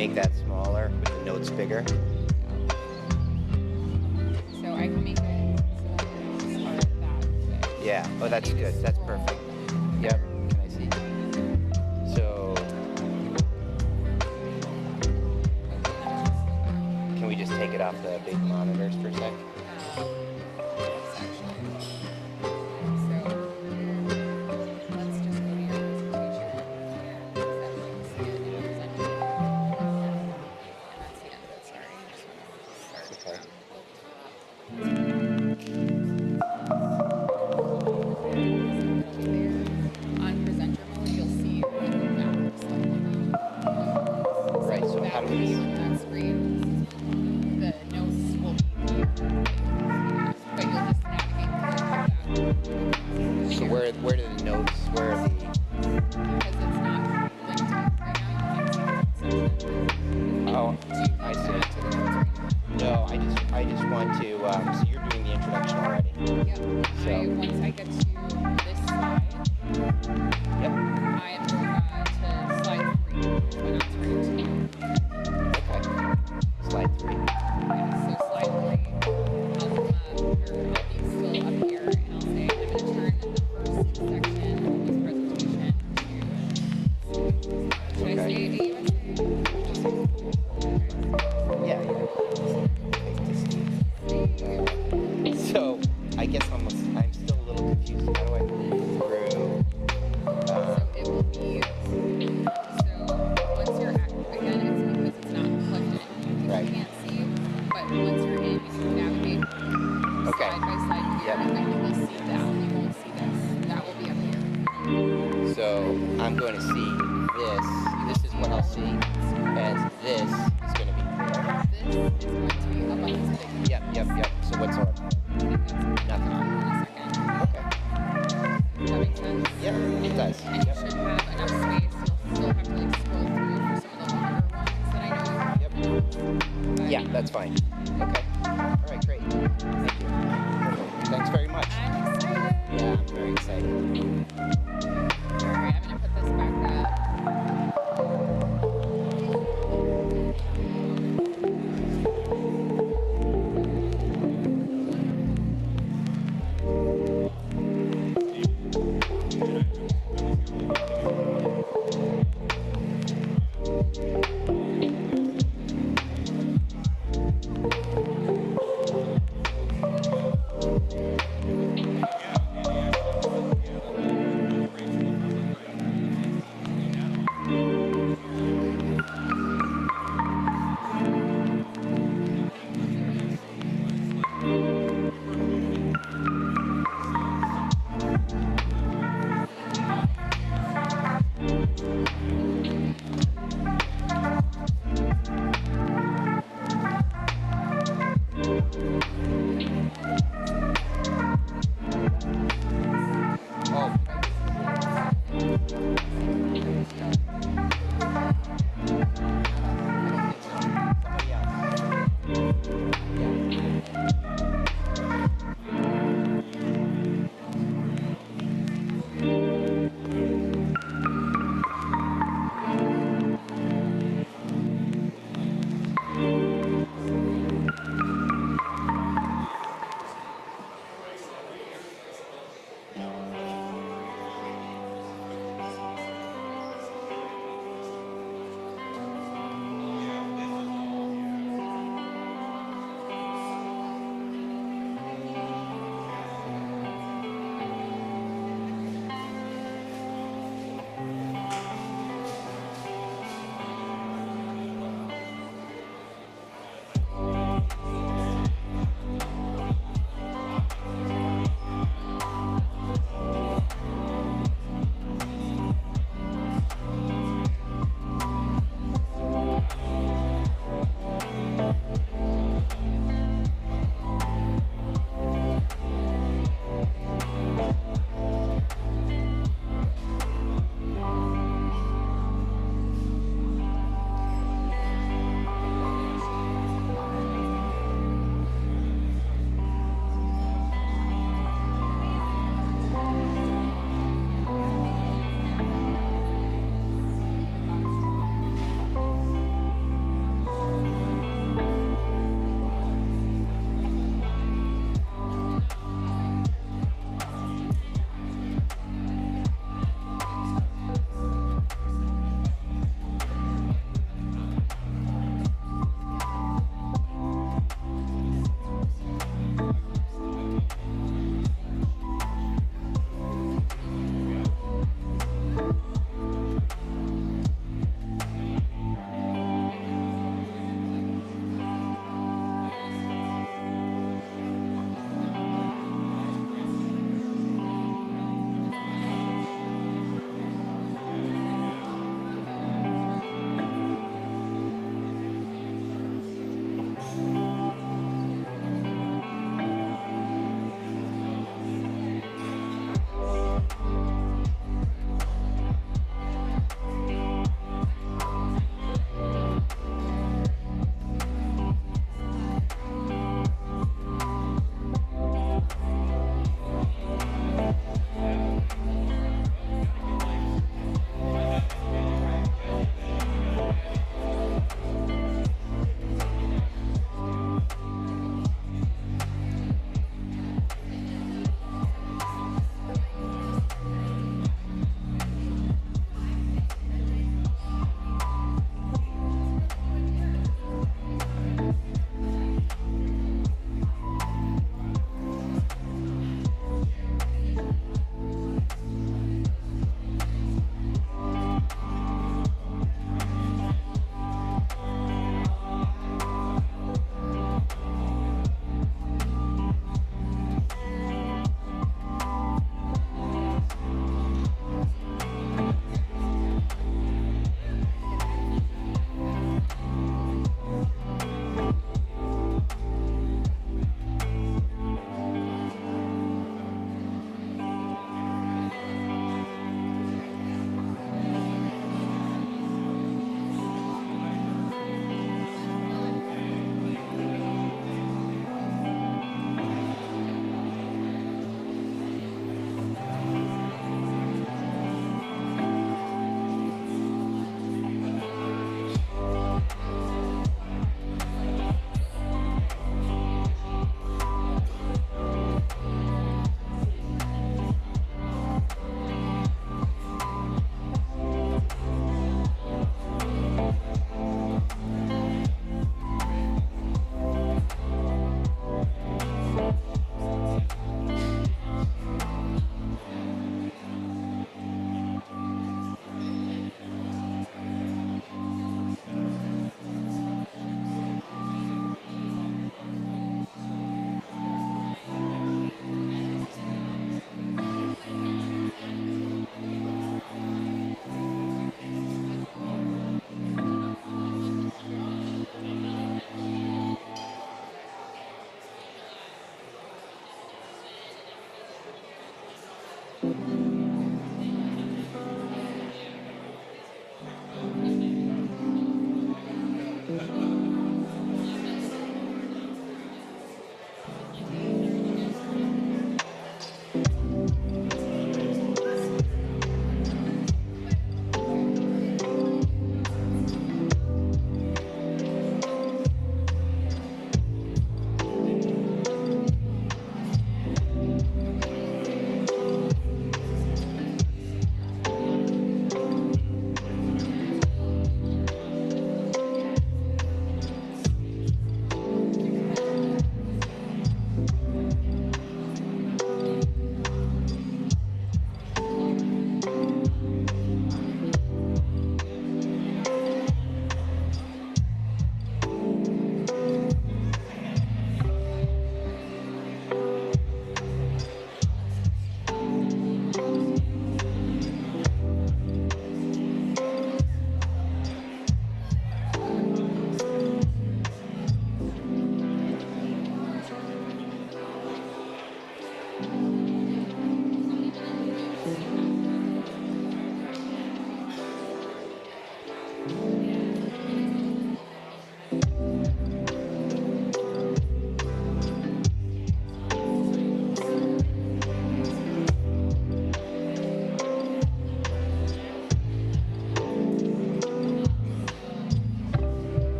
K: make that smaller with the notes bigger?
A: So I can make it so that it's start that big.
K: Yeah. Oh, that's good. That's perfect. Yep. Can I see? So, can we just take it off the big monitors for a sec?
A: On presenter mode, you'll see what that looks like.
K: Right, so how do we...
A: On that screen, the notes will be here, but you'll just navigate through that.
K: So where do the notes, where are the...
A: Because it's not linked right now, you can't see it.
K: Oh, I see. No, I just want to, so you're doing the introduction already.
A: Yep.
K: So-
A: Once I get to this slide,
K: Yep.
A: I am going to slide 3, when I'm turning to.
K: Okay. Slide 3.
A: Yeah, so slide 3, I'll be still up here, and I'll say, I'm going to turn the first section of this presentation to, should I say
K: Yeah, yeah. So, I guess I'm still a little confused. How do I move through?
A: So it will be, so once you're again, it's because it's not plugged in. You
K: Right.
A: can't see, but once you're in, you can navigate
K: Okay.
A: slide by slide here,
K: Yep.
A: and then you will see that. You won't see this. That will be up here.
K: So, I'm going to see this. This is what I'll see. And this is going to be there.
A: This is going to be up on this big.
K: Yep. So what's on? Nothing.
A: In a second.
K: Okay.
A: Does that make sense?
K: Yeah, it does.
A: And you should have enough space. You'll still have to like scroll through for some of the longer ones that I know you have.
K: Yep.
A: But
K: Yeah, that's fine. Okay. All right, great. Thank you. Perfect. Thanks very much.
A: I'm excited.
K: Yeah, I'm very excited.
A: All right, I'm gonna put this back up.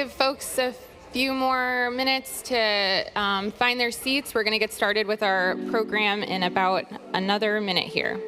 A: give folks a few more minutes to find their seats. We're going to get started with our program in about another minute here.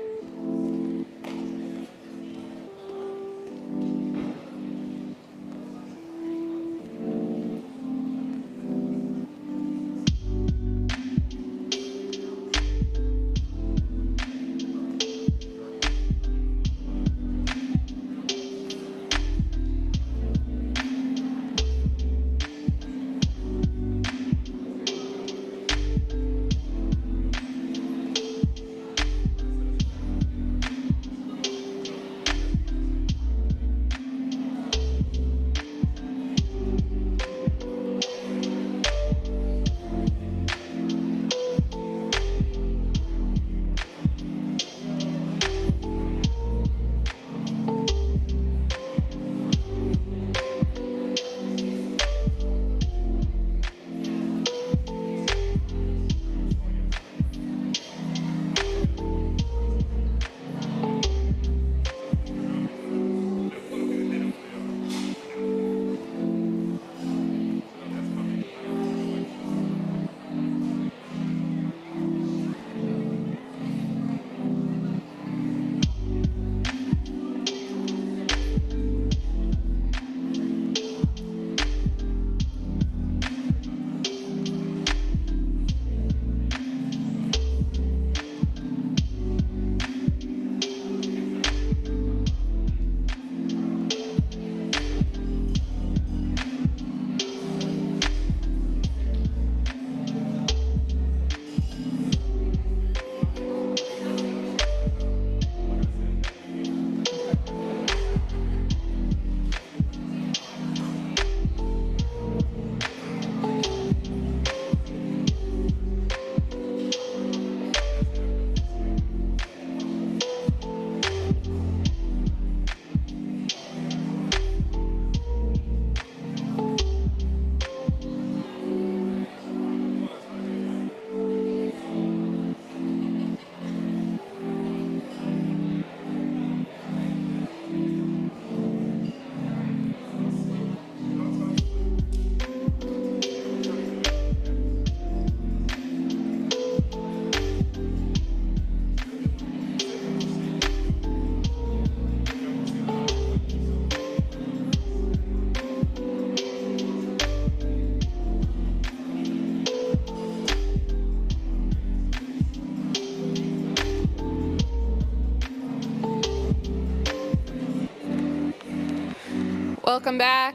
A: Welcome back.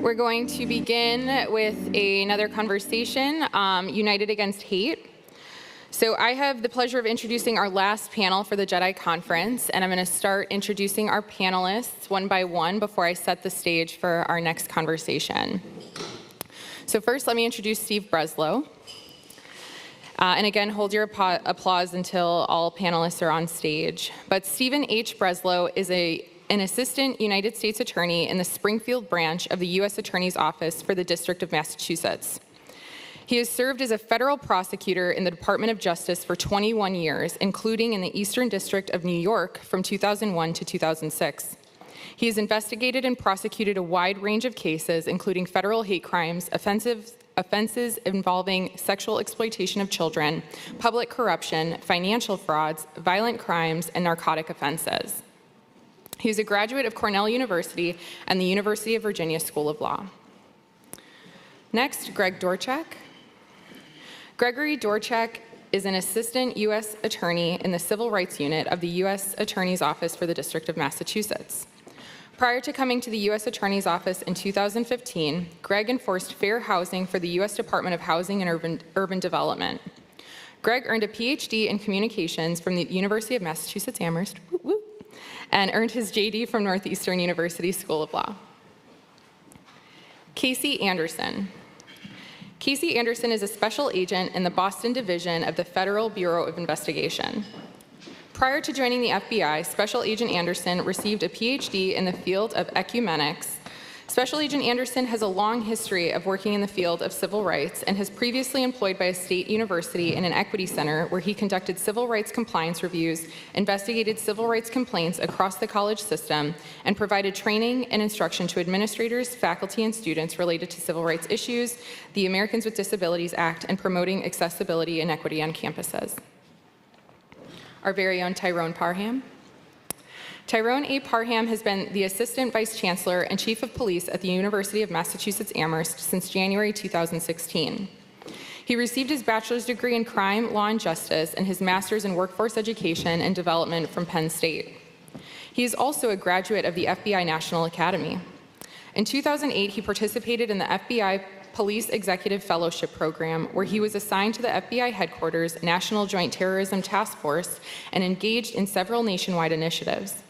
A: We're going to begin with another conversation, United Against Hate. So I have the pleasure of introducing our last panel for the JEDI Conference, and I'm going to start introducing our panelists one by one before I set the stage for our next conversation. So first, let me introduce Steve Breslow. And again, hold your applause until all panelists are on stage. But Stephen H. Breslow is an assistant United States attorney in the Springfield branch of the U.S. Attorney's Office for the District of Massachusetts. He has served as a federal prosecutor in the Department of Justice for 21 years, including in the Eastern District of New York from 2001 to 2006. He has investigated and prosecuted a wide range of cases, including federal hate crimes, offenses involving sexual exploitation of children, public corruption, financial frauds, violent crimes, and narcotic offenses. He is a graduate of Cornell University and the University of Virginia School of Law. Next, Greg Dorchak. Gregory Dorchak is an assistant U.S. attorney in the Civil Rights Unit of the U.S. Attorney's Office for the District of Massachusetts. Prior to coming to the U.S. Attorney's Office in 2015, Greg enforced fair housing for the U.S. Department of Housing and Urban Development. Greg earned a PhD in communications from the University of Massachusetts Amherst, and earned his JD from Northeastern University School of Law. Casey Anderson. Casey Anderson is a special agent in the Boston Division of the Federal Bureau of Investigation. Prior to joining the FBI, Special Agent Anderson received a PhD in the field of ecumenics Special Agent Anderson has a long history of working in the field of civil rights and has previously employed by a state university in an equity center where he conducted civil rights compliance reviews, investigated civil rights complaints across the college system, and provided training and instruction to administrators, faculty, and students related to civil rights issues, the Americans with Disabilities Act, and promoting accessibility and equity on campuses. Our very own Tyrone Parham. Tyrone A. Parham has been the Assistant Vice Chancellor and Chief of Police at the University of Massachusetts Amherst since January 2016. He received his bachelor's degree in crime, law, and justice and his master's in workforce education and development from Penn State. He is also a graduate of the FBI National Academy. In 2008, he participated in the FBI Police Executive Fellowship Program, where he was assigned to the FBI headquarters National Joint Terrorism Task Force and engaged in several nationwide initiatives.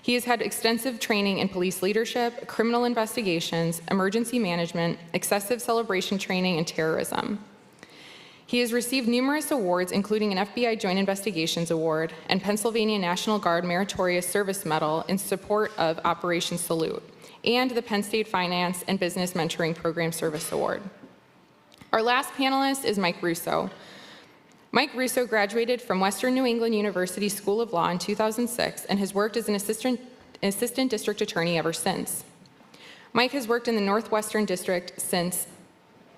A: He has had extensive training in police leadership, criminal investigations, emergency management, excessive celebration training, and terrorism. He has received numerous awards, including an FBI Joint Investigations Award and Pennsylvania National Guard Meritorious Service Medal in support of Operation Salute, and the Penn State Finance and Business Mentoring Program Service Award. Our last panelist is Mike Russo. Mike Russo graduated from Western New England University School of Law in 2006 and has worked as an assistant district attorney ever since. Mike has worked in the Northwestern District since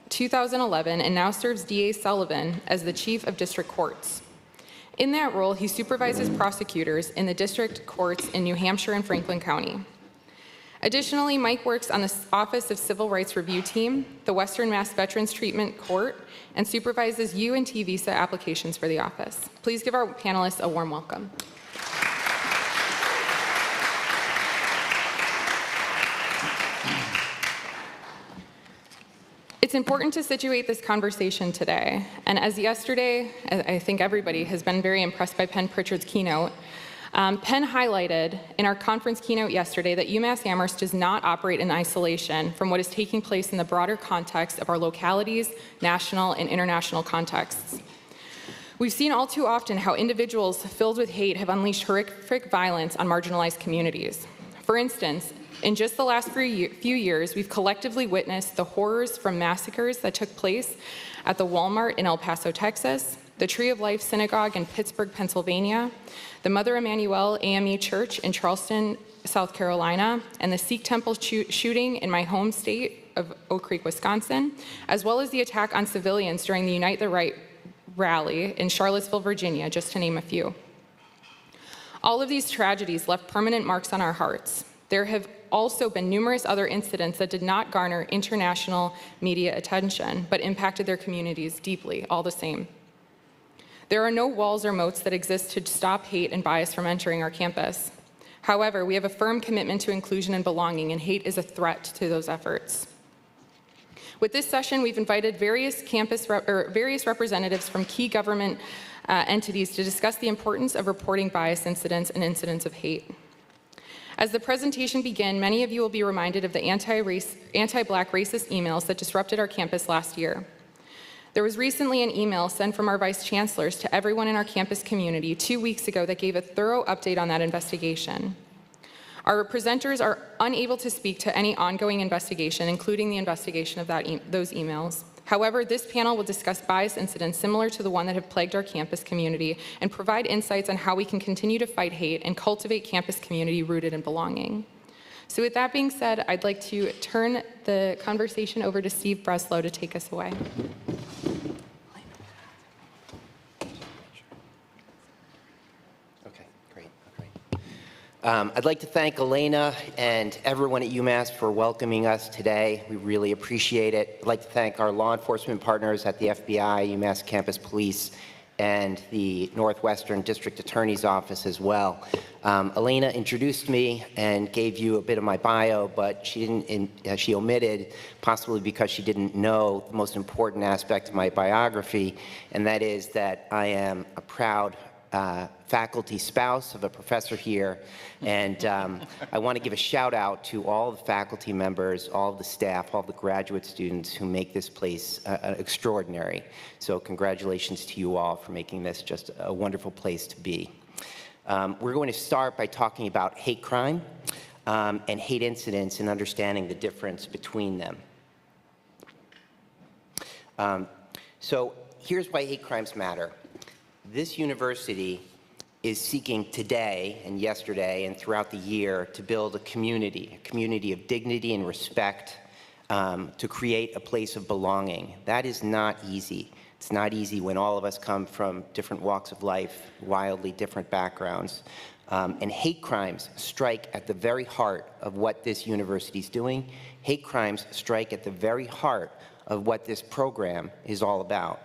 A: 2011 and now serves DA Sullivan as the Chief of District Courts. In that role, he supervises prosecutors in the district courts in New Hampshire and Franklin County. Additionally, Mike works on the Office of Civil Rights Review Team, the Western Mass Veterans Treatment Court, and supervises U and T visa applications for the office. Please give our panelists a warm welcome. It's important to situate this conversation today, and as yesterday, I think everybody has been very impressed by Penn Pritchard's keynote. Penn highlighted in our conference keynote yesterday that UMass Amherst does not operate in isolation from what is taking place in the broader context of our localities, national and international contexts. We've seen all too often how individuals filled with hate have unleashed horrific violence on marginalized communities. For instance, in just the last few years, we've collectively witnessed the horrors from massacres that took place at the Walmart in El Paso, Texas, the Tree of Life Synagogue in Pittsburgh, Pennsylvania, the Mother Emanuel AME Church in Charleston, South Carolina, and the Sikh temple shooting in my home state of Oak Creek, Wisconsin, as well as the attack on civilians during the Unite the Right rally in Charlottesville, Virginia, just to name a few. All of these tragedies left permanent marks on our hearts. There have also been numerous other incidents that did not garner international media attention, but impacted their communities deeply, all the same. There are no walls or moats that exist to stop hate and bias from entering our campus. However, we have a firm commitment to inclusion and belonging, and hate is a threat to those efforts. With this session, we've invited various representatives from key government entities to discuss the importance of reporting bias incidents and incidents of hate. As the presentation begins, many of you will be reminded of the anti-Black racist emails that disrupted our campus last year. There was recently an email sent from our vice chancellors to everyone in our campus community 2 weeks ago that gave a thorough update on that investigation. Our presenters are unable to speak to any ongoing investigation, including the investigation of those emails. However, this panel will discuss bias incidents similar to the one that have plagued our campus community and provide insights on how we can continue to fight hate and cultivate campus community rooted in belonging. So with that being said, I'd like to turn the conversation over to Steve Breslow to take us away.
K: Okay, great. I'd like to thank Elena and everyone at UMass for welcoming us today. We really appreciate it. I'd like to thank our law enforcement partners at the FBI, UMass Campus Police, and the Northwestern District Attorney's Office as well. Elena introduced me and gave you a bit of my bio, but she omitted, possibly because she didn't know the most important aspect of my biography, and that is that I am a proud faculty spouse of a professor here, and I want to give a shout out to all the faculty members, all of the staff, all the graduate students who make this place extraordinary. So congratulations to you all for making this just a wonderful place to be. We're going to start by talking about hate crime. and hate incidents and understanding the difference between them. So here's why hate crimes matter. This university is seeking today and yesterday and throughout the year to build a community of dignity and respect, to create a place of belonging. That is not easy. It's not easy when all of us come from different walks of life, wildly different backgrounds. And hate crimes strike at the very heart of what this university is doing. Hate crimes strike at the very heart of what this program is all about.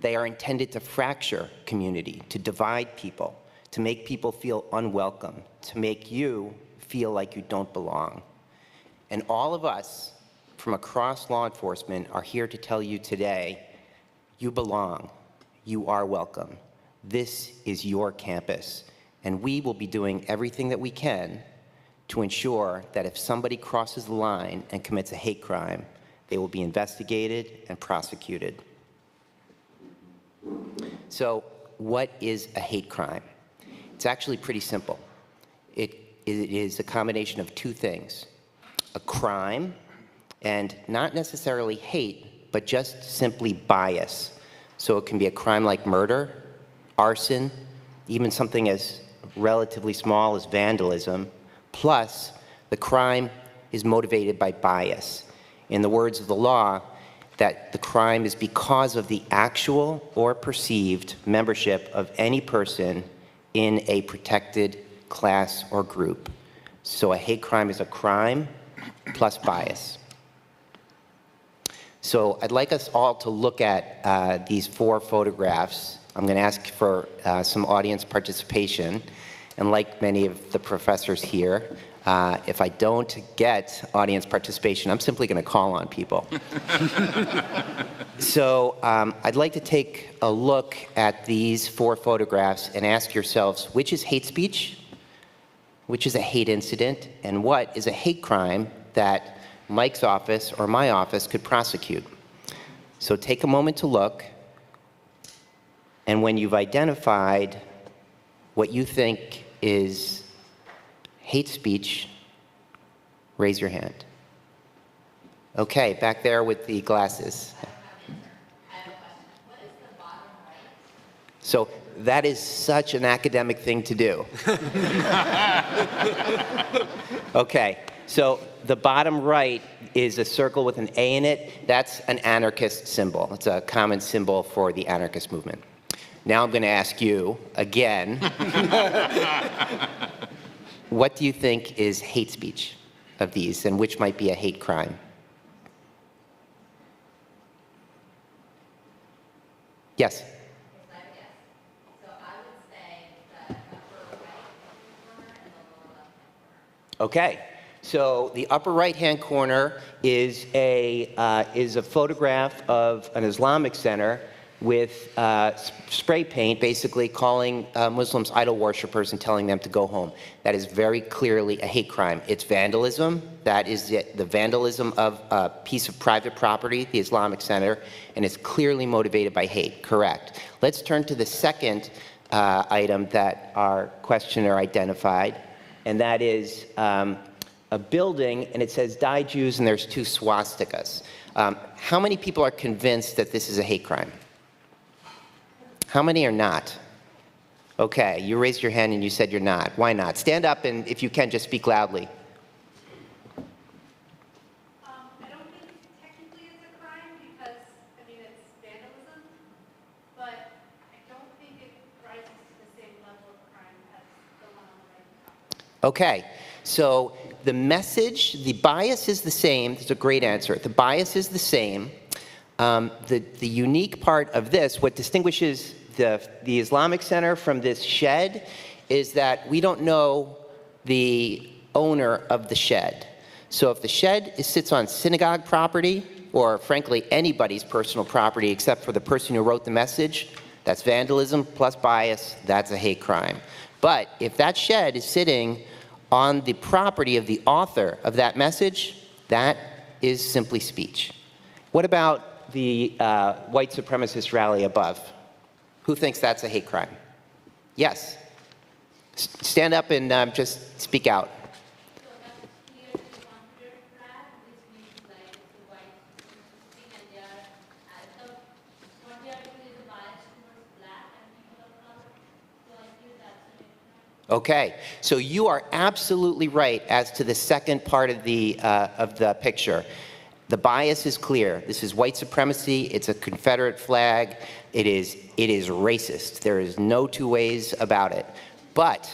K: They are intended to fracture community, to divide people, to make people feel unwelcome, to make you feel like you don't belong. And all of us from across law enforcement are here to tell you today, you belong, you are welcome. This is your campus, and we will be doing everything that we can to ensure that if somebody crosses the line and commits a hate crime, they will be investigated and prosecuted. So, what is a hate crime? It's actually pretty simple. It is a combination of two things: a crime, and not necessarily hate, but just simply bias. So it can be a crime like murder, arson, even something as relatively small as vandalism, plus the crime is motivated by bias. In the words of the law, that the crime is because of the actual or perceived membership of any person in a protected class or group. So a hate crime is a crime plus bias. So I'd like us all to look at these 4 photographs. I'm going to ask for some audience participation. And like many of the professors here, if I don't get audience participation, I'm simply going to call on people. So I'd like to take a look at these 4 photographs and ask yourselves, which is hate speech, which is a hate incident, and what is a hate crime that Mike's office or my office could prosecute. So take a moment to look, and when you've identified what you think is hate speech, raise your hand. Okay, back there with the glasses. So that is such an academic thing to do. Okay, so the bottom right is a circle with an A in it. That's an anarchist symbol. It's a common symbol for the anarchist movement. Now I'm going to ask you again, what do you think is hate speech of these, and which might be a hate crime? Yes? Okay, so the upper right-hand corner is a photograph of an Islamic center with spray paint, basically calling Muslims idol worshipers and telling them to go home. That is very clearly a hate crime. It's vandalism. That is the vandalism of a piece of private property, the Islamic Center, and it's clearly motivated by hate. Correct. Let's turn to the second item that our questioner identified, and that is a building, and it says "Die Jews," and there's 2 swastikas. How many people are convinced that this is a hate crime? How many are not? Okay, you raised your hand and you said you're not. Why not? Stand up, and if you can, just speak loudly.
L: I don't think technically it's a crime because, I mean, it's vandalism, but I don't think it rises to the same level of crime as the one on the right.
K: Okay, so the message, the bias is the same. That's a great answer. The bias is the same. The unique part of this, what distinguishes the Islamic Center from this shed, is that we don't know the owner of the shed. So if the shed sits on synagogue property, or frankly anybody's personal property except for the person who wrote the message, that's vandalism plus bias, that's a hate crime. But if that shed is sitting on the property of the author of that message, that is simply speech. What about the white supremacist rally above? Who thinks that's a hate crime? Yes. Stand up and just speak out. Okay, so you are absolutely right as to the second part of the picture. The bias is clear. This is white supremacy. It's a Confederate flag. It is racist. There is no two ways about it. But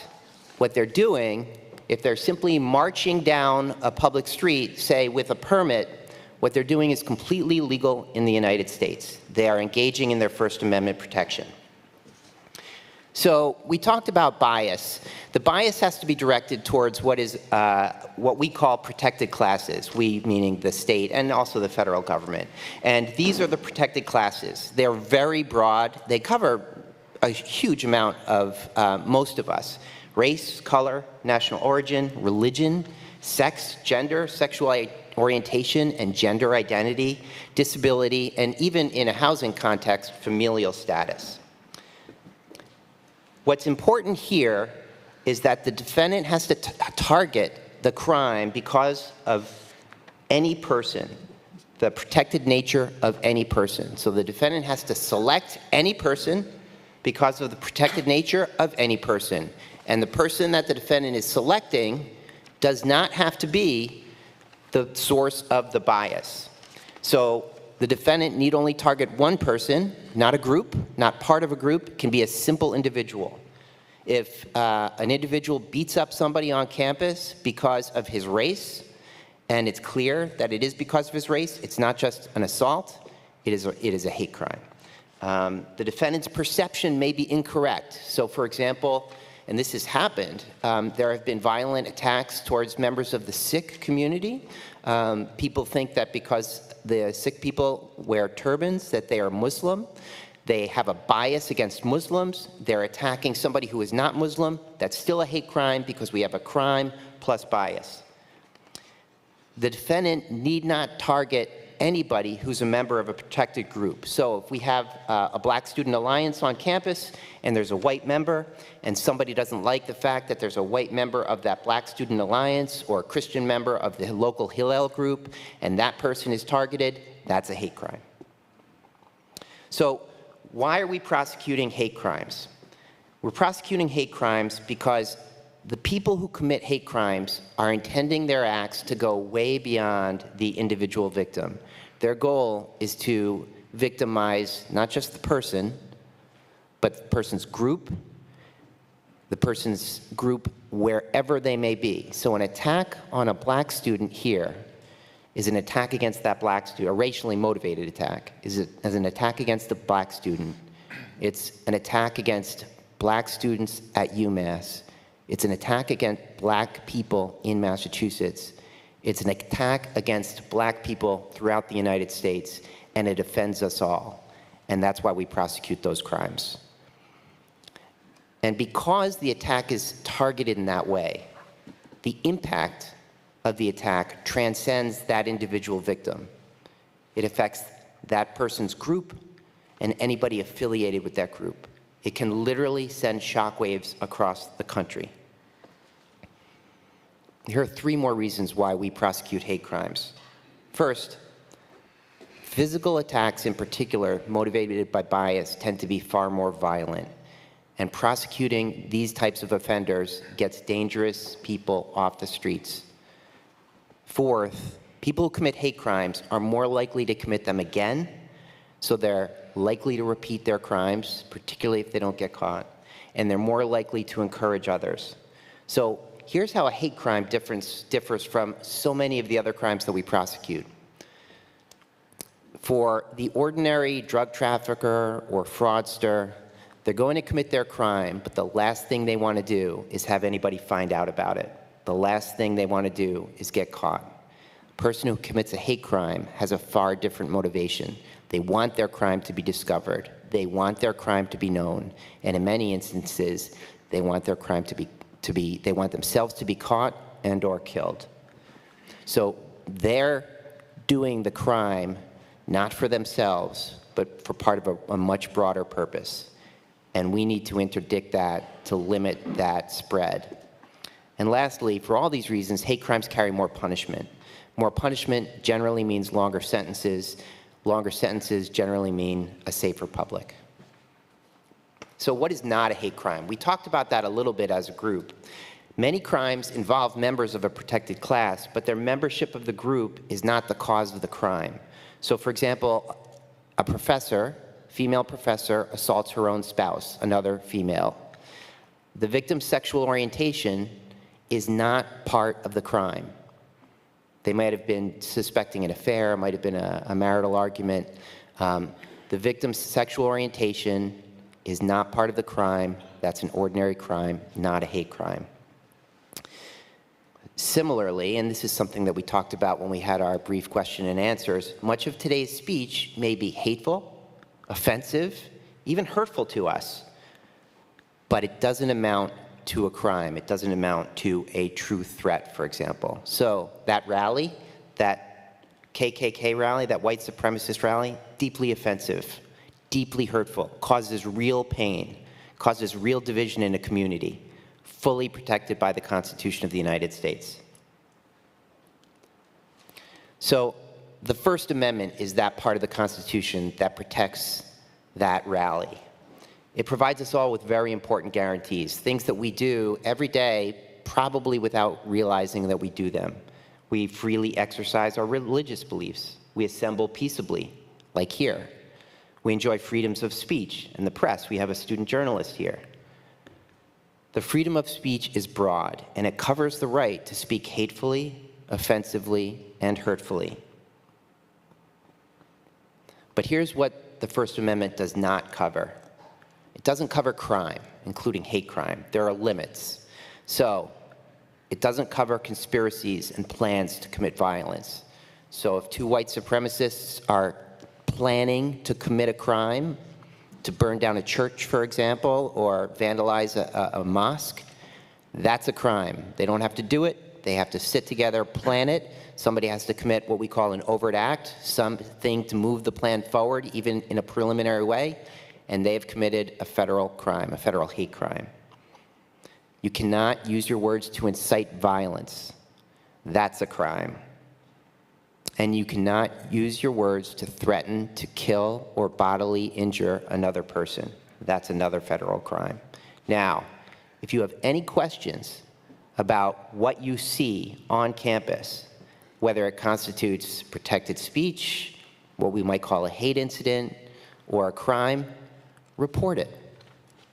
K: what they're doing, if they're simply marching down a public street, say with a permit, what they're doing is completely legal in the United States. They are engaging in their First Amendment protection. So we talked about bias. The bias has to be directed towards what we call protected classes, we meaning the state and also the federal government. And these are the protected classes. They're very broad. They cover a huge amount of most of us. Race, color, national origin, religion, sex, gender, sexual orientation and gender identity, disability, and even in a housing context, familial status. What's important here is that the defendant has to target the crime because of any person, the protected nature of any person. So the defendant has to select any person because of the protected nature of any person. And the person that the defendant is selecting does not have to be the source of the bias. So the defendant need only target one person, not a group, not part of a group. It can be a simple individual. If an individual beats up somebody on campus because of his race, and it's clear that it is because of his race, it's not just an assault, it is a hate crime. The defendant's perception may be incorrect. So for example, and this has happened, there have been violent attacks towards members of the Sikh community. People think that because the Sikh people wear turbans, that they are Muslim. They have a bias against Muslims. They're attacking somebody who is not Muslim. That's still a hate crime because we have a crime plus bias. The defendant need not target anybody who's a member of a protected group. So if we have a Black Student Alliance on campus and there's a white member and somebody doesn't like the fact that there's a white member of that Black Student Alliance or a Christian member of the local Hillel group and that person is targeted, that's a hate crime. So why are we prosecuting hate crimes? We're prosecuting hate crimes because the people who commit hate crimes are intending their acts to go way beyond the individual victim. Their goal is to victimize not just the person, but the person's group wherever they may be. So an attack on a Black student here is an attack against that Black student, a racially motivated attack, is an attack against the Black student. It's an attack against Black students at UMass. It's an attack against Black people in Massachusetts. It's an attack against Black people throughout the United States, and it offends us all. And that's why we prosecute those crimes. And because the attack is targeted in that way, the impact of the attack transcends that individual victim. It affects that person's group and anybody affiliated with that group. It can literally send shockwaves across the country. Here are 3 more reasons why we prosecute hate crimes. First, physical attacks in particular, motivated by bias, tend to be far more violent. And prosecuting these types of offenders gets dangerous people off the streets. Fourth, people who commit hate crimes are more likely to commit them again, so they're likely to repeat their crimes, particularly if they don't get caught, and they're more likely to encourage others. So here's how a hate crime differs from so many of the other crimes that we prosecute. For the ordinary drug trafficker or fraudster, they're going to commit their crime, but the last thing they want to do is have anybody find out about it. The last thing they want to do is get caught. A person who commits a hate crime has a far different motivation. They want their crime to be discovered. They want their crime to be known. And in many instances, they want their crime they want themselves to be caught and or killed. So they're doing the crime not for themselves, but for part of a much broader purpose. And we need to interdict that to limit that spread. And lastly, for all these reasons, hate crimes carry more punishment. More punishment generally means longer sentences. Longer sentences generally mean a safer public. So what is not a hate crime? We talked about that a little bit as a group. Many crimes involve members of a protected class, but their membership of the group is not the cause of the crime. So for example, a professor, female professor, assaults her own spouse, another female. The victim's sexual orientation is not part of the crime. They might have been suspecting an affair, might have been a marital argument. The victim's sexual orientation is not part of the crime. That's an ordinary crime, not a hate crime. Similarly, and this is something that we talked about when we had our brief question and answers, much of today's speech may be hateful, offensive, even hurtful to us, but it doesn't amount to a crime. It doesn't amount to a true threat, for example. So that rally, that KKK rally, that white supremacist rally, deeply offensive, deeply hurtful, causes real pain, causes real division in a community, fully protected by the Constitution of the United States. So the First Amendment is that part of the Constitution that protects that rally. It provides us all with very important guarantees, things that we do every day, probably without realizing that we do them. We freely exercise our religious beliefs. We assemble peaceably, like here. We enjoy freedoms of speech and the press. We have a student journalist here. The freedom of speech is broad, and it covers the right to speak hatefully, offensively, and hurtfully. But here's what the First Amendment does not cover. It doesn't cover crime, including hate crime. There are limits. So it doesn't cover conspiracies and plans to commit violence. So if two white supremacists are planning to commit a crime, to burn down a church, for example, or vandalize a mosque, that's a crime. They don't have to do it. They have to sit together, plan it. Somebody has to commit what we call an overt act, something to move the plan forward, even in a preliminary way, and they've committed a federal crime, a federal hate crime. You cannot use your words to incite violence. That's a crime. And you cannot use your words to threaten to kill or bodily injure another person. That's another federal crime. Now, if you have any questions about what you see on campus, whether it constitutes protected speech, what we might call a hate incident, or a crime, report it.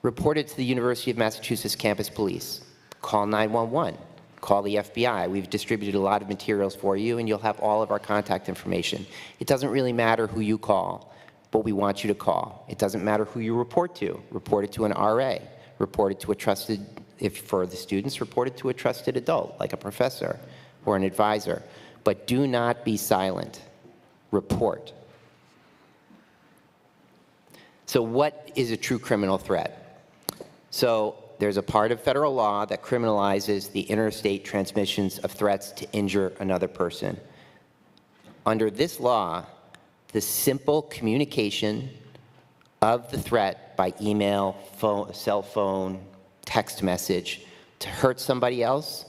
K: Report it to the University of Massachusetts Campus Police. Call 911. Call the FBI. We've distributed a lot of materials for you, and you'll have all of our contact information. It doesn't really matter who you call, but we want you to call. It doesn't matter who you report to. Report it to an RA. Report it to a trusted, if for the students, report it to a trusted adult, like a professor or an advisor. But do not be silent. Report. So what is a true criminal threat? So there's a part of federal law that criminalizes the interstate transmissions of threats to injure another person. Under this law, the simple communication of the threat by email, phone, cell phone, text message to hurt somebody else,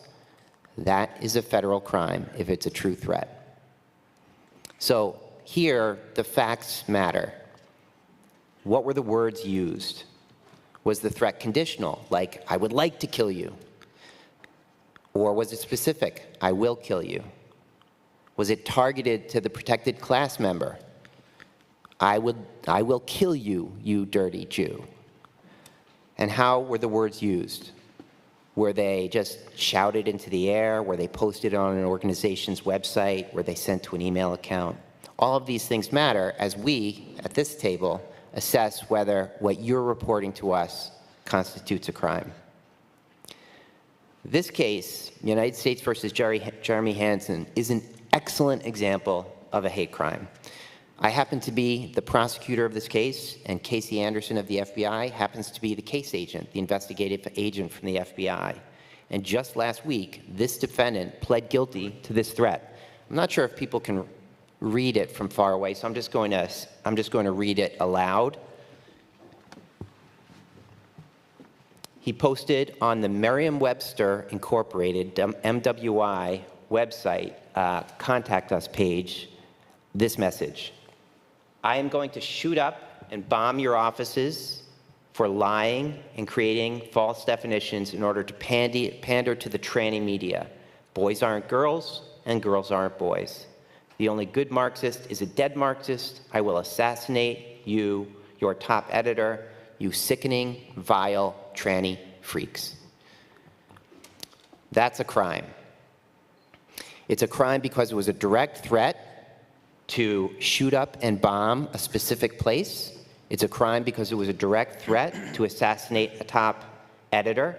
K: that is a federal crime if it's a true threat. So here, the facts matter. What were the words used? Was the threat conditional, like, I would like to kill you? Or was it specific, I will kill you? Was it targeted to the protected class member? I will kill you, you dirty Jew. And how were the words used? Were they just shouted into the air? Were they posted on an organization's website? Were they sent to an email account? All of these things matter as we, at this table, assess whether what you're reporting to us constitutes a crime. This case, United States versus Jeremy Hansen, is an excellent example of a hate crime. I happen to be the prosecutor of this case, and Casey Anderson of the FBI happens to be the case agent, the investigative agent from the FBI. And just last week, this defendant pled guilty to this threat. I'm not sure if people can read it from far away, so I'm just going to read it aloud. He posted on the Merriam-Webster Incorporated, MWI website, contact us page, this message. I am going to shoot up and bomb your offices for lying and creating false definitions in order to pander to the tranny media. Boys aren't girls, and girls aren't boys. The only good Marxist is a dead Marxist. I will assassinate you, your top editor, you sickening, vile, tranny freaks. That's a crime. It's a crime because it was a direct threat to shoot up and bomb a specific place. It's a crime because it was a direct threat to assassinate a top editor.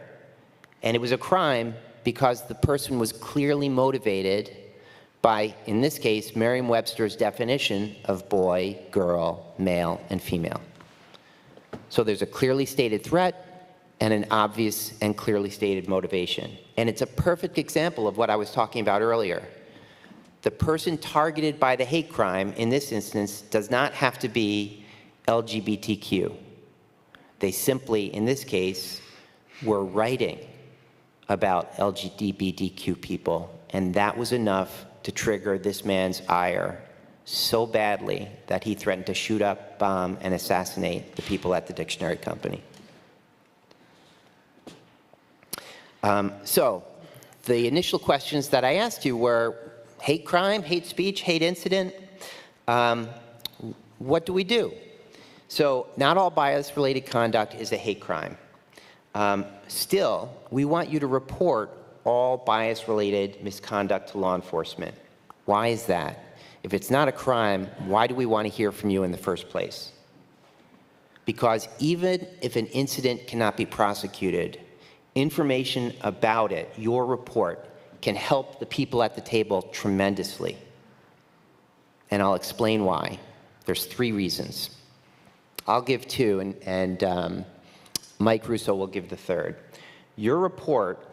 K: And it was a crime because the person was clearly motivated by, in this case, Merriam-Webster's definition of boy, girl, male, and female. So there's a clearly stated threat and an obvious and clearly stated motivation. And it's a perfect example of what I was talking about earlier. The person targeted by the hate crime, in this instance, does not have to be LGBTQ. They simply, in this case, were writing about LGBTQ people, and that was enough to trigger this man's ire so badly that he threatened to shoot up, bomb, and assassinate the people at the dictionary company. So the initial questions that I asked you were hate crime, hate speech, hate incident. What do we do? So not all bias-related conduct is a hate crime. Still, we want you to report all bias-related misconduct to law enforcement. Why is that? If it's not a crime, why do we want to hear from you in the first place? Because even if an incident cannot be prosecuted, information about it, your report, can help the people at the table tremendously. And I'll explain why. There's 3 reasons. I'll give 2, and Mike Russo will give the 3rd. Your report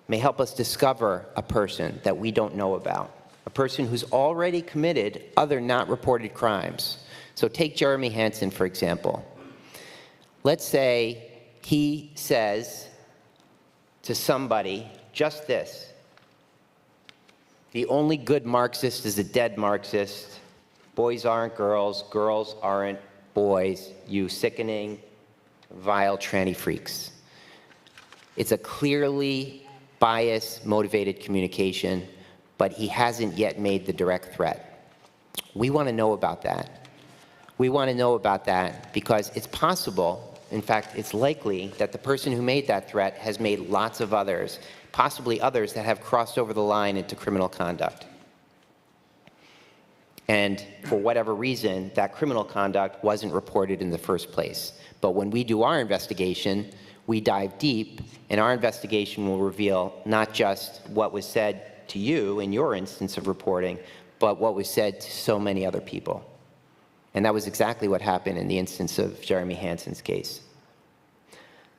K: may help us discover a person that we don't know about, a person who's already committed other not reported crimes. So take Jeremy Hansen, for example. Let's say he says to somebody just this: the only good Marxist is a dead Marxist. Boys aren't girls, girls aren't boys, you sickening, vile, tranny freaks. It's a clearly bias-motivated communication, but he hasn't yet made the direct threat. We want to know about that. We want to know about that because it's possible, in fact, it's likely that the person who made that threat has made lots of others, possibly others that have crossed over the line into criminal conduct. And for whatever reason, that criminal conduct wasn't reported in the first place. But when we do our investigation, we dive deep, and our investigation will reveal not just what was said to you in your instance of reporting, but what was said to so many other people. And that was exactly what happened in the instance of Jeremy Hansen's case.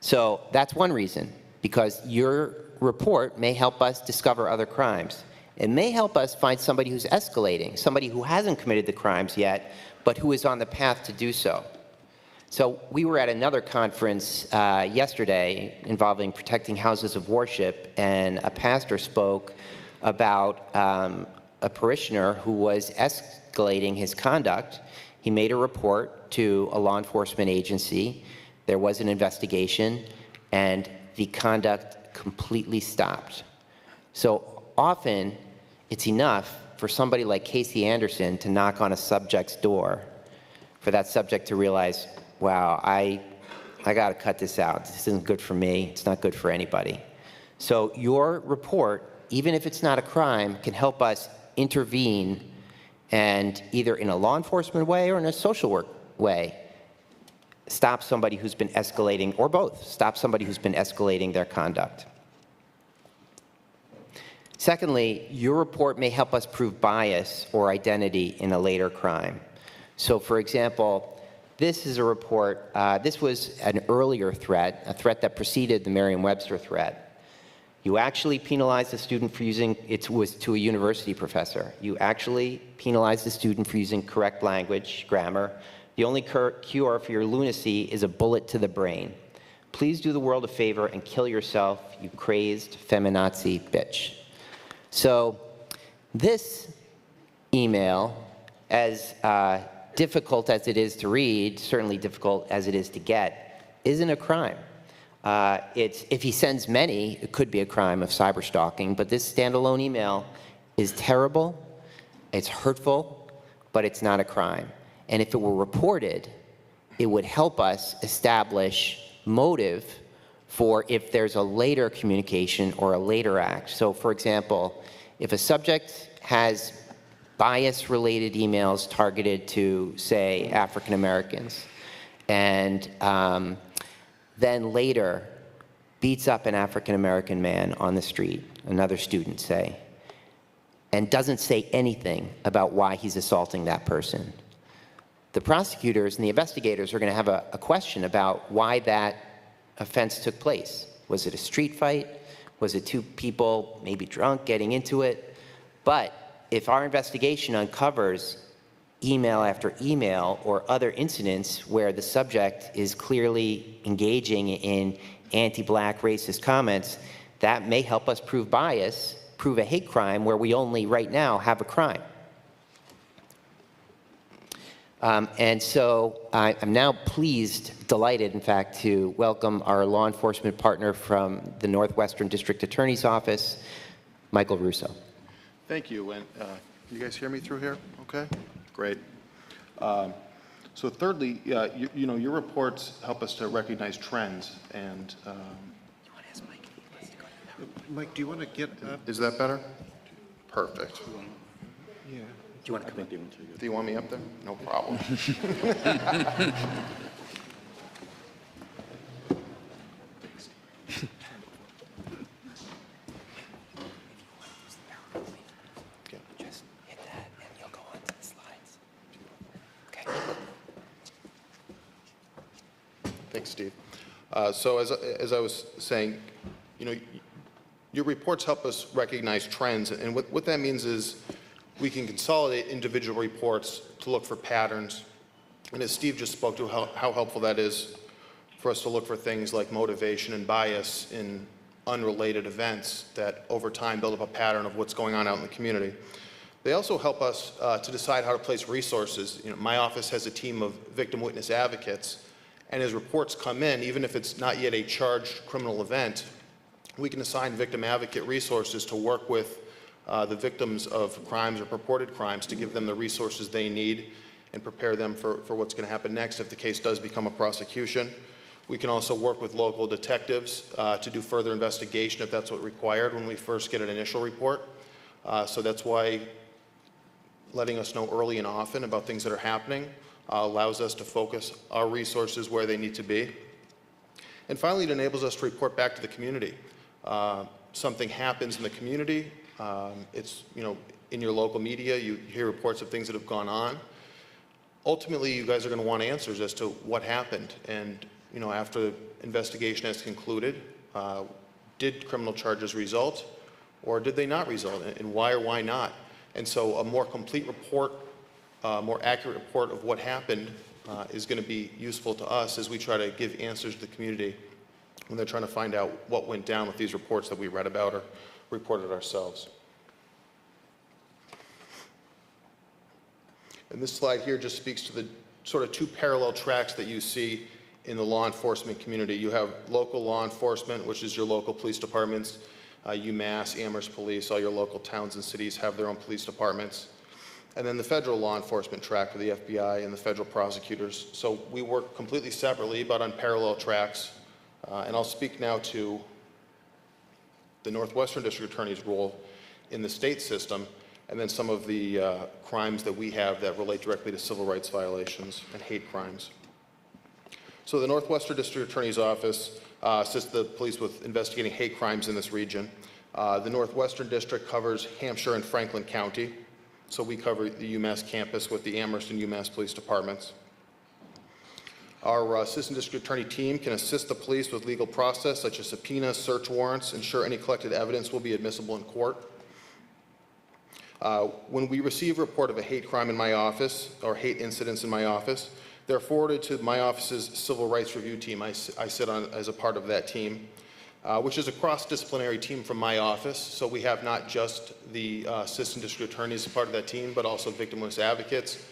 K: So that's one reason, because your report may help us discover other crimes. It may help us find somebody who's escalating, somebody who hasn't committed the crimes yet, but who is on the path to do so. So we were at another conference yesterday involving protecting houses of worship, and a pastor spoke about a parishioner who was escalating his conduct. He made a report to a law enforcement agency. There was an investigation, and the conduct completely stopped. So often, it's enough for somebody like Casey Anderson to knock on a subject's door, for that subject to realize, wow, I got to cut this out. This isn't good for me. It's not good for anybody. So your report, even if it's not a crime, can help us intervene and either in a law enforcement way or in a social work way, stop somebody who's been escalating, or both, stop somebody who's been escalating their conduct. Secondly, your report may help us prove bias or identity in a later crime. So for example, this is a report, this was an earlier threat, a threat that preceded the Merriam-Webster threat. You actually penalized a student for using, it was to a university professor. You actually penalized a student for using correct language, grammar. The only cure for your lunacy is a bullet to the brain. Please do the world a favor and kill yourself, you crazed feminazi bitch. So this email, as difficult as it is to read, certainly difficult as it is to get, isn't a crime. If he sends many, it could be a crime of cyberstalking, but this standalone email is terrible, it's hurtful, but it's not a crime. And if it were reported, it would help us establish motive for if there's a later communication or a later act. So for example, if a subject has bias-related emails targeted to, say, African Americans, and then later beats up an African American man on the street, another student, say, and doesn't say anything about why he's assaulting that person, the prosecutors and the investigators are going to have a question about why that offense took place. Was it a street fight? Was it two people, maybe drunk, getting into it? But if our investigation uncovers email after email or other incidents where the subject is clearly engaging in anti-black racist comments, that may help us prove bias, prove a hate crime where we only right now have a crime. And so I'm now pleased, delighted, in fact, to welcome our law enforcement partner from the Northwestern District Attorney's Office, Michael Russo.
M: Thank you. And you guys hear me through here? Okay, great. So thirdly, you know, your reports help us to recognize trends. And
N: Mike, do you want to get up?
M: Is that better? Perfect.
N: Yeah.
K: Do you want to come in?
M: Do you want me up there? No problem.
K: Just hit that and you'll go on to the slides. Okay.
M: Thanks, Steve. So as I was saying, you know, your reports help us recognize trends, and what that means is we can consolidate individual reports to look for patterns. And as Steve just spoke to, how helpful that is for us to look for things like motivation and bias in unrelated events that over time build up a pattern of what's going on out in the community. They also help us to decide how to place resources. You know, my office has a team of victim witness advocates, and as reports come in, even if it's not yet a charged criminal event, we can assign victim advocate resources to work with the victims of crimes or purported crimes to give them the resources they need and prepare them for what's going to happen next if the case does become a prosecution. We can also work with local detectives to do further investigation if that's what's required when we first get an initial report. So that's why letting us know early and often about things that are happening allows us to focus our resources where they need to be. And finally, it enables us to report back to the community. Something happens in the community, it's, you know, in your local media, you hear reports of things that have gone on. Ultimately, you guys are going to want answers as to what happened. And, you know, after investigation has concluded, did criminal charges result or did they not result? And why or why not? And so a more complete report, more accurate report of what happened is going to be useful to us as we try to give answers to the community when they're trying to find out what went down with these reports that we read about or reported ourselves. And this slide here just speaks to the sort of two parallel tracks that you see in the law enforcement community. You have local law enforcement, which is your local police departments. UMass, Amherst Police, all your local towns and cities have their own police departments. And then the federal law enforcement track for the FBI and the federal prosecutors. So we work completely separately, but on parallel tracks. And I'll speak now to the Northwestern District Attorney's role in the state system, and then some of the crimes that we have that relate directly to civil rights violations and hate crimes. So the Northwestern District Attorney's Office assists the police with investigating hate crimes in this region. The Northwestern District covers Hampshire and Franklin County. So we cover the UMass campus with the Amherst and UMass police departments. Our Assistant District Attorney team can assist the police with legal process such as subpoenas, search warrants, ensure any collected evidence will be admissible in court. When we receive a report of a hate crime in my office or hate incidents in my office, they're forwarded to my office's Civil Rights Review team. I sit on as a part of that team, which is a cross-disciplinary team from my office. So we have not just the Assistant District Attorney as a part of that team, but also victim witness advocates,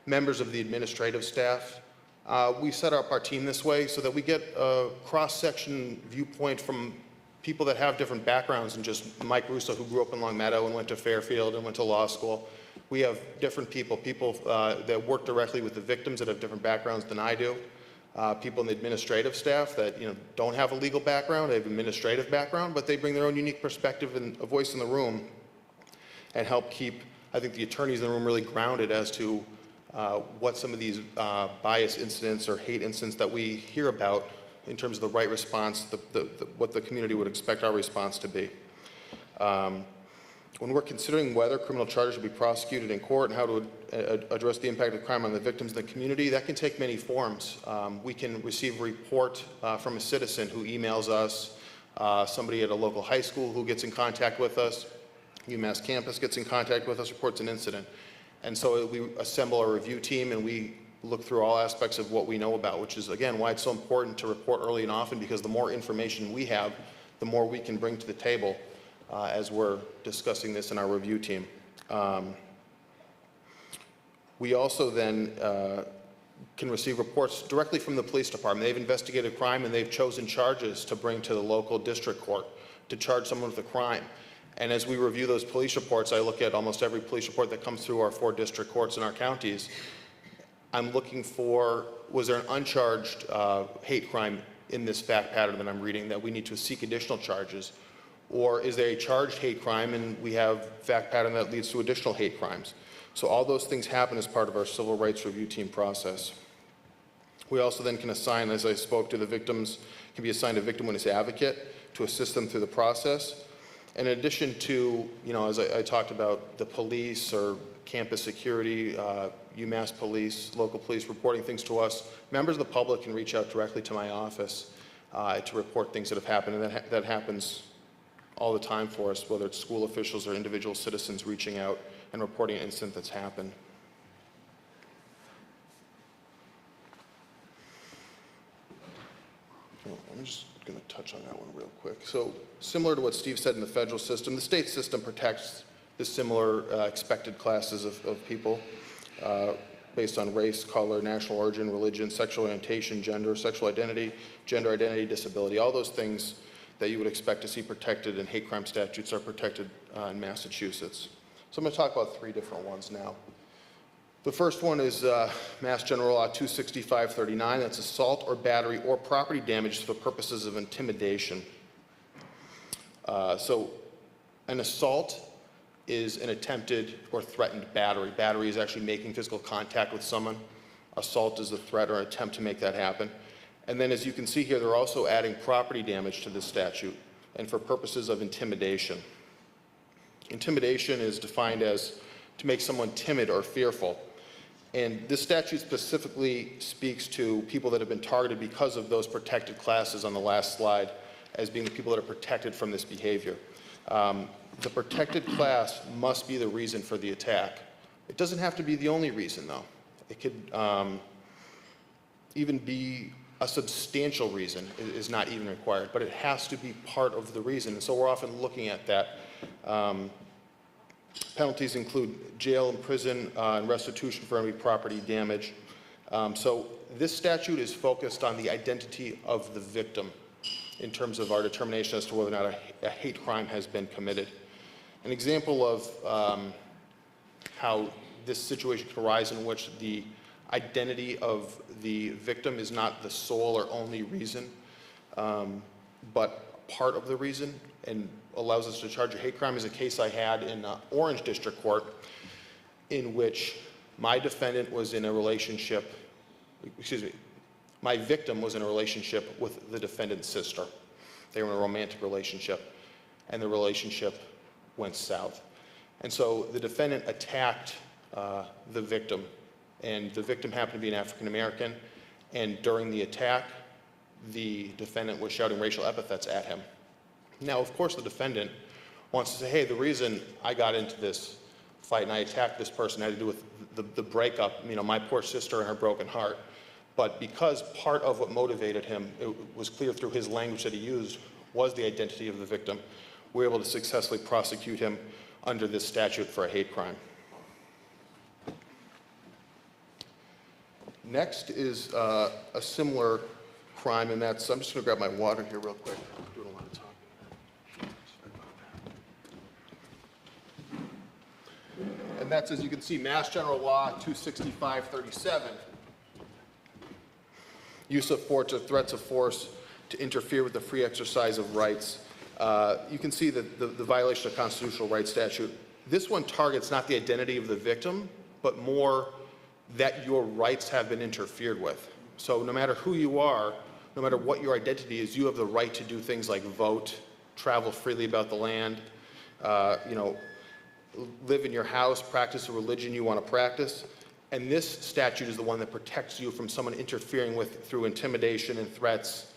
M: members of the administrative staff, We set up our team this way so that we get a cross-section viewpoint from people that have different backgrounds than just Mike Russo, who grew up in Long Meadow and went to Fairfield and went to law school. We have different people that work directly with the victims that have different backgrounds than I do. People in the administrative staff that don't have a legal background, they have administrative background, but they bring their own unique perspective and a voice in the room and help keep, I think, the attorneys in the room really grounded as to what some of these bias incidents or hate incidents that we hear about in terms of the right response, what the community would expect our response to be. When we're considering whether criminal charges should be prosecuted in court and how to address the impact of crime on the victims in the community, that can take many forms. We can receive a report from a citizen who emails us, somebody at a local high school who gets in contact with us, UMass campus gets in contact with us, reports an incident. And so we assemble a review team and we look through all aspects of what we know about, which is, again, why it's so important to report early and often, because the more information we have, the more we can bring to the table as we're discussing this in our review team. We also then can receive reports directly from the police department. They've investigated crime and they've chosen charges to bring to the local district court to charge someone with a crime. And as we review those police reports, I look at almost every police report that comes through our 4 district courts in our counties. I'm looking for, was there an uncharged hate crime in this fact pattern that I'm reading that we need to seek additional charges? Or is there a charged hate crime and we have fact pattern that leads to additional hate crimes? So all those things happen as part of our civil rights review team process. We also then can assign, as I spoke to, the victims can be assigned a victim witness advocate to assist them through the process. In addition to, as I talked about the police or campus security, UMass police, local police reporting things to us, members of the public can reach out directly to my office to report things that have happened, and that happens all the time for us, whether it's school officials or individual citizens reaching out and reporting an incident that's happened. I'm just going to touch on that one real quick. So similar to what Steve said in the federal system, the state system protects the similar expected classes of people based on race, color, national origin, religion, sexual orientation, gender, sexual identity, gender identity, disability, all those things that you would expect to see protected in hate crime statutes are protected in Massachusetts. So I'm going to talk about 3 different ones now. The first one is Mass General Law 26539. That's assault or battery or property damage for purposes of intimidation. So an assault is an attempted or threatened battery. Battery is actually making physical contact with someone. Assault is a threat or attempt to make that happen. And then as you can see here, they're also adding property damage to this statute and for purposes of intimidation. Intimidation is defined as to make someone timid or fearful. And this statute specifically speaks to people that have been targeted because of those protected classes on the last slide as being the people that are protected from this behavior. The protected class must be the reason for the attack. It doesn't have to be the only reason, though. It could even be a substantial reason is not even required, but it has to be part of the reason. And so we're often looking at that. Penalties include jail and prison and restitution for any property damage. So this statute is focused on the identity of the victim in terms of our determination as to whether or not a hate crime has been committed. An example of how this situation can arise in which the identity of the victim is not the sole or only reason, but part of the reason and allows us to charge a hate crime is a case I had in Orange District Court in which my defendant was in a relationship, my victim was in a relationship with the defendant's sister. They were in a romantic relationship and the relationship went south. And so the defendant attacked the victim, and the victim happened to be an African American, and during the attack, the defendant was shouting racial epithets at him. Now, of course, the defendant wants to say, hey, the reason I got into this fight and I attacked this person had to do with the breakup, my poor sister and her broken heart. But because part of what motivated him, it was clear through his language that he used, was the identity of the victim, we were able to successfully prosecute him under this statute for a hate crime. Next is a similar crime, and that's, I'm just going to grab my water here real quick. I'm doing a lot of talking. Sorry about that. And that's, as you can see, Mass General Law 265-37. Use of force or threats of force to interfere with the free exercise of rights. You can see that the violation of constitutional rights statute. This one targets not the identity of the victim, but more that your rights have been interfered with. So no matter who you are, no matter what your identity is, you have the right to do things like vote, travel freely about the land, live in your house, practice a religion you want to practice. And this statute is the one that protects you from someone interfering with, through intimidation and threats,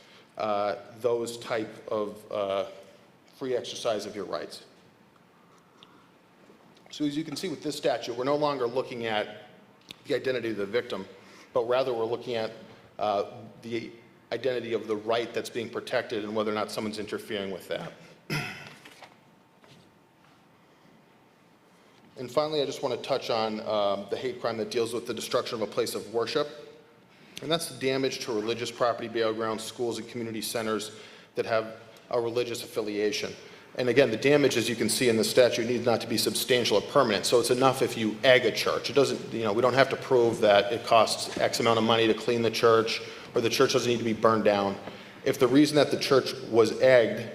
M: those type of free exercise of your rights. So as you can see with this statute, we're no longer looking at the identity of the victim, but rather we're looking at the identity of the right that's being protected and whether or not someone's interfering with that. And finally, I just want to touch on the hate crime that deals with the destruction of a place of worship. And that's the damage to religious property, burial grounds, schools, and community centers that have a religious affiliation. And again, the damage, as you can see in the statute, needs not to be substantial or permanent. So it's enough if you egg a church. It doesn't, we don't have to prove that it costs X amount of money to clean the church, or the church doesn't need to be burned down. If the reason that the church was egged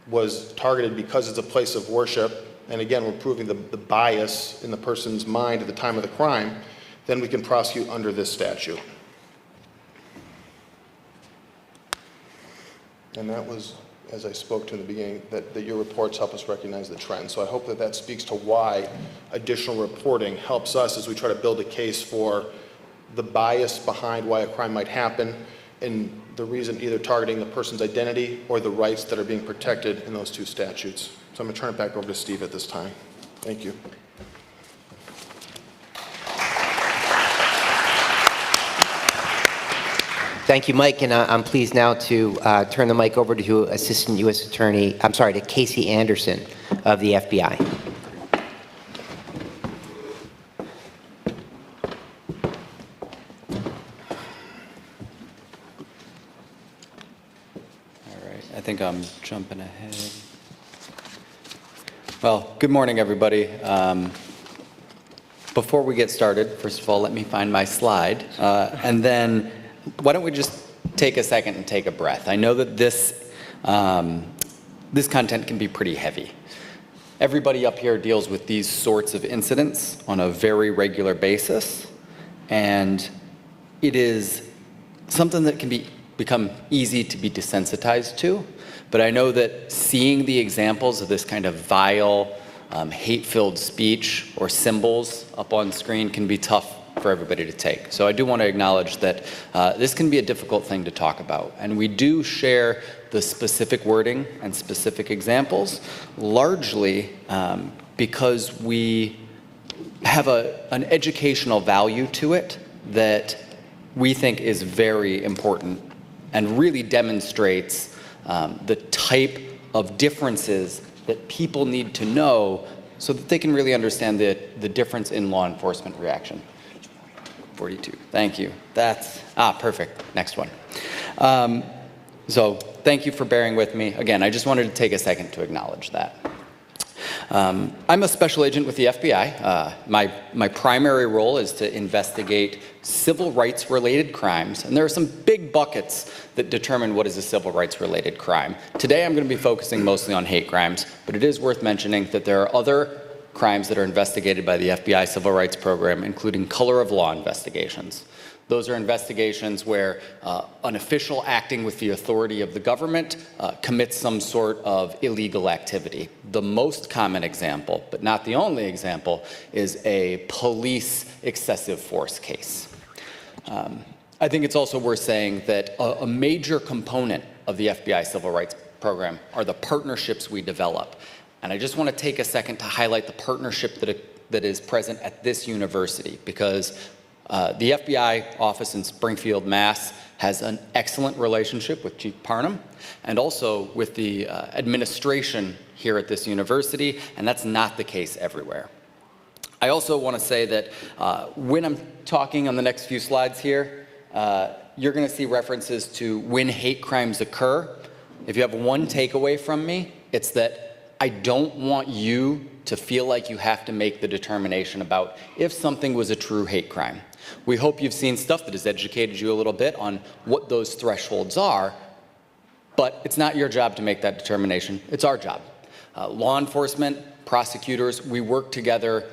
M: was targeted because it's a place of worship, and again, we're proving the bias in the person's mind at the time of the crime, then we can prosecute under this statute. And that was, as I spoke to in the beginning, that your reports help us recognize the trend. So I hope that speaks to why additional reporting helps us as we try to build a case for the bias behind why a crime might happen and the reason either targeting the person's identity or the rights that are being protected in those two statutes. So I'm going to turn it back over to Steve at this time. Thank you.
K: Thank you, Mike, and I'm pleased now to turn the mic over to Assistant U.S. Attorney, to Casey Anderson of the FBI.
O: All right, I think I'm jumping ahead. Well, good morning, everybody. Before we get started, first of all, let me find my slide, and then why don't we just take a second and take a breath? I know that this content can be pretty heavy. Everybody up here deals with these sorts of incidents on a very regular basis, and it is something that can become easy to be desensitized to. But I know that seeing the examples of this kind of vile, hate-filled speech or symbols up on screen can be tough for everybody to take. So I do want to acknowledge that this can be a difficult thing to talk about. And we do share the specific wording and specific examples, largely because we have an educational value to it that we think is very important and really demonstrates the type of differences that people need to know so that they can really understand the difference in law enforcement reaction. 42, thank you. That's, perfect, next one. So thank you for bearing with me. Again, I just wanted to take a second to acknowledge that. I'm a special agent with the FBI. My primary role is to investigate civil rights related crimes, and there are some big buckets that determine what is a civil rights related crime. Today I'm going to be focusing mostly on hate crimes, but it is worth mentioning that there are other crimes that are investigated by the FBI Civil Rights Program, including color of law investigations. Those are investigations where an official acting with the authority of the government commits some sort of illegal activity. The most common example, but not the only example, is a police excessive force case. I think it's also worth saying that a major component of the FBI Civil Rights Program are the partnerships we develop. And I just want to take a second to highlight the partnership that is present at this university, because the FBI office in Springfield, Mass. Has an excellent relationship with Chief Parnham and also with the administration here at this university, and that's not the case everywhere. I also want to say that when I'm talking on the next few slides here, you're going to see references to when hate crimes occur. If you have one takeaway from me, it's that I don't want you to feel like you have to make the determination about if something was a true hate crime. We hope you've seen stuff that has educated you a little bit on what those thresholds are, but it's not your job to make that determination. It's our job. Law enforcement, prosecutors, we work together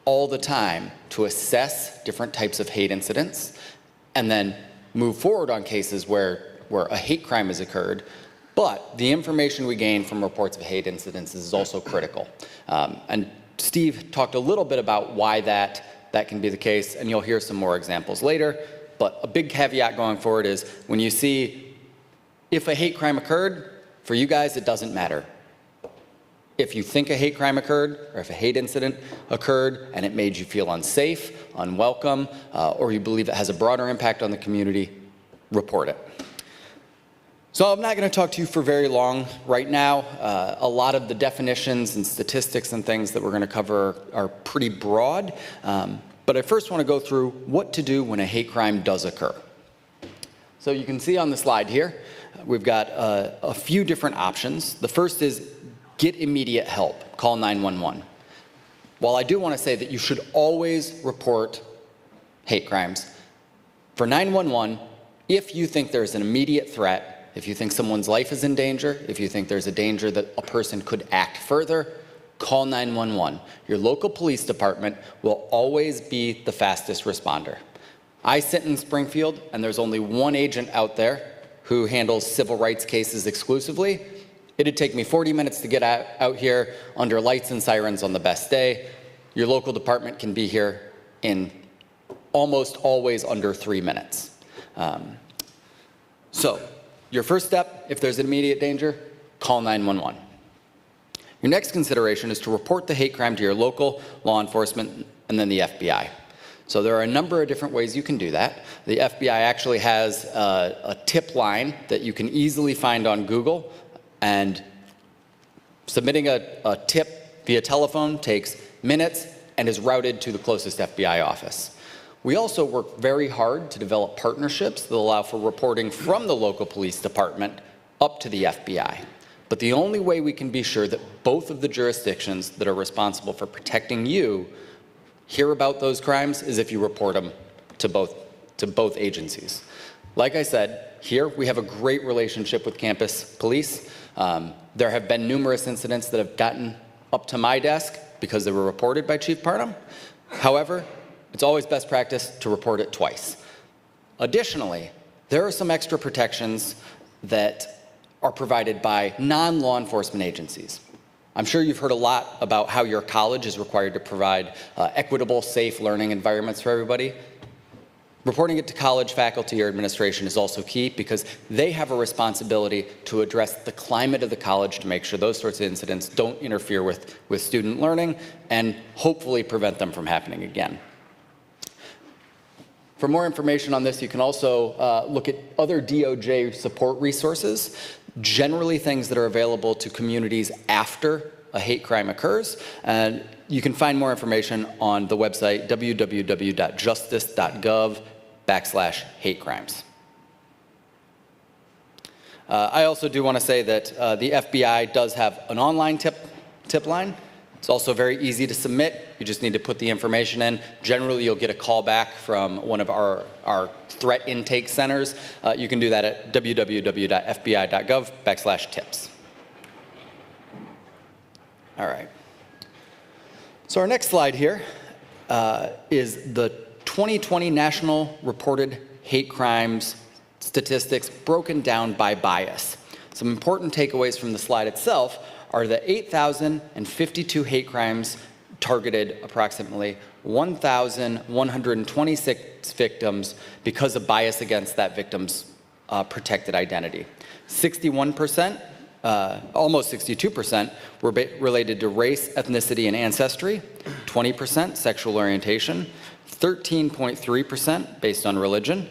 O: all the time to assess different types of hate incidents and then move forward on cases where a hate crime has occurred. But the information we gain from reports of hate incidents is also critical. And Steve talked a little bit about why that can be the case, and you'll hear some more examples later. But a big caveat going forward is when you see if a hate crime occurred, for you guys, it doesn't matter. If you think a hate crime occurred or if a hate incident occurred and it made you feel unsafe, unwelcome, or you believe it has a broader impact on the community, report it. So I'm not going to talk to you for very long right now. A lot of the definitions and statistics and things that we're going to cover are pretty broad. But I first want to go through what to do when a hate crime does occur. So you can see on the slide here, we've got a few different options. The first is get immediate help, call 911. While I do want to say that you should always report hate crimes, for 911, if you think there's an immediate threat, if you think someone's life is in danger, if you think there's a danger that a person could act further, call 911. Your local police department will always be the fastest responder. I sit in Springfield, and there's only one agent out there who handles civil rights cases exclusively. It'd take me 40 minutes to get out here under lights and sirens on the best day. Your local department can be here in almost always under 3 minutes. So your first step, if there's an immediate danger, call 911. Your next consideration is to report the hate crime to your local law enforcement and then the FBI. So there are a number of different ways you can do that. The FBI actually has a tip line that you can easily find on Google, and submitting a tip via telephone takes minutes and is routed to the closest FBI office. We also work very hard to develop partnerships that allow for reporting from the local police department up to the FBI. But the only way we can be sure that both of the jurisdictions that are responsible for protecting you hear about those crimes is if you report them to both agencies. Like I said, here we have a great relationship with campus police. There have been numerous incidents that have gotten up to my desk because they were reported by Chief Parham. However, it's always best practice to report it twice. Additionally, there are some extra protections that are provided by non-law enforcement agencies. I'm sure you've heard a lot about how your college is required to provide equitable, safe learning environments for everybody. Reporting it to college faculty or administration is also key because they have a responsibility to address the climate of the college to make sure those sorts of incidents don't interfere with student learning and hopefully prevent them from happening again. For more information on this, you can also look at other DOJ support resources, generally things that are available to communities after a hate crime occurs. And you can find more information on the website www.justice.gov/hate-crimes. I also do want to say that the FBI does have an online tip line. It's also very easy to submit. You just need to put the information in. Generally, you'll get a call back from one of our threat intake centers. You can do that at www.fbi.gov/tips. All right. So our next slide here is the 2020 National Reported Hate Crimes statistics broken down by bias. Some important takeaways from the slide itself are the 8,052 hate crimes targeted approximately 1,126 victims because of bias against that victim's protected identity. 61%, almost 62% were related to race, ethnicity, and ancestry, 20% sexual orientation, 13.3% based on religion,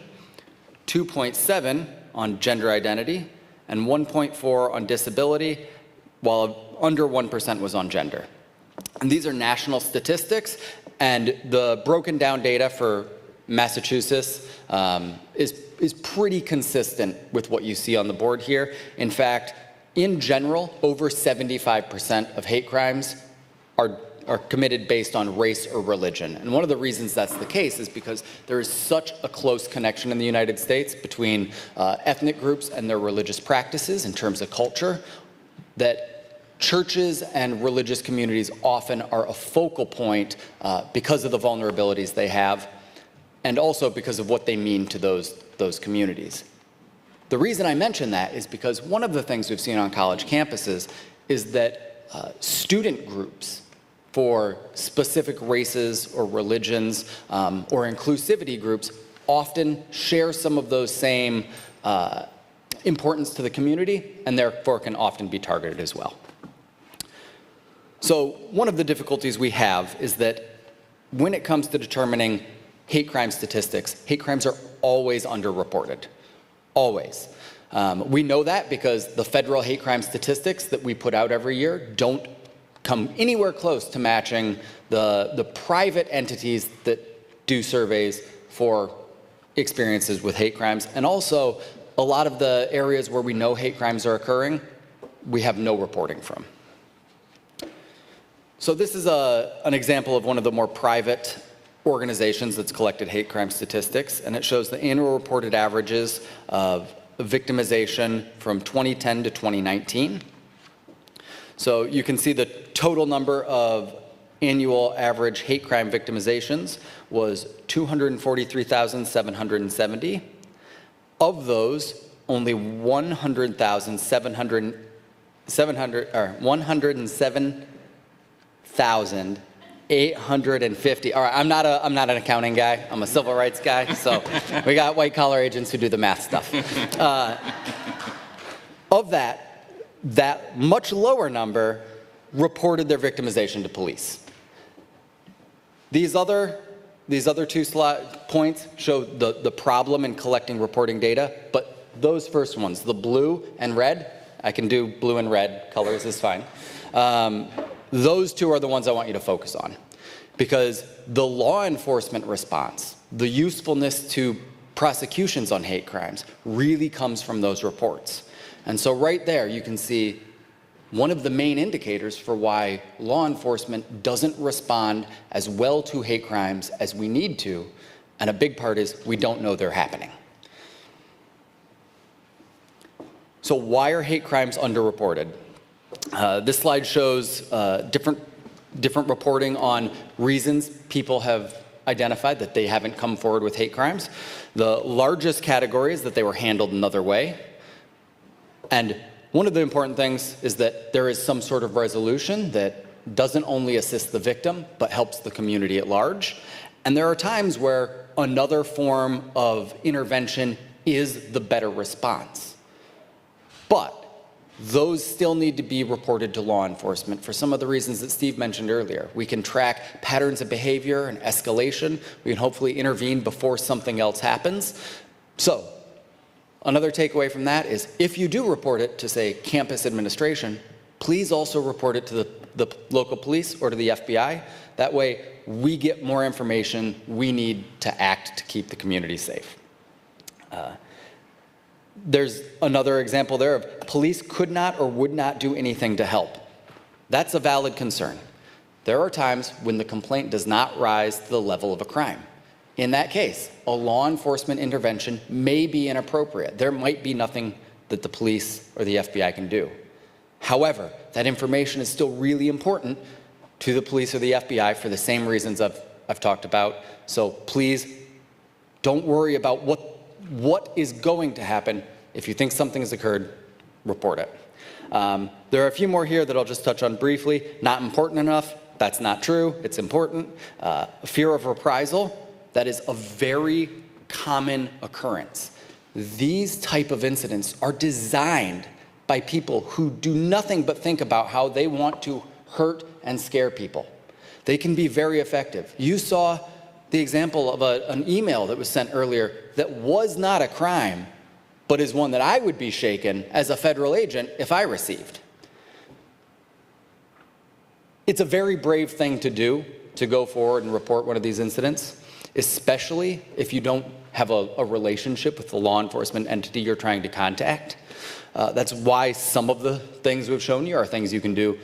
O: 2.7% on gender identity, and 1.4% on disability, while under 1% was on gender. And these are national statistics, and the broken down data for Massachusetts is pretty consistent with what you see on the board here. In fact, in general, over 75% of hate crimes are committed based on race or religion. And one of the reasons that's the case is because there is such a close connection in the United States between ethnic groups and their religious practices in terms of culture, that churches and religious communities often are a focal point because of the vulnerabilities they have, and also because of what they mean to those communities. The reason I mention that is because one of the things we've seen on college campuses is that student groups for specific races or religions or inclusivity groups often share some of those same importance to the community, and therefore can often be targeted as well. So one of the difficulties we have is that when it comes to determining hate crime statistics, hate crimes are always underreported, always. We know that because the federal hate crime statistics that we put out every year don't come anywhere close to matching the private entities that do surveys for experiences with hate crimes. And also, a lot of the areas where we know hate crimes are occurring, we have no reporting from. So this is an example of one of the more private organizations that's collected hate crime statistics, and it shows the annual reported averages of victimization from 2010 to 2019. So you can see the total number of annual average hate crime victimizations was 243,770. Of those, only 107,850. All right, I'm not an accounting guy. I'm a civil rights guy. So we got white collar agents who do the math stuff. Of that much lower number reported their victimization to police. These other two points show the problem in collecting reporting data, but those first ones, the blue and red, I can do blue and red colors is fine. Those two are the ones I want you to focus on, because the law enforcement response, the usefulness to prosecutions on hate crimes really comes from those reports. And so right there, you can see one of the main indicators for why law enforcement doesn't respond as well to hate crimes as we need to, and a big part is we don't know they're happening. So why are hate crimes underreported? This slide shows different reporting on reasons people have identified that they haven't come forward with hate crimes. The largest category is that they were handled another way. And one of the important things is that there is some sort of resolution that doesn't only assist the victim, but helps the community at large. And there are times where another form of intervention is the better response. But those still need to be reported to law enforcement for some of the reasons that Steve mentioned earlier. We can track patterns of behavior and escalation. We can hopefully intervene before something else happens. So, another takeaway from that is if you do report it to, say, campus administration, please also report it to the local police or to the FBI. That way, we get more information we need to act to keep the community safe. There's another example there of police could not or would not do anything to help. That's a valid concern. There are times when the complaint does not rise to the level of a crime. In that case, a law enforcement intervention may be inappropriate. There might be nothing that the police or the FBI can do. However, that information is still really important to the police or the FBI for the same reasons I've talked about. So please don't worry about what is going to happen. If you think something has occurred, report it. There are a few more here that I'll just touch on briefly. Not important enough. That's not true. It's important. Fear of reprisal. That is a very common occurrence. These type of incidents are designed by people who do nothing but think about how they want to hurt and scare people. They can be very effective. You saw the example of an email that was sent earlier that was not a crime, but is one that I would be shaken as a federal agent if I received. It's a very brave thing to do, to go forward and report one of these incidents, especially if you don't have a relationship with the law enforcement entity you're trying to contact. That's why some of the things we've shown you are things you can do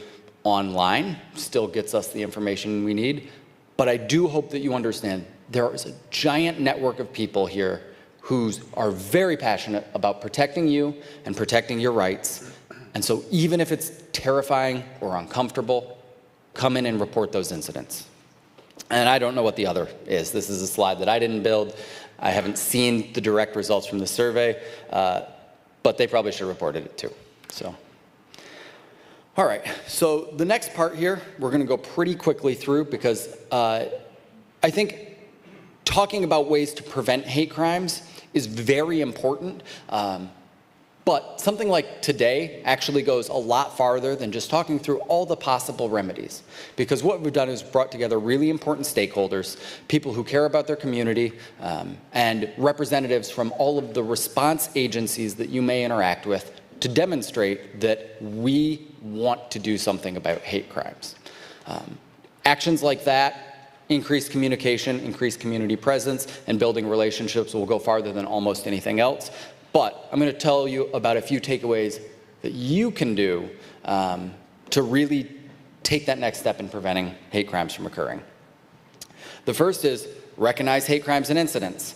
O: online, still gets us the information we need. But I do hope that you understand there is a giant network of people here who are very passionate about protecting you and protecting your rights. And so even if it's terrifying or uncomfortable, come in and report those incidents. And I don't know what the other is. This is a slide that I didn't build. I haven't seen the direct results from the survey, but they probably should have reported it too. So, all right, so the next part here, we're gonna go pretty quickly through because I think talking about ways to prevent hate crimes is very important. But something like today actually goes a lot farther than just talking through all the possible remedies. Because what we've done is brought together really important stakeholders, people who care about their community, and representatives from all of the response agencies that you may interact with to demonstrate that we want to do something about hate crimes. Actions like that, increased communication, increased community presence, and building relationships will go farther than almost anything else. But I'm going to tell you about a few takeaways that you can do to really take that next step in preventing hate crimes from occurring. The first is recognize hate crimes and incidents.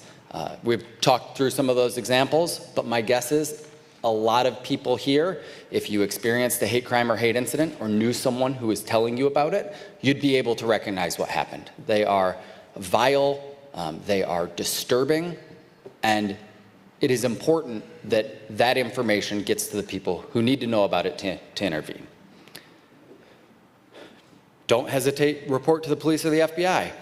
O: We've talked through some of those examples, but my guess is a lot of people here, if you experienced a hate crime or hate incident or knew someone who was telling you about it, you'd be able to recognize what happened. They are vile, they are disturbing, and it is important that that information gets to the people who need to know about it to intervene. Don't hesitate, report to the police or the FBI.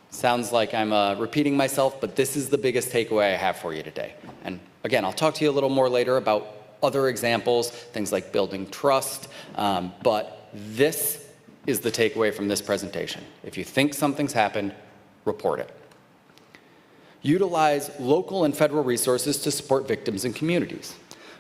O: Sounds like I'm repeating myself, but this is the biggest takeaway I have for you today. And again, I'll talk to you a little more later about other examples, things like building trust, but this is the takeaway from this presentation. If you think something's happened, report it. Utilize local and federal resources to support victims and communities.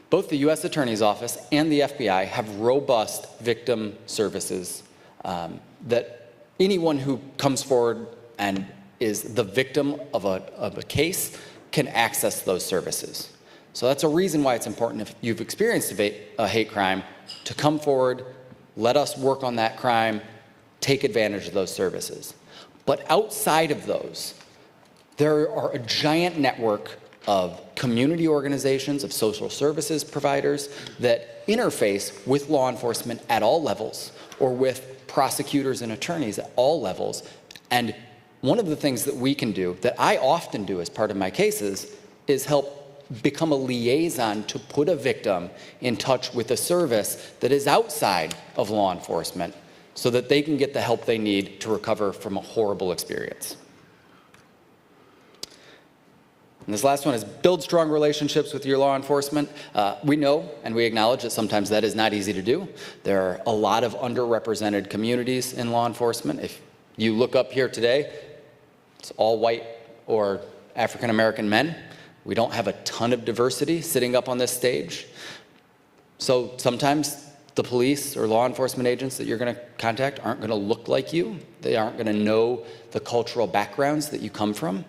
O: Both the U.S. Attorney's Office and the FBI have robust victim services that anyone who comes forward and is the victim of a case can access those services. So that's a reason why it's important if you've experienced a hate crime to come forward, let us work on that crime, take advantage of those services. But outside of those, there are a giant network of community organizations, of social services providers that interface with law enforcement at all levels or with prosecutors and attorneys at all levels. And one of the things that we can do, that I often do as part of my cases, is help become a liaison to put a victim in touch with a service that is outside of law enforcement so that they can get the help they need to recover from a horrible experience. And this last one is build strong relationships with your law enforcement. We know and we acknowledge that sometimes that is not easy to do. There are a lot of underrepresented communities in law enforcement. If you look up here today, it's all white or African American men. We don't have a ton of diversity sitting up on this stage. So sometimes the police or law enforcement agents that you're going to contact aren't going to look like you. They aren't going to know the cultural backgrounds that you come from.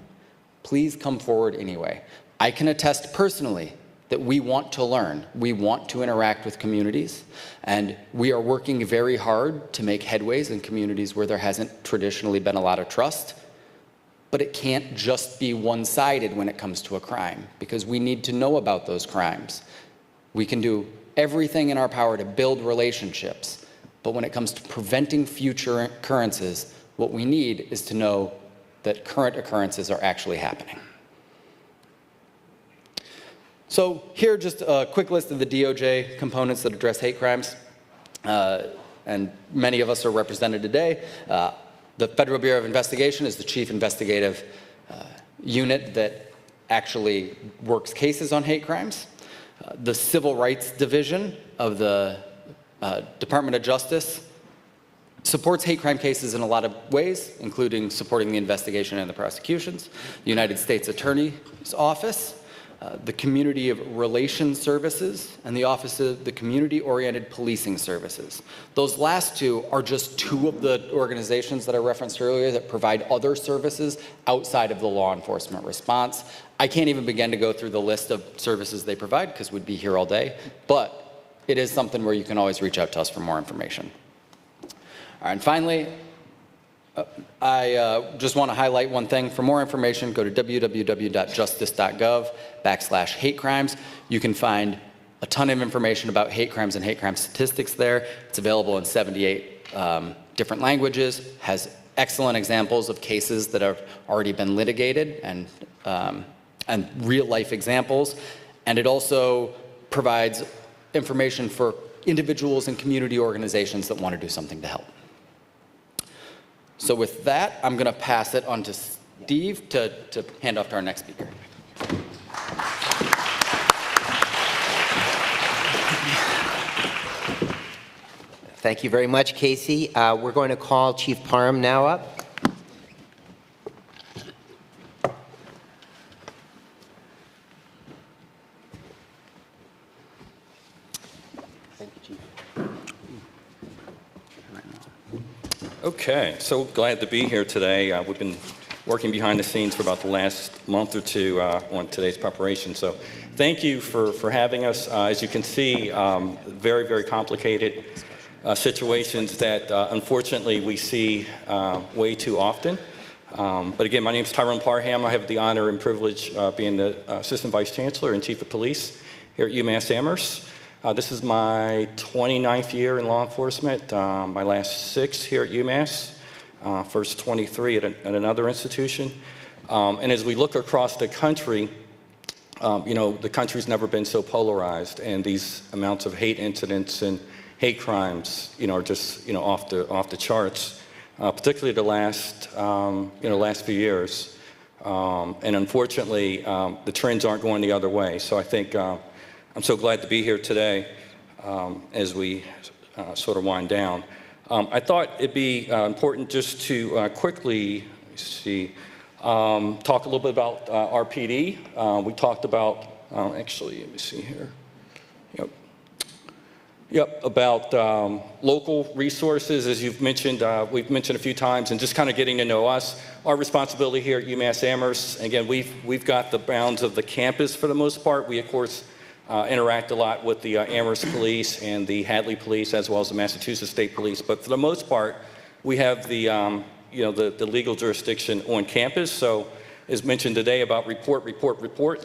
O: Please come forward anyway. I can attest personally that we want to learn. We want to interact with communities, and we are working very hard to make headways in communities where there hasn't traditionally been a lot of trust. But it can't just be one-sided when it comes to a crime, because we need to know about those crimes. We can do everything in our power to build relationships, but when it comes to preventing future occurrences, what we need is to know that current occurrences are actually happening. So here, just a quick list of the DOJ components that address hate crimes, and many of us are represented today. The Federal Bureau of Investigation is the chief investigative unit that actually works cases on hate crimes. The Civil Rights Division of the Department of Justice supports hate crime cases in a lot of ways, including supporting the investigation and the prosecutions. The United States Attorney's Office the Community of Relations Services, and the Office of the Community Oriented Policing Services. Those last two are just two of the organizations that I referenced earlier that provide other services outside of the law enforcement response. I can't even begin to go through the list of services they provide because we'd be here all day, but it is something where you can always reach out to us for more information. All right, and finally, I just want to highlight one thing. For more information, go to www.justice.gov/hate crimes. You can find a ton of information about hate crimes and hate crime statistics there. It's available in 78 different languages, has excellent examples of cases that have already been litigated and real life examples. And it also provides information for individuals and community organizations that want to do something to help. So with that, I'm going to pass it on to Steve to hand off to our next speaker.
K: Thank you very much, Casey. We're going to call Chief Parham now up.
P: Okay, so glad to be here today. We've been working behind the scenes for about the last month or two on today's preparation. So thank you for having us. As you can see, very, very complicated situations that unfortunately we see way too often. But again, my name is Tyrone Parham. I have the honor and privilege of being the Assistant Vice Chancellor and Chief of Police here at UMass Amherst. This is my 29th year in law enforcement, my last 6 here at UMass, first 23 at another institution. And as we look across the country, the country's never been so polarized, and these amounts of hate incidents and hate crimes, are just, off the charts, particularly the last few years. And unfortunately, the trends aren't going the other way. So I think I'm so glad to be here today as we sort of wind down. I thought it'd be important just to quickly talk a little bit about RPD. We talked about, actually, let me see here. About local resources, as you've mentioned, we've mentioned a few times, and just kind of getting to know us. Our responsibility here at UMass Amherst, again, we've got the bounds of the campus for the most part. We, of course, interact a lot with the Amherst Police and the Hadley Police, as well as the Massachusetts State Police. But for the most part, we have the legal jurisdiction on campus. So, as mentioned today about report.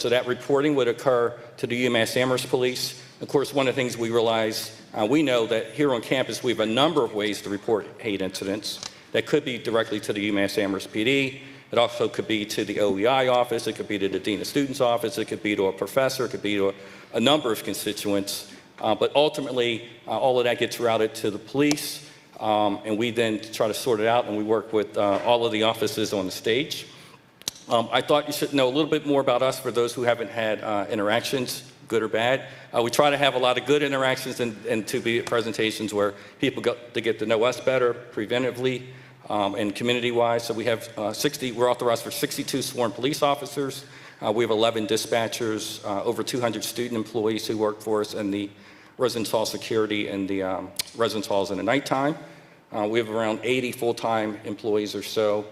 P: So that reporting would occur to the UMass Amherst Police. Of course, one of the things we realize, we know that here on campus, we have a number of ways to report hate incidents. That could be directly to the UMass Amherst PD. It also could be to the OEI office. It could be to the Dean of Students office. It could be to a professor. It could be to a number of constituents. But ultimately, all of that gets routed to the police, and we then try to sort it out, and we work with all of the offices on the stage. I thought you should know a little bit more about us for those who haven't had interactions, good or bad. We try to have a lot of good interactions and to be presentations where people get to know us better preventively and community-wise. So we have we're authorized for 62 sworn police officers. We have 11 dispatchers, over 200 student employees who work for us in the residence hall security and the residence halls in the nighttime. We have around 80 full-time employees or so.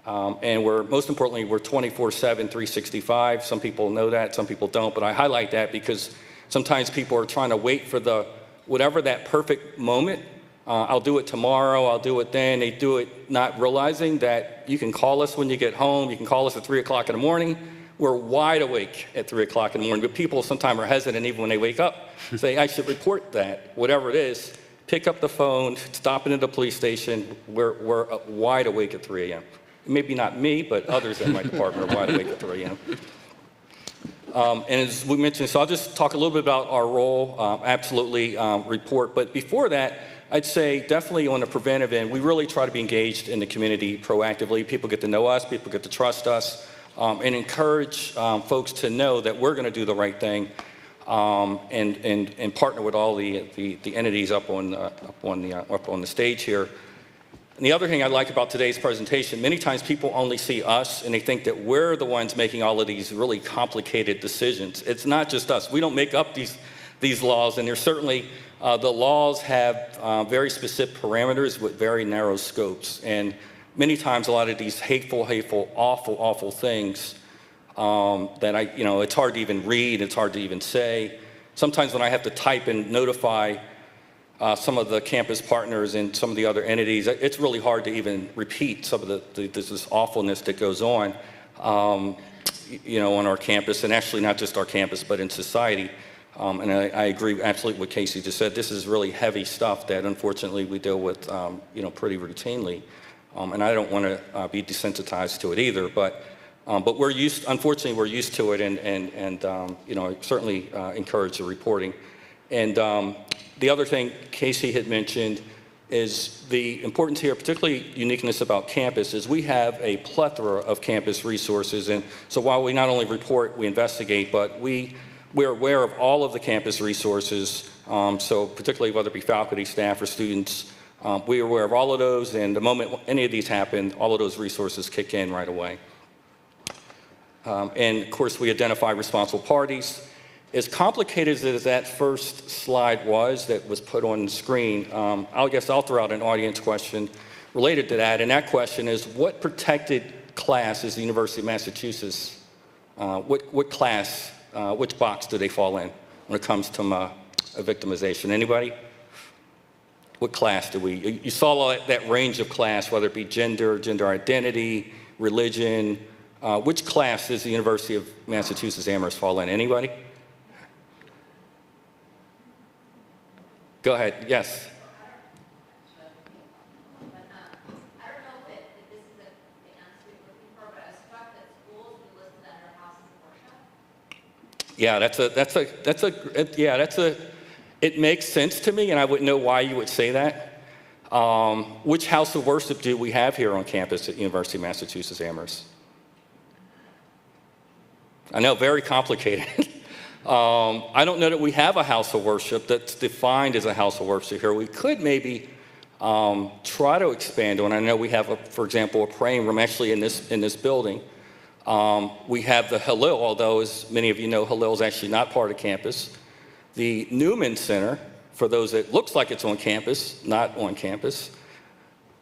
P: And most importantly, we're 24/7, 365. Some people know that, some people don't, but I highlight that because sometimes people are trying to wait for whatever that perfect moment. I'll do it tomorrow, I'll do it then. They do it not realizing that you can call us when you get home, you can call us at 3 o'clock in the morning. We're wide awake at 3 o'clock in the morning, but people sometimes are hesitant even when they wake up. Say, I should report that, whatever it is. Pick up the phone, stop into the police station. We're wide awake at 3 a.m. Maybe not me, but others in my department are wide awake at 3 a.m. And as we mentioned, so I'll just talk a little bit about our role, absolutely report. But before that, I'd say definitely on the preventive end, we really try to be engaged in the community proactively. People get to know us, people get to trust us, and encourage folks to know that we're going to do the right thing and partner with all the entities up on the stage here. And the other thing I like about today's presentation, many times people only see us and they think that we're the ones making all of these really complicated decisions. It's not just us. We don't make up these laws, and there's certainly, the laws have very specific parameters with very narrow scopes. And many times a lot of these hateful, awful things that it's hard to even read, it's hard to even say. Sometimes when I have to type and notify some of the campus partners and some of the other entities, it's really hard to even repeat some of this awfulness that goes on, on our campus, and actually not just our campus, but in society. And I agree absolutely with Casey just said. This is really heavy stuff that unfortunately we deal with, pretty routinely. And I don't want to be desensitized to it either, but unfortunately we're used to it, and I certainly encourage the reporting. And the other thing Casey had mentioned is the importance here, particularly uniqueness about campus, is we have a plethora of campus resources. And so while we not only report, we investigate, but we're aware of all of the campus resources. So particularly whether it be faculty, staff, or students, we are aware of all of those. And the moment any of these happen, all of those resources kick in right away. And of course, we identify responsible parties. As complicated as that first slide was that was put on the screen, I guess I'll throw out an audience question related to that. And that question is, what protected class is the University of Massachusetts? What class, which box do they fall in when it comes to a victimization? Anybody? What class do we? You saw that range of class, whether it be gender identity, religion. Which class does the University of Massachusetts Amherst fall in? Anybody? Go ahead. Yes. Yeah, it makes sense to me, and I wouldn't know why you would say that. Which house of worship do we have here on campus at University of Massachusetts Amherst? I know, very complicated. I don't know that we have a house of worship that's defined as a house of worship here. We could maybe try to expand on. I know we have, for example, a praying room actually in this building. We have the Hillel, although as many of you know, Hillel is actually not part of campus. The Newman Center, for those that looks like it's on campus, not on campus.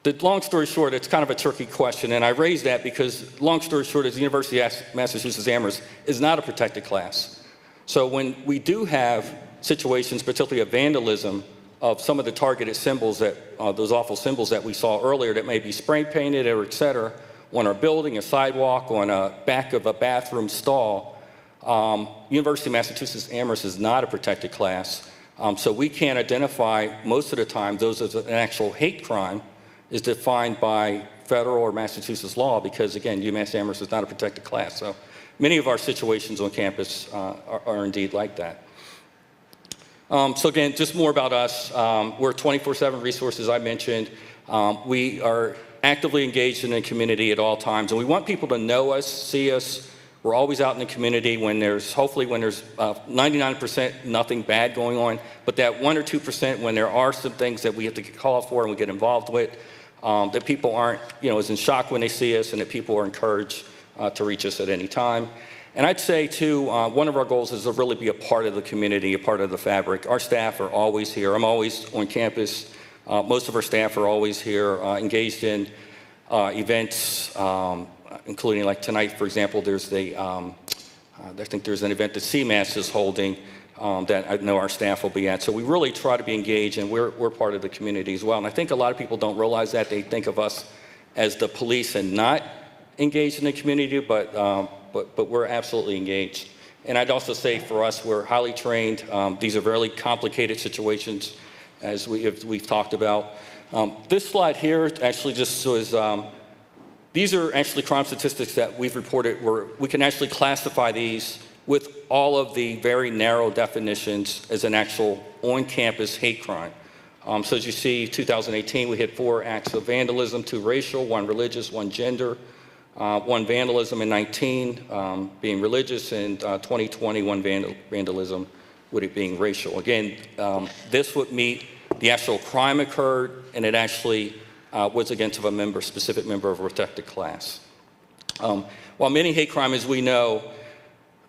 P: The long story short, it's kind of a tricky question, and I raise that because, long story short, is the University of Massachusetts Amherst is not a protected class. So when we do have situations, particularly of vandalism, of some of the targeted symbols that, those awful symbols that we saw earlier that may be spray painted or et cetera, on our building, a sidewalk, on a back of a bathroom stall, University of Massachusetts Amherst is not a protected class. So we can't identify, most of the time, those as an actual hate crime is defined by federal or Massachusetts law because, again, UMass Amherst is not a protected class. So many of our situations on campus are indeed like that. So again, just more about us. We're 24/7 resources, I mentioned. We are actively engaged in the community at all times, and we want people to know us, see us. We're always out in the community when there's 99% nothing bad going on, but that 1 or 2% when there are some things that we have to get called for and we get involved with, that people aren't, as in shock when they see us, and that people are encouraged to reach us at any time. And I'd say, too, one of our goals is to really be a part of the community, a part of the fabric. Our staff are always here. I'm always on campus. Most of our staff are always here, engaged in events, including like tonight, for example, there's I think there's an event that CMAS is holding that I know our staff will be at. So we really try to be engaged, and we're part of the community as well. And I think a lot of people don't realize that. They think of us as the police and not engaged in the community, but we're absolutely engaged. And I'd also say for us, we're highly trained. These are really complicated situations, as we've talked about. This slide here actually just shows, these are actually crime statistics that we've reported where we can actually classify these with all of the very narrow definitions as an actual on-campus hate crime. So as you see, 2018, we had 4 acts of vandalism, 2 racial, 1 religious, 1 gender, 1 vandalism in 19 being religious, and 2020, 1 vandalism with it being racial. Again, this would meet the actual crime occurred, and it actually was against a member, specific member of a protected class. While many hate crimes, as we know,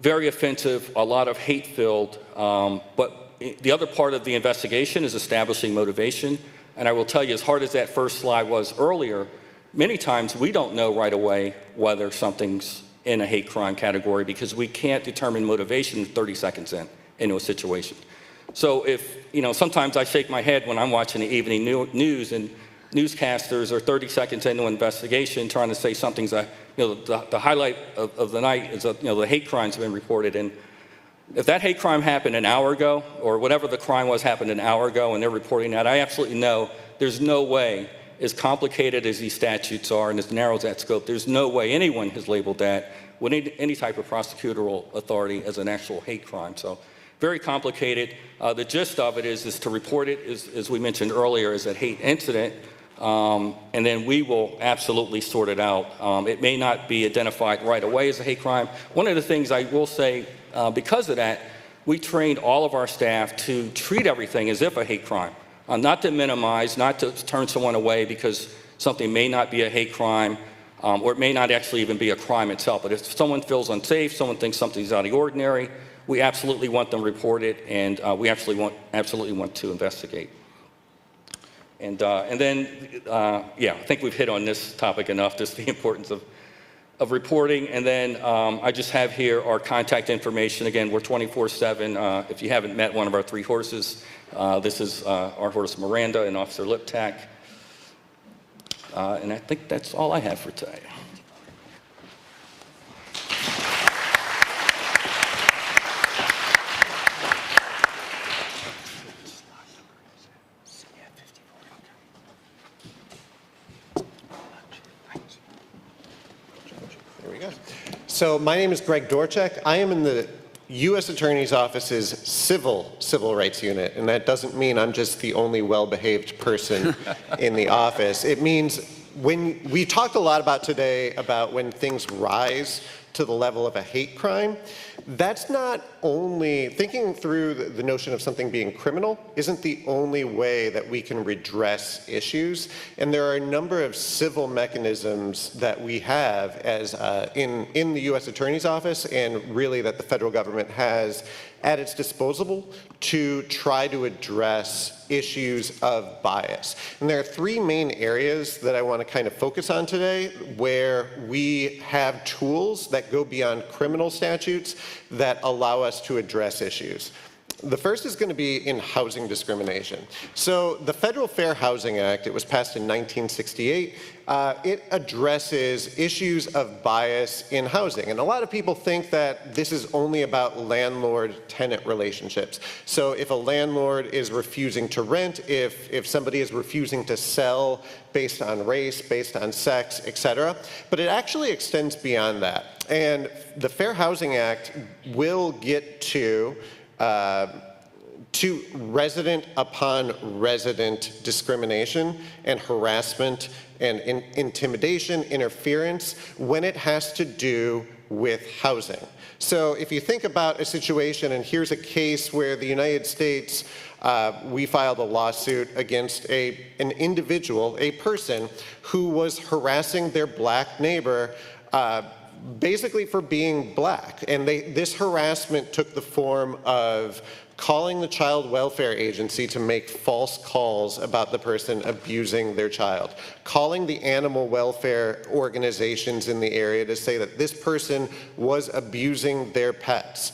P: very offensive, a lot of hate-filled, but the other part of the investigation is establishing motivation. And I will tell you, as hard as that first slide was earlier, many times we don't know right away whether something's in a hate crime category because we can't determine motivation 30 seconds into a situation. So if, sometimes I shake my head when I'm watching the evening news and newscasters are 30 seconds into an investigation trying to say something's the highlight of the night is the hate crimes have been reported. And if that hate crime happened an hour ago, or whatever the crime was happened an hour ago, and they're reporting that, I absolutely know there's no way, as complicated as these statutes are and as narrow as that scope, there's no way anyone has labeled that with any type of prosecutorial authority as an actual hate crime. So very complicated. The gist of it is to report it, as we mentioned earlier, as a hate incident, and then we will absolutely sort it out. It may not be identified right away as a hate crime. One of the things I will say, because of that, we trained all of our staff to treat everything as if a hate crime, not to minimize, not to turn someone away because something may not be a hate crime, or it may not actually even be a crime itself. But if someone feels unsafe, someone thinks something's out of the ordinary, we absolutely want them reported, and we absolutely want to investigate. And then, I think we've hit on this topic enough, just the importance of reporting. And then I just have here our contact information. Again, we're 24/7. If you haven't met one of our 3 horses, this is our horse Miranda and Officer Liptak. And I think that's all I have for today.
Q: There we go. So my name is Greg Dorchek. I am in the U.S. Attorney's Office's civil rights unit, and that doesn't mean I'm just the only well-behaved person in the office. It means when we talked a lot about today about when things rise to the level of a hate crime, that's not only, thinking through the notion of something being criminal isn't the only way that we can redress issues. And there are a number of civil mechanisms that we have as in the U.S. Attorney's Office, and really that the federal government has at its disposal to try to address issues of bias. And there are 3 main areas that I want to kind of focus on today where we have tools that go beyond criminal statutes that allow us to address issues. The first is going to be in housing discrimination. So the Federal Fair Housing Act, it was passed in 1968. It addresses issues of bias in housing. And a lot of people think that this is only about landlord-tenant relationships. So if a landlord is refusing to rent, if somebody is refusing to sell based on race, based on sex, etc. But it actually extends beyond that. And the Fair Housing Act will get to resident upon resident discrimination and harassment and intimidation, interference, when it has to do with housing. So if you think about a situation, and here's a case where the United States, we filed a lawsuit against an individual, a person who was harassing their black neighbor basically for being black. And this harassment took the form of calling the child welfare agency to make false calls about the person abusing their child, calling the animal welfare organizations in the area to say that this person was abusing their pets,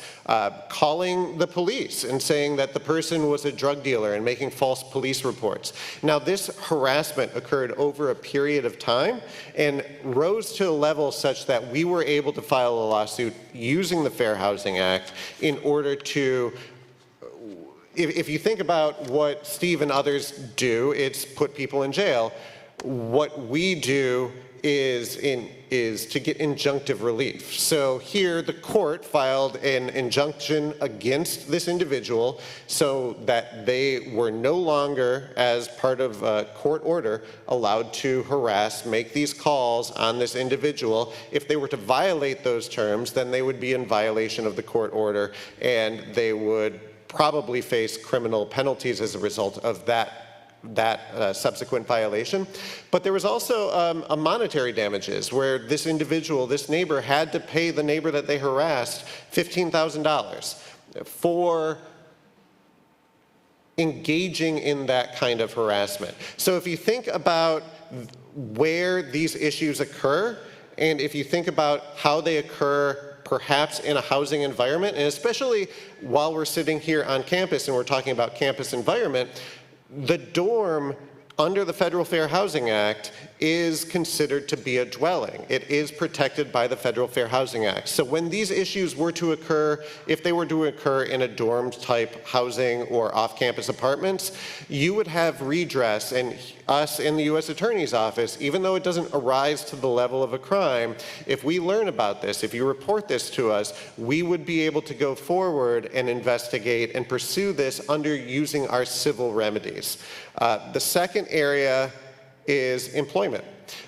Q: calling the police and saying that the person was a drug dealer and making false police reports. Now, this harassment occurred over a period of time and rose to a level such that we were able to file a lawsuit using the Fair Housing Act in order to, if you think about what Steve and others do, it's put people in jail. What we do is to get injunctive relief. So here the court filed an injunction against this individual so that they were no longer, as part of a court order, allowed to harass, make these calls on this individual. If they were to violate those terms, then they would be in violation of the court order, and they would probably face criminal penalties as a result of that that subsequent violation. But there was also a monetary damages where this individual, this neighbor, had to pay the neighbor that they harassed $15,000 for engaging in that kind of harassment. So if you think about where these issues occur, and if you think about how they occur perhaps in a housing environment, and especially while we're sitting here on campus and we're talking about campus environment, the dorm under the Federal Fair Housing Act is considered to be a dwelling. It is protected by the Federal Fair Housing Act. So when these issues were to occur, if they were to occur in a dorm type housing or off-campus apartments, you would have redress, and us in the U.S. Attorney's Office, even though it doesn't arise to the level of a crime, if we learn about this, if you report this to us, we would be able to go forward and investigate and pursue this under using our civil remedies. The second area is employment.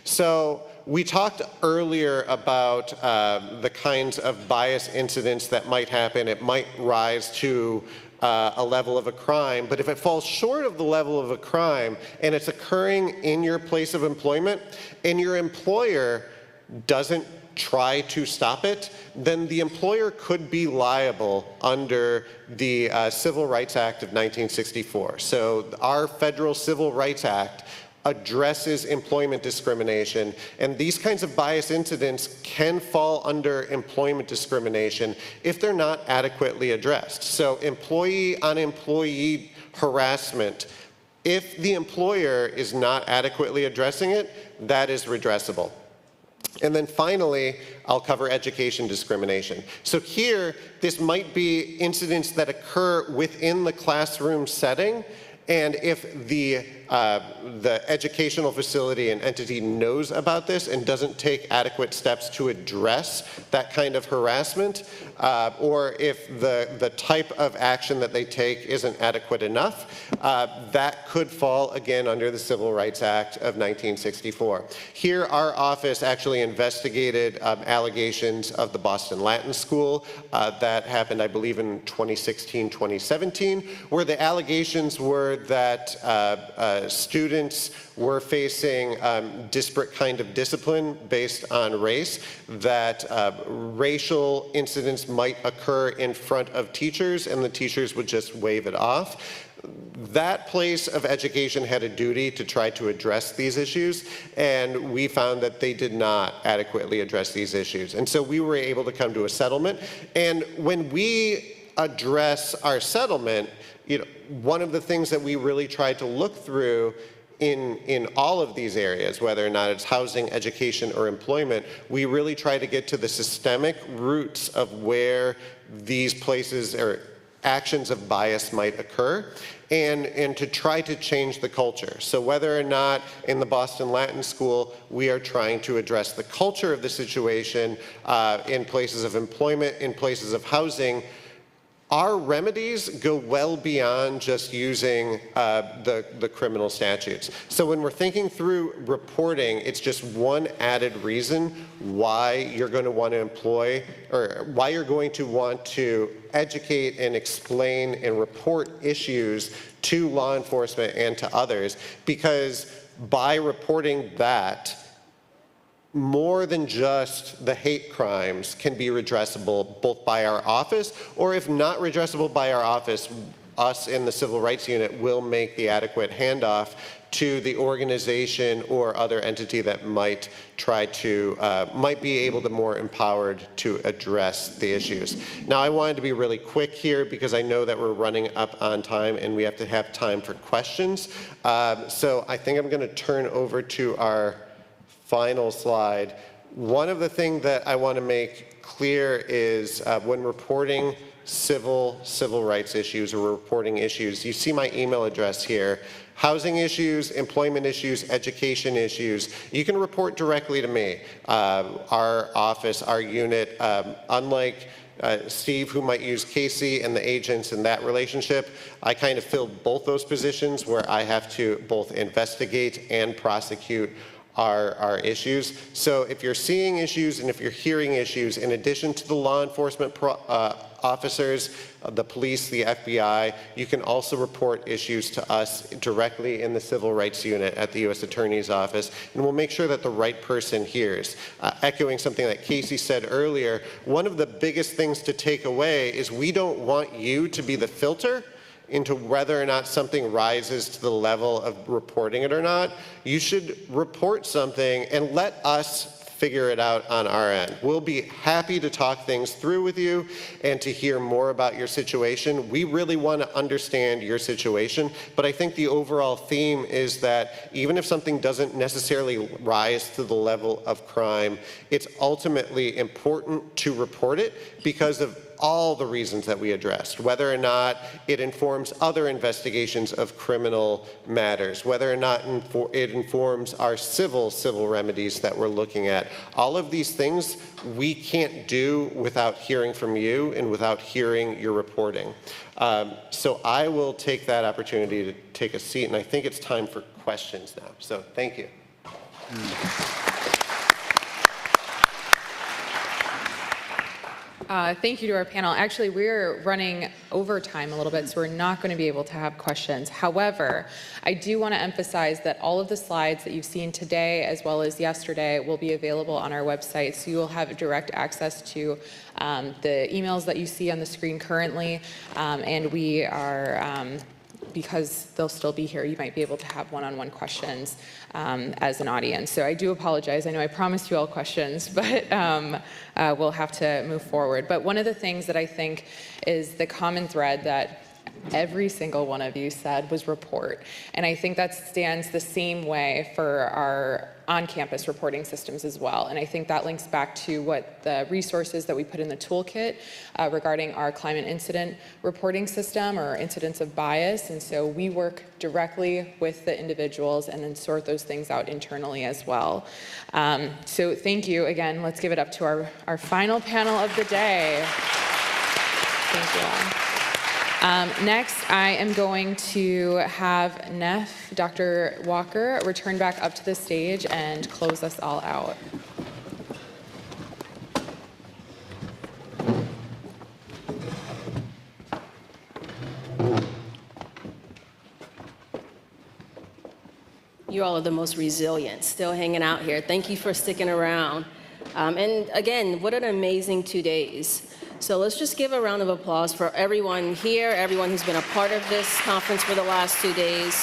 Q: So we talked earlier about the kinds of bias incidents that might happen. It might rise to a level of a crime, but if it falls short of the level of a crime and it's occurring in your place of employment and your employer doesn't try to stop it, then the employer could be liable under the Civil Rights Act of 1964. So our Federal Civil Rights Act addresses employment discrimination, and these kinds of bias incidents can fall under employment discrimination if they're not adequately addressed. So employee-on-employee harassment, if the employer is not adequately addressing it, that is redressable. And then finally, I'll cover education discrimination. So here, this might be incidents that occur within the classroom setting, and if the educational facility and entity knows about this and doesn't take adequate steps to address that kind of harassment, or if the type of action that they take isn't adequate enough, that could fall again under the Civil Rights Act of 1964. Here, our office actually investigated allegations of the Boston Latin School that happened, I believe, in 2016, 2017, where the allegations were that students were facing disparate kind of discipline based on race, that racial incidents might occur in front of teachers and the teachers would just wave it off. That place of education had a duty to try to address these issues, and we found that they did not adequately address these issues. And so we were able to come to a settlement. And when we address our settlement, one of the things that we really tried to look through in all of these areas, whether or not it's housing, education, or employment, we really try to get to the systemic roots of where these places or actions of bias might occur, and to try to change the culture. So whether or not in the Boston Latin School we are trying to address the culture of the situation in places of employment, in places of housing, our remedies go well beyond just using the criminal statutes. So when we're thinking through reporting, it's just one added reason why you're going to want to employ, or why you're going to want to educate and explain and report issues to law enforcement and to others, because by reporting that, more than just the hate crimes can be redressable both by our office, or if not redressable by our office, us in the Civil Rights Unit will make the adequate handoff to the organization or other entity that might try to, might be able to more empowered to address the issues. Now, I wanted to be really quick here because I know that we're running up on time and we have to have time for questions. So I think I'm going to turn over to our final slide. One of the things that I want to make clear is when reporting civil rights issues or reporting issues, you see my email address here. Housing issues, employment issues, education issues, you can report directly to me. Our office, our unit, unlike Steve, who might use Casey and the agents in that relationship, I kind of fill both those positions where I have to both investigate and prosecute our issues. So if you're seeing issues and if you're hearing issues, in addition to the law enforcement officers, the police, the FBI. You can also report issues to us directly in the Civil Rights Unit at the U.S. Attorney's Office, and we'll make sure that the right person hears. Echoing something that Casey said earlier, one of the biggest things to take away is we don't want you to be the filter into whether or not something rises to the level of reporting it or not. You should report something and let us figure it out on our end. We'll be happy to talk things through with you and to hear more about your situation. We really want to understand your situation, but I think the overall theme is that even if something doesn't necessarily rise to the level of crime, it's ultimately important to report it because of all the reasons that we addressed, whether or not it informs other investigations of criminal matters, whether or not it informs our civil remedies that we're looking at. All of these things we can't do without hearing from you and without hearing your reporting. So I will take that opportunity to take a seat, and I think it's time for questions now. So thank you.
A: Thank you to our panel. Actually, we're running overtime a little bit, so we're not going to be able to have questions. However, I do want to emphasize that all of the slides that you've seen today as well as yesterday will be available on our website, so you will have direct access to the emails that you see on the screen currently, and we are because they'll still be here, you might be able to have one-on-one questions as an audience. So I do apologize. I know I promised you all questions, but we'll have to move forward. But one of the things that I think is the common thread that every single one of you said was report. And I think that stands the same way for our on-campus reporting systems as well. And I think that links back to what the resources that we put in the toolkit regarding our climate incident reporting system or incidents of bias. And so we work directly with the individuals and then sort those things out internally as well. So thank you again. Let's give it up to our final panel of the day. Thank you all. Next, I am going to have Neff, Dr. Walker, return back up to the stage and close us all out.
D: You all are the most resilient, still hanging out here. Thank you for sticking around. And again, what an amazing 2 days. So let's just give a round of applause for everyone here, everyone who's been a part of this conference for the last 2 days.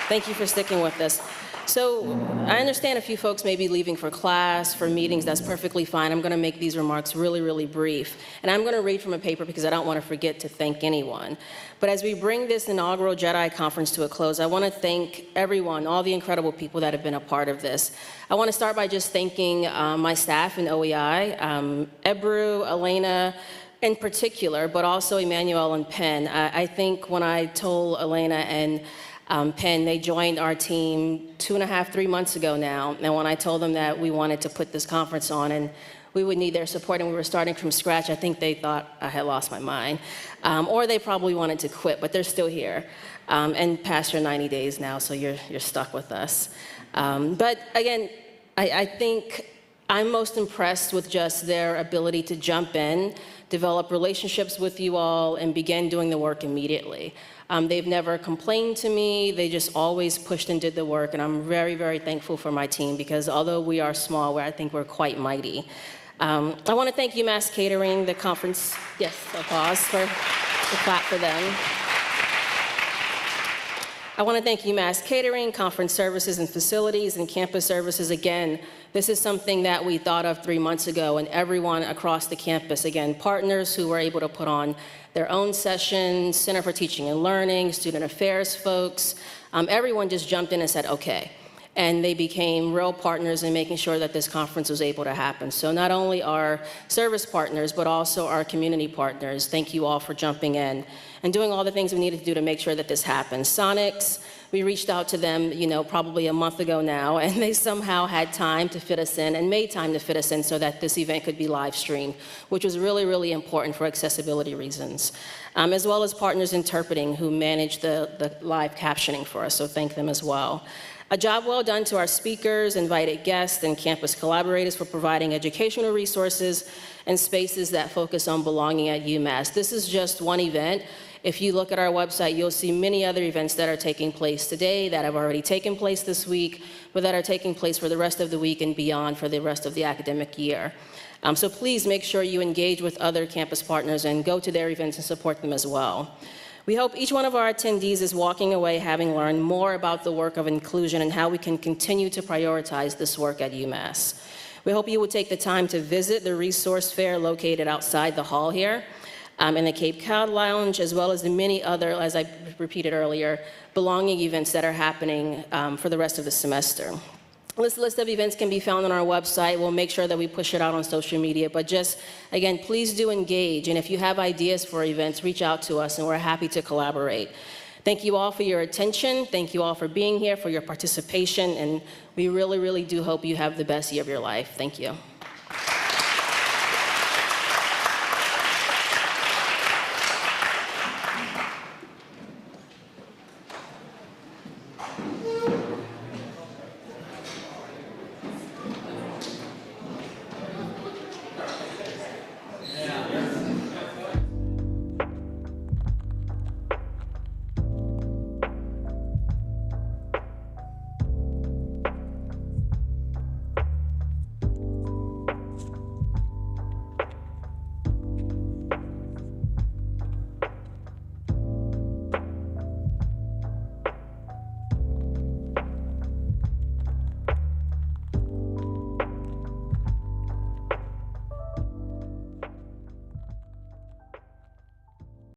D: Thank you for sticking with us. So I understand a few folks may be leaving for class, for meetings. That's perfectly fine. I'm going to make these remarks really, really brief. And I'm going to read from a paper because I don't want to forget to thank anyone. But as we bring this inaugural JEDI conference to a close, I want to thank everyone, all the incredible people that have been a part of this. I want to start by just thanking my staff in OEI, Ebru, Elena, in particular, but also Emmanuel and Penn. I think when I told Elena and Penn, they joined our team 2.5, 3 months ago now. And when I told them that we wanted to put this conference on and we would need their support and we were starting from scratch, I think they thought I had lost my mind. Or they probably wanted to quit, but they're still here. And past your 90 days now, so you're stuck with us. But again, I think I'm most impressed with just their ability to jump in, develop relationships with you all, and begin doing the work immediately. They've never complained to me. They just always pushed and did the work, and I'm very, very thankful for my team because although we are small, I think we're quite mighty. I want to thank UMass Catering, the conference. Yes, applause for the clap for them. I want to thank UMass Catering, Conference Services and Facilities, and Campus Services. Again, this is something that we thought of 3 months ago, and everyone across the campus, again, partners who were able to put on their own sessions, Center for Teaching and Learning, Student Affairs folks, everyone just jumped in and said, okay. And they became real partners in making sure that this conference was able to happen. So not only our service partners, but also our community partners, thank you all for jumping in and doing all the things we needed to do to make sure that this happens. Sonics, We reached out to them, probably a month ago now, and they somehow had time to fit us in and made time to fit us in so that this event could be live streamed, which was really, really important for accessibility reasons, as well as Partners Interpreting, who managed the live captioning for us, so thank them as well. A job well done to our speakers, invited guests, and campus collaborators for providing educational resources and spaces that focus on belonging at UMass. This is just one event. If you look at our website, you'll see many other events that are taking place today, that have already taken place this week, but that are taking place for the rest of the week and beyond for the rest of the academic year. So please make sure you engage with other campus partners and go to their events and support them as well. We hope each one of our attendees is walking away having learned more about the work of inclusion and how we can continue to prioritize this work at UMass. We hope you will take the time to visit the resource fair located outside the hall here in the Cape Cod Lounge, as well as the many other, as I repeated earlier, belonging events that are happening for the rest of the semester. This list of events can be found on our website. We'll make sure that we push it out on social media, but just, again, please do engage, and if you have ideas for events, reach out to us, and we're happy to collaborate. Thank you all for your attention. Thank you all for being here, for your participation, and we really, really do hope you have the best year of your life. Thank you.